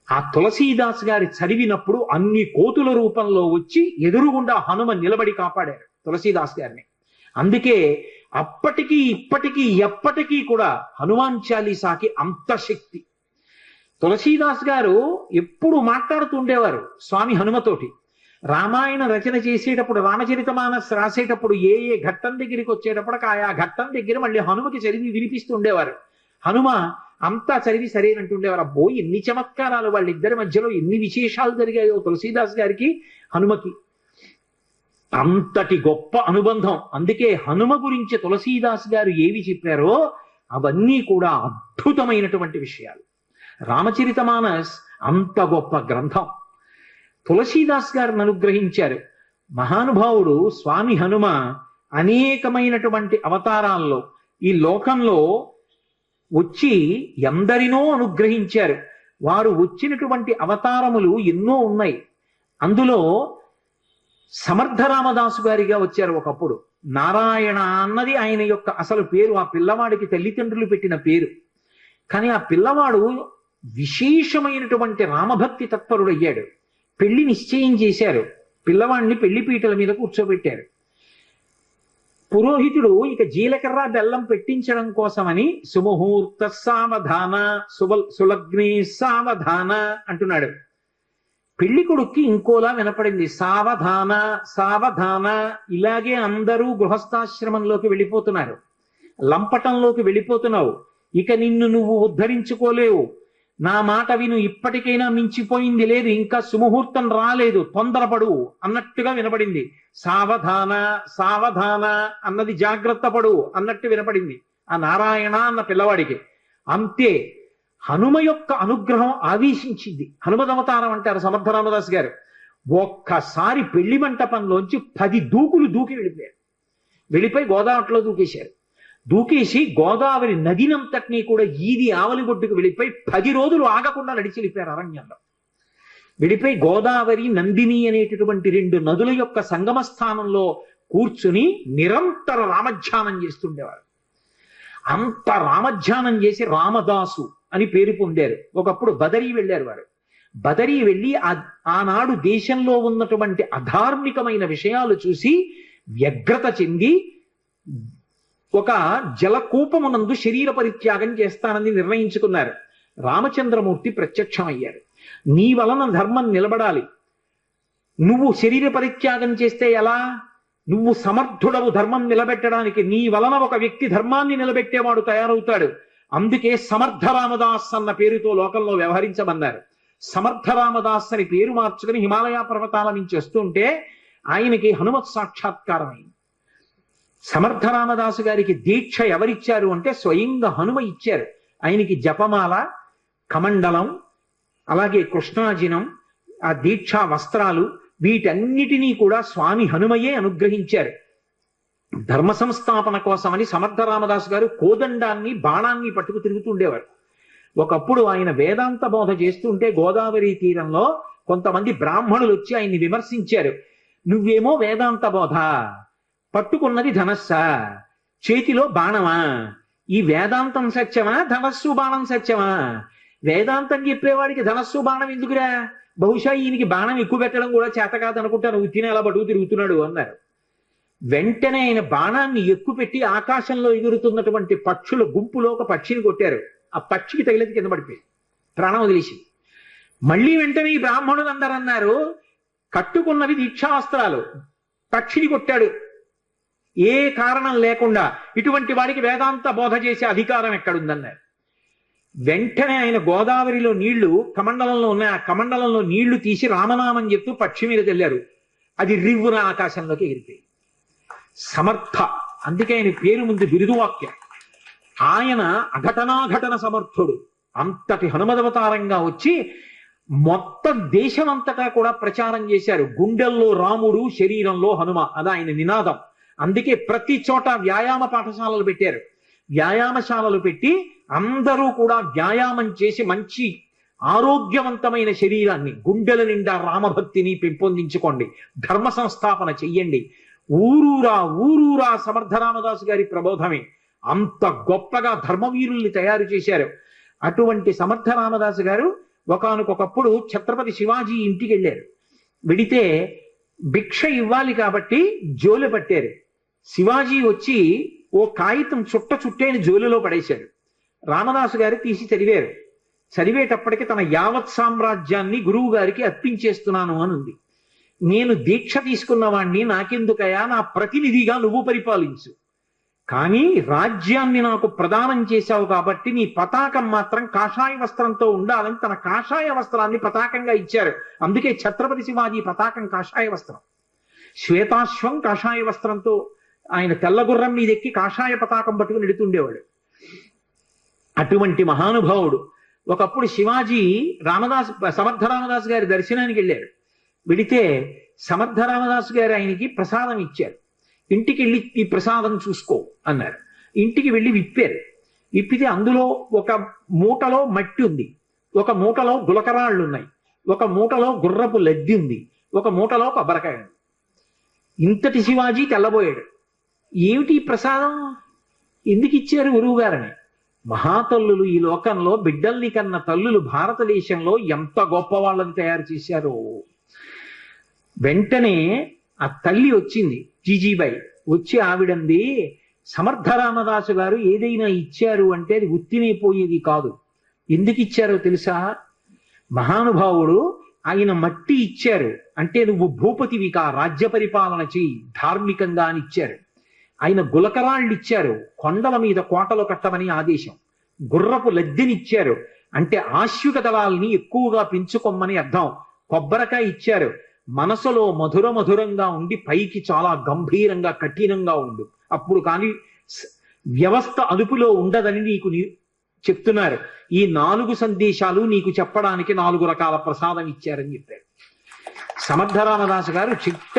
ఆ తులసీదాస్ గారి చదివినప్పుడు అన్ని కోతుల రూపంలో వచ్చి ఎదురుగుండా హనుమ నిలబడి కాపాడారు తులసీదాస్ గారిని. అందుకే అప్పటికీ ఇప్పటికీ ఎప్పటికీ కూడా హనుమాన్ చాలీసాకి అంత శక్తి. తులసీదాస్ గారు ఎప్పుడు మాట్లాడుతూ ఉండేవారు స్వామి హనుమతోటి. రామాయణ రచన చేసేటప్పుడు, రామచరితమానస్ రాసేటప్పుడు ఏ ఏ ఘట్టం దగ్గరికి వచ్చేటప్పుడు ఆయా ఘట్టం దగ్గర మళ్ళీ హనుమకి చదివి వినిపిస్తూ ఉండేవారు. హనుమ అంతా చదివి సరేనంటుండేవారు. అబ్బో ఎన్ని చమత్కారాలు, వాళ్ళిద్దరి మధ్యలో ఎన్ని విశేషాలు జరిగాయో తులసీదాస్ గారికి హనుమకి. అంతటి గొప్ప అనుబంధం. అందుకే హనుమ గురించి తులసీదాస్ గారు ఏవి చెప్పారో అవన్నీ కూడా అద్భుతమైనటువంటి విషయాలు. రామచరితమానస్ అంత గొప్ప గ్రంథం. తులసీదాస్ గారిని అనుగ్రహించారు మహానుభావుడు స్వామి హనుమ. అనేకమైనటువంటి అవతారాల్లో ఈ లోకంలో వచ్చి ఎందరినో అనుగ్రహించారు. వారు వచ్చినటువంటి అవతారములు ఎన్నో ఉన్నాయి. అందులో సమర్థ రామదాసు గారిగా వచ్చారు ఒకప్పుడు. నారాయణ అన్నది ఆయన యొక్క అసలు పేరు. ఆ పిల్లవాడికి తల్లిదండ్రులు పెట్టిన పేరు. కానీ ఆ పిల్లవాడు విశేషమైనటువంటి రామభక్తి తత్పరుడయ్యాడు. పెళ్లి నిశ్చయం చేశారు. పిల్లవాడిని పెళ్లి పీటల మీద కూర్చోబెట్టారు. పురోహితుడు ఇక జీలకర్ర బెల్లం పెట్టించడం కోసమని సుముహూర్త సావధాన సులగ్నే సావధాన అంటున్నాడు. పెళ్లి కొడుక్కి ఇంకోలా వినపడింది. సావధాన సావధాన. ఇలాగే అందరూ గృహస్థాశ్రమంలోకి వెళ్ళిపోతున్నారు, లంపటంలోకి వెళ్ళిపోతున్నావు. ఇక నిన్ను నువ్వు ఉద్ధరించుకోలేవు. నా మాట విను, ఇప్పటికైనా మించిపోయింది లేదు, ఇంకా సుముహూర్తం రాలేదు, తొందరపడు అన్నట్టుగా వినపడింది. సావధాన సావధాన అన్నది జాగ్రత్త పడు అన్నట్టు వినపడింది ఆ నారాయణ అన్న పిల్లవాడికి. అంతే హనుమ యొక్క అనుగ్రహం ఆవేశించింది. హనుమదవతారం అంటారు సమర్థ రామదాస్ గారు. ఒక్కసారి పెళ్లి మంటపంలోంచి 10 దూకులు దూకి వెళ్ళిపోయారు. వెళ్ళిపోయి గోదావరిలో దూకేశారు. దూకేసి గోదావరి నదినంతటినీ కూడా ఈది ఆవలిగొడ్డుకు వెళ్ళిపోయి 10 రోజులు ఆగకుండా నడిచి వెళ్ళిపోయారు అరణ్యంలో. వెళ్ళిపోయి గోదావరి నందిని అనేటటువంటి 2 నదుల యొక్క సంగమ స్థానంలో కూర్చుని నిరంతర రామధ్యానం చేస్తుండేవారు. అంత రామధ్యానం చేసి రామదాసు అని పేరు పొందారు. ఒకప్పుడు బదరీ వెళ్ళారు వారు. బదరీ వెళ్ళి ఆనాడు దేశంలో ఉన్నటువంటి అధార్మికమైన విషయాలు చూసి వ్యగ్రత చెంది ఒక జలకూపమునందు శరీర పరిత్యాగం చేస్తానని నిర్ణయించుకున్నారు. రామచంద్రమూర్తి ప్రత్యక్షమయ్యారు. నీ వలన ధర్మం నిలబడాలి, నువ్వు శరీర పరిత్యాగం చేస్తే ఎలా? నువ్వు సమర్థుడవు ధర్మం నిలబెట్టడానికి. నీ వలన ఒక వ్యక్తి ధర్మాన్ని నిలబెట్టేవాడు తయారవుతాడు. అందుకే సమర్థ రామదాస్ అన్న పేరుతో లోకంలో వ్యవహరించమన్నారు. సమర్థ రామదాస్ అని పేరు మార్చుకుని హిమాలయ పర్వతాల నుంచి వస్తుంటే ఆయనకి హనుమత్ సాక్షాత్కారం అయింది. సమర్థ రామదాసు గారికి దీక్ష ఎవరిచ్చారు అంటే స్వయంగా హనుమ ఇచ్చారు. ఆయనకి జపమాల, కమండలం, అలాగే కృష్ణాజినం, ఆ దీక్షా వస్త్రాలు, వీటన్నిటినీ కూడా స్వామి హనుమయే అనుగ్రహించారు. ధర్మ సంస్థాపన కోసమని సమర్థ రామదాసు గారు కోదండాన్ని, బాణాన్ని పట్టుకు తిరుగుతుండేవారు. ఒకప్పుడు ఆయన వేదాంత బోధ చేస్తుంటే గోదావరి తీరంలో కొంతమంది బ్రాహ్మణులు వచ్చి ఆయన్ని విమర్శించారు. నువ్వేమో వేదాంత బోధ, పట్టుకున్నది ధనస్సా, చేతిలో బాణమా, ఈ వేదాంతం సత్యమా, ధనస్సు బాణం సత్యమా? వేదాంతం చెప్పేవాడికి ధనస్సు బాణం ఎందుకురా? బహుశా ఈయనకి బాణం ఎక్కువ పెట్టడం కూడా చేత కాదనుకుంటాను, ఉత్తినే అలా పట్టుకు తిరుగుతున్నాడు అన్నారు. వెంటనే ఆయన బాణాన్ని ఎక్కువ పెట్టి ఆకాశంలో ఎగురుతున్నటువంటి పక్షుల గుంపులో ఒక పక్షిని కొట్టారు. ఆ పక్షికి తగిలేది కింద పడిపోయి ప్రాణం వదిలేసింది. మళ్ళీ వెంటనే ఈ బ్రాహ్మణులు అందరూ అన్నారు, కట్టుకున్నవి దీక్షావస్త్రాలు, పక్షిని కొట్టాడు ఏ కారణం లేకుండా, ఇటువంటి వాడికి వేదాంత బోధ చేసే అధికారం ఎక్కడుందన్నారు. వెంటనే ఆయన గోదావరిలో నీళ్లు కమండలంలో ఉన్నాయి, ఆ కమండలంలో నీళ్లు తీసి రామనామం చెప్తూ పక్షి మీద తెల్లారు. అది రివ్వున ఆకాశంలోకి ఎగిరిపోయి. సమర్థ, అందుకే ఆయన పేరు ముందు బిరుదువాక్యం. ఆయన అఘటనాఘటన సమర్థుడు. అంతటి హనుమదవతారంగా వచ్చి మొత్తం దేశమంతటా కూడా ప్రచారం చేశారు. గుండెల్లో రాముడు, శరీరంలో హనుమ, అది ఆయన నినాదం. అందుకే ప్రతి చోట వ్యాయామ పాఠశాలలు పెట్టారు. వ్యాయామశాలలు పెట్టి అందరూ కూడా వ్యాయామం చేసి మంచి ఆరోగ్యవంతమైన శరీరాన్ని, గుండెల నిండా రామభక్తిని పెంపొందించుకోండి, ధర్మ సంస్థాపన చెయ్యండి. ఊరూరా సమర్థ రామదాసు గారి ప్రబోధమే. అంత గొప్పగా ధర్మవీరుల్ని తయారు చేశారు. అటువంటి సమర్థ రామదాసు గారు ఒకానొకప్పుడు ఛత్రపతి శివాజీ ఇంటికి వెళ్ళారు. వెడితే భిక్ష ఇవ్వాలి కాబట్టి జోలు పట్టారు. శివాజీ వచ్చి ఓ కాగితం చుట్టైన జోలిలో పడేశాడు. రామదాసు గారు తీసి చదివారు. చదివేటప్పటికి తన యావత్ సామ్రాజ్యాన్ని గురువు గారికి అర్పించేస్తున్నాను అని ఉంది. నేను దీక్ష తీసుకున్నవాణ్ణి, నాకెందుకయా, నా ప్రతినిధిగా నువ్వు పరిపాలించు, కానీ రాజ్యాన్ని నాకు ప్రదానం చేశావు కాబట్టి నీ పతాకం మాత్రం కాషాయ వస్త్రంతో ఉండాలని తన కాషాయ వస్త్రాన్ని పతాకంగా ఇచ్చారు. అందుకే ఛత్రపతి శివాజీ పతాకం కాషాయ వస్త్రం. శ్వేతాశ్వం కాషాయ వస్త్రంతో, ఆయన తెల్లగుర్రం మీద ఎక్కి కాషాయ పతాకం పట్టుకుని ఎడుతుండేవాడు. అటువంటి మహానుభావుడు. ఒకప్పుడు శివాజీ సమర్థ రామదాసు గారి దర్శనానికి వెళ్ళారు. వెడితే సమర్థ రామదాసు గారు ఆయనకి ప్రసాదం ఇచ్చారు. ఇంటికి వెళ్ళి ఈ ప్రసాదం చూసుకో అన్నారు. ఇంటికి వెళ్ళి విప్పారు. విప్పితే అందులో ఒక మూటలో మట్టి ఉంది, ఒక మూటలో గులకరాళ్ళు ఉన్నాయి, ఒక మూటలో గుర్రపు లద్ది ఉంది, ఒక మూటలో కొబ్బరికాయ ఉంది. ఇంతటి శివాజీ తెల్లబోయాడు. ఏమిటి ప్రసాదం, ఎందుకు ఇచ్చారు గురువు గారని? మహాతల్లులు ఈ లోకంలో బిడ్డల్ని కన్న తల్లులు భారతదేశంలో ఎంత గొప్ప వాళ్ళని తయారు చేశారో. వెంటనే ఆ తల్లి వచ్చింది, జీజీబాయి వచ్చి ఆవిడంది, సమర్థ రామదాసు గారు ఏదైనా ఇచ్చారు అంటే అది ఉత్తినైపోయేది కాదు. ఎందుకు ఇచ్చారో తెలుసా? మహానుభావుడు ఆయన మట్టి ఇచ్చారు అంటే నువ్వు భూపతివికా, రాజ్య పరిపాలన చెయ్యి ధార్మికంగా అని ఇచ్చారు. ఆయన గులకరాళ్ళు ఇచ్చారు, కొండల మీద కోటలు కట్టమని ఆదేశం. గుర్రపు లద్దెనిచ్చారు అంటే ఆశ్విక దళాల్ని ఎక్కువగా పెంచుకోమని అర్థం. కొబ్బరికాయ ఇచ్చారు, మనసులో మధురంగా ఉండి పైకి చాలా గంభీరంగా కఠినంగా ఉండు, అప్పుడు కానీ వ్యవస్థ అదుపులో ఉండదని నీకు చెప్తున్నారు. ఈ 4 సందేశాలు నీకు చెప్పడానికి 4 రకాల ప్రసాదం ఇచ్చారని చెప్పారు. సమర్థ రామదాసు గారు చిట్ట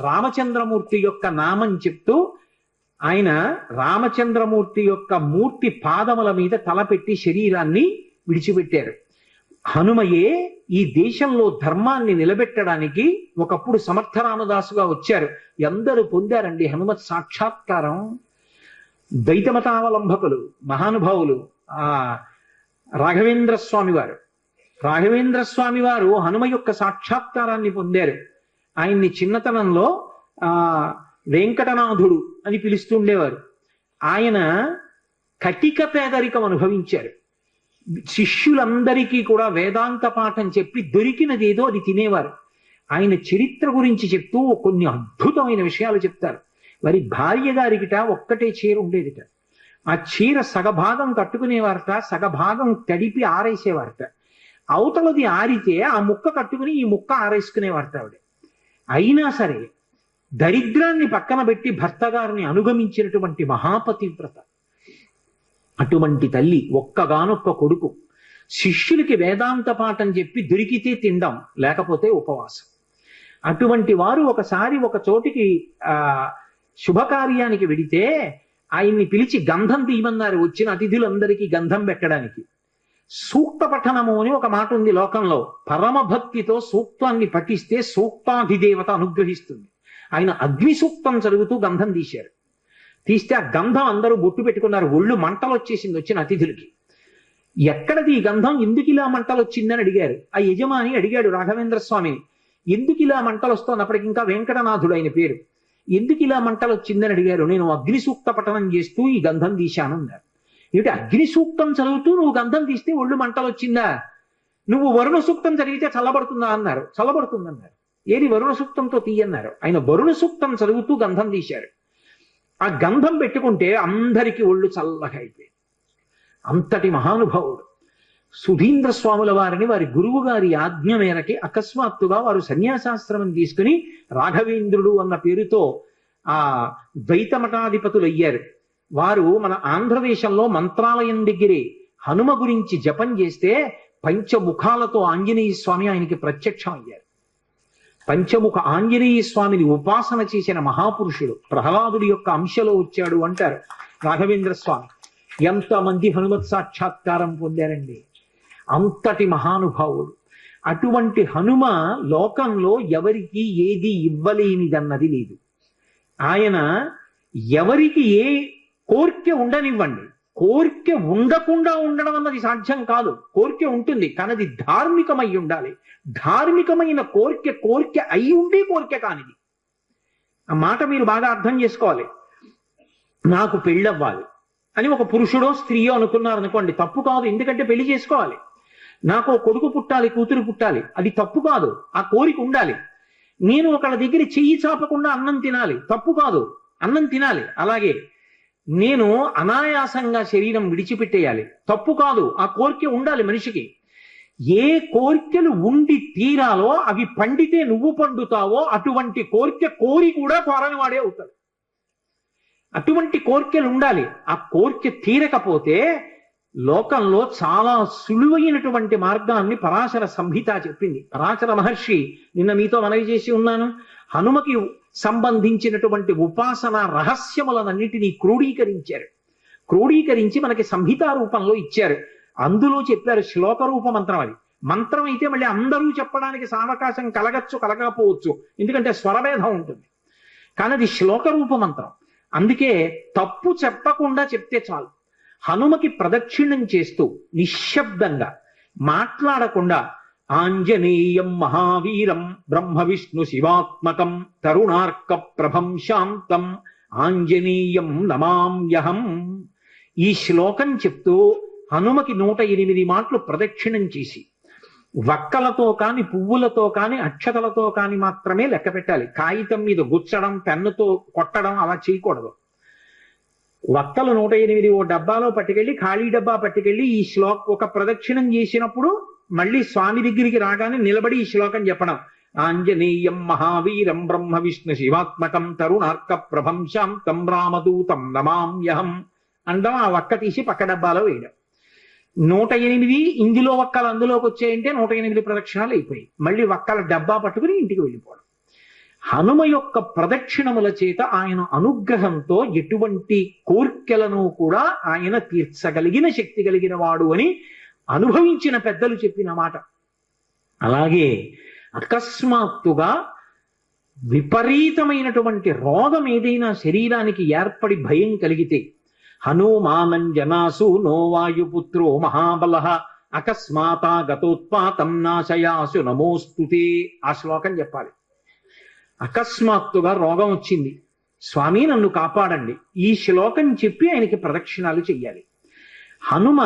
రామచంద్రమూర్తి యొక్క నామం చెప్తూ ఆయన రామచంద్రమూర్తి యొక్క మూర్తి పాదముల మీద తలపెట్టి శరీరాన్ని విడిచిపెట్టారు. హనుమయే ఈ దేశంలో ధర్మాన్ని నిలబెట్టడానికి ఒకప్పుడు సమర్థ రామదాసుగా వచ్చారు. ఎందరూ పొందారండి హనుమత్ సాక్షాత్కారం. ద్వైతమతావలంబకులు మహానుభావులు. రాఘవేంద్ర స్వామి వారు హనుమ యొక్క సాక్షాత్కారాన్ని పొందారు. ఆయన్ని చిన్నతనంలో వెంకటనాథుడు అని పిలుస్తుండేవారు. ఆయన కటిక పేదరికం అనుభవించారు. శిష్యులందరికీ కూడా వేదాంత పాఠం చెప్పి దొరికినదేదో అది తినేవారు. ఆయన చరిత్ర గురించి చెప్తూ కొన్ని అద్భుతమైన విషయాలు చెప్తారు. వారి భార్య గారికిట ఒక్కటే చీర ఉండేదిట. ఆ చీర సగభాగం కట్టుకునేవారట, సగభాగం తడిపి ఆరేసేవారట. అవతలది ఆరితే ఆ ముక్క కట్టుకుని ఈ ముక్క ఆరేసుకునేవారట ఆవిడ. అయినా సరే దరిద్రాన్ని పక్కన పెట్టి భర్త గారిని అనుగమించినటువంటి మహాపతివ్రత. అటువంటి తల్లి, ఒక్కగానొక్క కొడుకు. శిష్యులకి వేదాంత పాఠం చెప్పి దొరికితే తినడం, లేకపోతే ఉపవాసం. అటువంటి వారు ఒకసారి ఒక చోటికి శుభకార్యానికి వెడితే ఆయన్ని పిలిచి గంధం తీయమన్నారు వచ్చిన అతిథులందరికీ గంధం పెట్టడానికి. సూక్త పఠనము అని ఒక మాట ఉంది లోకంలో. పరమభక్తితో సూక్తాన్ని పఠిస్తే సూక్తాధిదేవత అనుగ్రహిస్తుంది. ఆయన అగ్ని సూక్తం చదువుతూ గంధం తీశారు. తీస్తే ఆ గంధం అందరూ బొట్టు పెట్టుకున్నారు. ఒళ్ళు మంటలు వచ్చేసింది వచ్చిన అతిథులకి. ఎక్కడది ఈ గంధం, ఎందుకు ఇలా మంటలు వచ్చిందని అడిగారు. ఆ యజమాని అడిగాడు రాఘవేంద్ర స్వామిని, ఎందుకు ఇలా మంటలు వస్తోంది? అప్పటికి ఇంకా వెంకటనాథుడు ఆయన పేరు. ఎందుకు ఇలా మంటలు వచ్చిందని అడిగారు. నేను అగ్ని సూక్త పఠనం చేస్తూ ఈ గంధం తీశాను అన్నారు. ఏమిటి, అగ్ని సూక్తం చదువుతూ నువ్వు గంధం తీస్తే ఒళ్ళు మంటలు వచ్చిందా? నువ్వు వరుణ సూక్తం చదివితే చల్లబడుతుందా అన్నారు. చల్లబడుతుందన్నారు. ఏది వరుణ సూక్తంతో తీయన్నారు. ఆయన వరుణ సూక్తం చదువుతూ గంధం తీశారు. ఆ గంధం పెట్టుకుంటే అందరికీ ఒళ్ళు చల్లగా అయిపోయింది. అంతటి మహానుభావుడు. సుధీంద్ర స్వాముల వారిని వారి గురువు గారి ఆజ్ఞ మేరకి అకస్మాత్తుగా వారు సన్యాసాశ్రమం తీసుకుని రాఘవేంద్రుడు అన్న పేరుతో ఆ ద్వైత మఠాధిపతులు అయ్యారు. వారు మన ఆంధ్రదేశంలో మంత్రాలయం దగ్గరే హనుమ గురించి జపం చేస్తే పంచముఖాలతో ఆంజనేయ స్వామి ఆయనకి ప్రత్యక్షం అయ్యారు. పంచముఖ ఆంజనేయ స్వామిని ఉపాసన చేసిన మహాపురుషుడు. ప్రహ్లాదుడి యొక్క అంశలో వచ్చాడు అంటారు రాఘవేంద్ర స్వామి. ఎంతమంది హనుమత్ సాక్షాత్కారం పొందారండి. అంతటి మహానుభావుడు. అటువంటి హనుమ లోకంలో ఎవరికి ఏది ఇవ్వలేనిదన్నది లేదు. ఆయన ఎవరికి ఏ కోర్కె ఉండనివ్వండి, కోర్కె ఉండకుండా ఉండడం అన్నది సాధ్యం కాదు. కోర్కె ఉంటుంది కానీ అది ధార్మికమై ఉండాలి. ధార్మికమైన కోర్కె అయి ఉండి కోర్కె కానిది. ఆ మాట మీరు బాగా అర్థం చేసుకోవాలి. నాకు పెళ్ళవ్వాలి అని ఒక పురుషుడో స్త్రీయో అనుకున్నారు అనుకోండి, తప్పు కాదు, ఎందుకంటే పెళ్లి చేసుకోవాలి. నాకు కొడుకు పుట్టాలి, కూతురు పుట్టాలి, అది తప్పు కాదు, ఆ కోరిక ఉండాలి. నేను ఒకళ్ళ దగ్గర చెయ్యి చాపకుండా అన్నం తినాలి, తప్పు కాదు, అన్నం తినాలి. అలాగే నేను అనాయాసంగా శరీరం విడిచిపెట్టేయాలి, తప్పు కాదు, ఆ కోరిక ఉండాలి మనిషికి. ఏ కోరికలు ఉండి తీరాలో అవి పండితే నువ్వు పండుతావో అటువంటి కోరి కూడా కోరని వాడే అవుతాడు. అటువంటి కోరికలు ఉండాలి. ఆ కోరిక తీరకపోతే లోకంలో చాలా సులువైనటువంటి మార్గాన్ని పరాశర సంహిత చెప్పింది. పరాశర మహర్షి నిన్న మీతో మనవి చేసి ఉన్నాను, హనుమకి సంబంధించినటువంటి ఉపాసన రహస్యములనన్నిటినీ క్రోడీకరించారు. క్రోడీకరించి మనకి సంహితా రూపంలో ఇచ్చారు. అందులో చెప్పారు శ్లోక రూప మంత్రం. అది మంత్రం అయితే మళ్ళీ అందరూ చెప్పడానికి సావకాశం కలగచ్చు, కలగకపోవచ్చు, ఎందుకంటే స్వరభేదం ఉంటుంది. కానీ అది శ్లోక రూప మంత్రం. అందుకే తప్పు చెప్పకుండా చెప్తే చాలు. హనుమకి ప్రదక్షిణం చేస్తూ నిశ్శబ్దంగా మాట్లాడకుండా ఆంజనేయం మహావీరం బ్రహ్మ విష్ణు శివాత్మకం తరుణార్క ప్రభం శాంతం ఆంజనేయం నమామ్యహం, ఈ శ్లోకం చెప్తూ హనుమకి 108 మాటలు ప్రదక్షిణం చేసి వక్కలతో కాని, పువ్వులతో కాని, అక్షతలతో కాని మాత్రమే లెక్క పెట్టాలి. కాగితం మీద గుచ్చడం, పెన్నుతో కొట్టడం అలా చేయకూడదు. వక్కలు 108 ఓ డబ్బాలో పట్టుకెళ్ళి, ఖాళీ డబ్బా పట్టుకెళ్ళి ఈ ఒక ప్రదక్షిణం చేసినప్పుడు మళ్ళీ స్వామి దగ్గరికి రాగానే నిలబడి ఈ శ్లోకం చెప్పడం. ఆంజనేయం మహావీరం బ్రహ్మ విష్ణు శివాత్మకం తరుణార్క ప్రభం శాంతం రామదూతం నమామ్యహం అండం. ఆ వక్క తీసి పక్క డబ్బాలో వేయడం. 108 ఇందులో వక్కలు అందులోకి వచ్చాయంటే 108 ప్రదక్షిణాలు అయిపోయి మళ్ళీ వక్కల డబ్బా పట్టుకుని ఇంటికి వెళ్ళిపోవడం. హనుమ యొక్క ప్రదక్షిణముల చేత ఆయన అనుగ్రహంతో ఎటువంటి కోర్కెలను కూడా ఆయన తీర్చగలిగిన శక్తి కలిగిన వాడు అని అనుభవించిన పెద్దలు చెప్పిన మాట. అలాగే అకస్మాత్తుగా విపరీతమైనటువంటి రోగం ఏదైనా శరీరానికి ఏర్పడి భయం కలిగితే, హనుమానంజనాసు నో వాయుపుత్రో మహాబల అకస్మాతా గతోత్పాతం నాశయాసు నమోస్తుతే, ఆ శ్లోకం చెప్పాలి. అకస్మాత్తుగా రోగం వచ్చింది, స్వామి నన్ను కాపాడండి, ఈ శ్లోకం చెప్పి ఆయనకి ప్రదక్షిణాలు చెయ్యాలి. హనుమ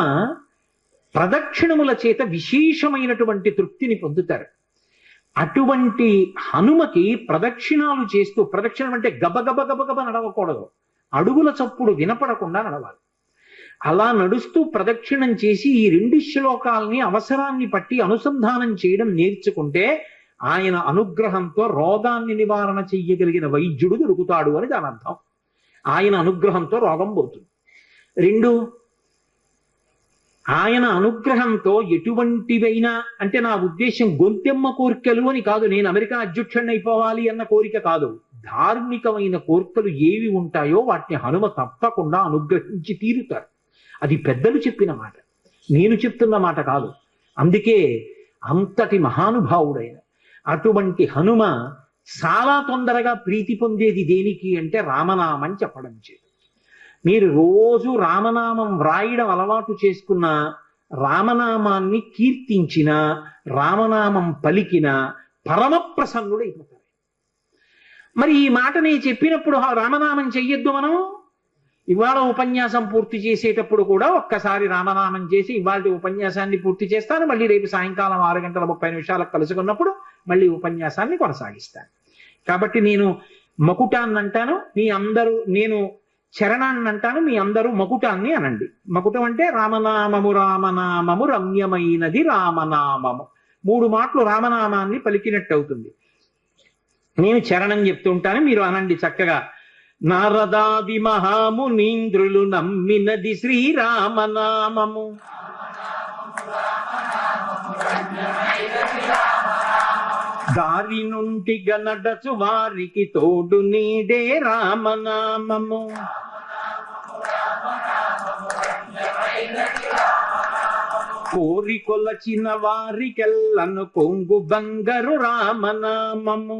ప్రదక్షిణముల చేత విశేషమైనటువంటి తృప్తిని పొందుతారు. అటువంటి హనుమకి ప్రదక్షిణాలు చేస్తూ, ప్రదక్షిణం అంటే గబగబ గబగబ నడవకూడదు, అడుగుల చప్పుడు వినపడకుండా నడవాలి. అలా నడుస్తూ ప్రదక్షిణం చేసి ఈ 2 శ్లోకాలని అవసరాన్ని పట్టి అనుసంధానం చేయడం నేర్చుకుంటే ఆయన అనుగ్రహంతో రోగాన్ని నివారణ చెయ్యగలిగిన వైద్యుడు దొరుకుతాడు అని దాని అర్థం. ఆయన అనుగ్రహంతో రోగం పోతుంది. 2, ఆయన అనుగ్రహంతో ఎటువంటివైనా, అంటే నా ఉద్దేశం గొంతెమ్మ కోరికలు అని కాదు, నేను అమెరికా అధ్యక్షుడిని అయిపోవాలి అన్న కోరిక కాదు. ధార్మికమైన కోరికలు ఏవి ఉంటాయో వాటిని హనుమ తప్పకుండా అనుగ్రహించి తీరుతారు. అది పెద్దలు చెప్పిన మాట, నేను చెప్తున్న మాట కాదు. అందుకే అంతటి మహానుభావుడైన అటువంటి హనుమ చాలా తొందరగా ప్రీతి పొందేది దేనికి అంటే రామనామం చెప్పడం చేత. మీరు రోజు రామనామం వ్రాయడం అలవాటు చేసుకున్న, రామనామాన్ని కీర్తించిన, రామనామం పలికిన పరమ ప్రసన్నుడైపోతారు. మరి ఈ మాట నేను చెప్పినప్పుడు రామనామం చెయ్యొద్దు మనం? ఇవాళ ఉపన్యాసం పూర్తి చేసేటప్పుడు కూడా ఒక్కసారి రామనామం చేసి ఇవాళ ఉపన్యాసాన్ని పూర్తి చేస్తాను, మళ్ళీ రేపు సాయంకాలం 6:30 కలుసుకున్నప్పుడు మళ్ళీ ఉపన్యాసాన్ని కొనసాగిస్తాను. కాబట్టి నేను మకుటాన్ని అంటాను, మీ అందరూ, నేను చరణాన్ని అంటాను, మీ అందరూ మకుటాన్ని అనండి. మకుటం అంటే రామనామము రామనామము రమ్యమైనది రామనామము. 3 మాటలు రామనామాన్ని పలికినట్టు అవుతుంది. నేను చరణం చెప్తుంటాను, మీరు అనండి చక్కగా. నారదాది మహామునీంద్రులు నమ్మినది శ్రీరామనామము, దారి నుండి గనడచు వారికి తోడు నీడే రామనామము. కోరి కొలచిన వారికెల్లను కొంగు బంగారు రామనామము.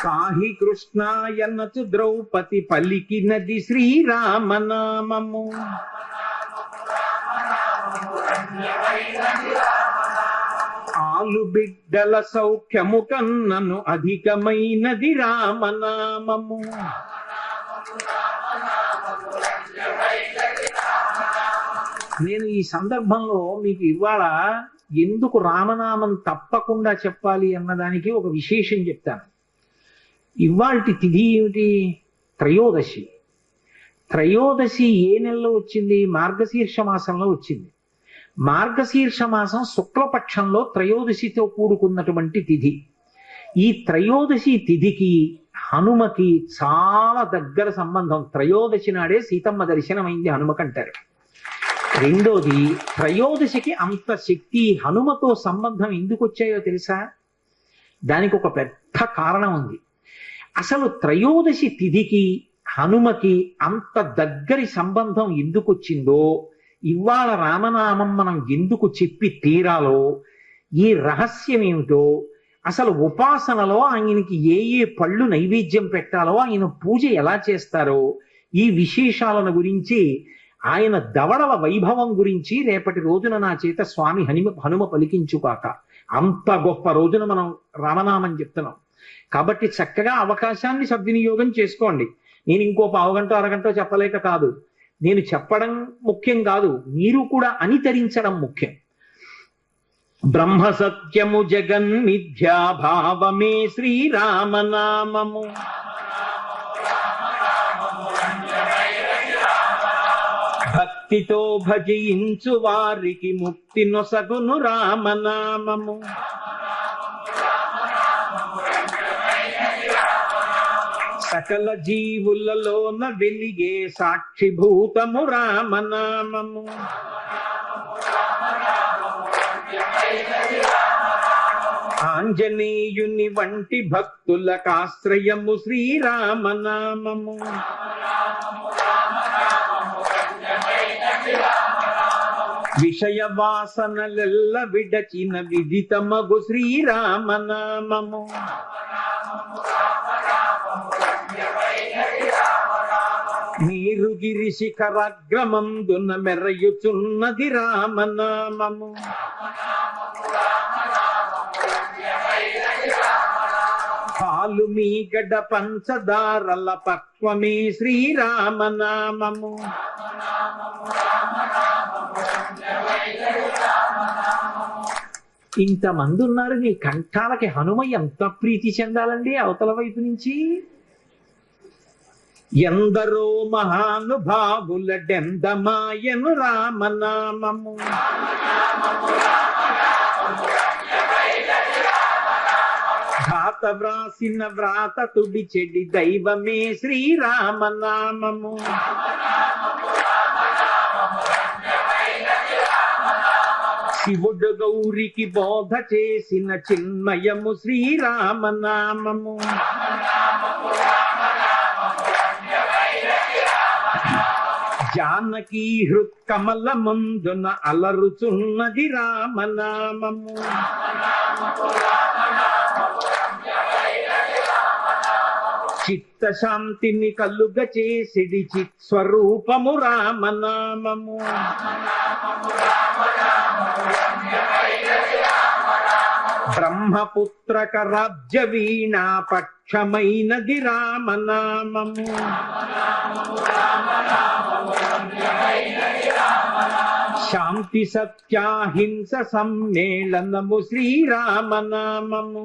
కాహి కృష్ణాయనచు ద్రౌపది పలికినది శ్రీరామనామము. ఆలు బిడ్డల సౌఖ్యము కన్నను అధికమైనది రామనామము. నేను ఈ సందర్భంలో మీకు ఇవాళ ఎందుకు రామనామం తప్పకుండా చెప్పాలి అన్నదానికి ఒక విశేషం చెప్తాను. ఇవాల్టి తిథి ఏమిటి? త్రయోదశి. త్రయోదశి ఏ నెలలో వచ్చింది? మార్గశీర్ష మాసంలో వచ్చింది. మార్గశీర్ష మాసం శుక్లపక్షంలో త్రయోదశితో కూడుకున్నటువంటి తిథి. ఈ త్రయోదశి తిథికి హనుమకి చాలా దగ్గర సంబంధం. త్రయోదశి నాడే సీతమ్మ దర్శనమైంది హనుమకంటారు. రెండోది, త్రయోదశికి అంత శక్తి, హనుమతో సంబంధం ఎందుకు వచ్చాయో తెలుసా? దానికి ఒక పెద్ద కారణం ఉంది. అసలు త్రయోదశి తిథికి హనుమకి అంత దగ్గరి సంబంధం ఎందుకు వచ్చిందో, ఇవాళ రామనామం మనం ఎందుకు చెప్పి తీరాలో, ఈ రహస్యం ఏమిటో, అసలు ఉపాసనలో ఆయనకి ఏ ఏ పళ్ళు నైవేద్యం పెట్టాలో, ఆయన పూజ ఎలా చేస్తారో, ఈ విశేషాలను గురించి, ఆయన దవడల వైభవం గురించి రేపటి రోజున నా చేత స్వామి హనుమ పలికించుకాక. అంత గొప్ప రోజున మనం రామనామం చెప్తున్నాం కాబట్టి చక్కగా అవకాశాన్ని సద్వినియోగం చేసుకోండి. నేను ఇంకో పావుగంట అరగంట చెప్పలేక కాదు, నేను చెప్పడం ముఖ్యం కాదు, మీరు కూడా అనుసరించడం ముఖ్యం. బ్రహ్మ సత్యము జగన్ మిథ్యాభావమే శ్రీరామనామము. భక్తితో భజించు వారికి ముక్తి నొసగును రామనామము. సకల జీవులలోన వెలిగే సాక్షిభూతము రామనామము. ఆంజనేయుని వంటి భక్తులకాశ్రయము శ్రీరామనామము. విషయ వాసనలెల్ల విడచిన విదితమగు శ్రీరామనామము. నీరుగిరి శిఖరాగ్రమందున మెరయుచున్నది రామనామము. పాలు మీగడ పంచదారల పక్వమే శ్రీరామనామము. ఇంతమంది ఉన్నారు, నీ కంఠాలకి హనుమ ఎంత ప్రీతి చెందాలండి అవతల వైపు నుంచి. ఎందరో మహానుభావుల డెందమాయను రామనామము. ఘాత వ్రాసిన వ్రాత తుడి చెడి దైవమే శ్రీరామనామము. శివుడు గౌరికి బోధ చేసిన చిన్మయము శ్రీరామనామము. జానకీ హృత్కమల ముందున అలరుచున్నది రామనామము. చిత్తశాంతిని కలుగ చేసిడి చిత్స్వరూపము రామనామము. బ్రహ్మపుత్రక రాజ్య వీణా పక్షమైనది రామనామము. శాంతి సత్యాహింస సమ్మేళనము శ్రీరామనామము.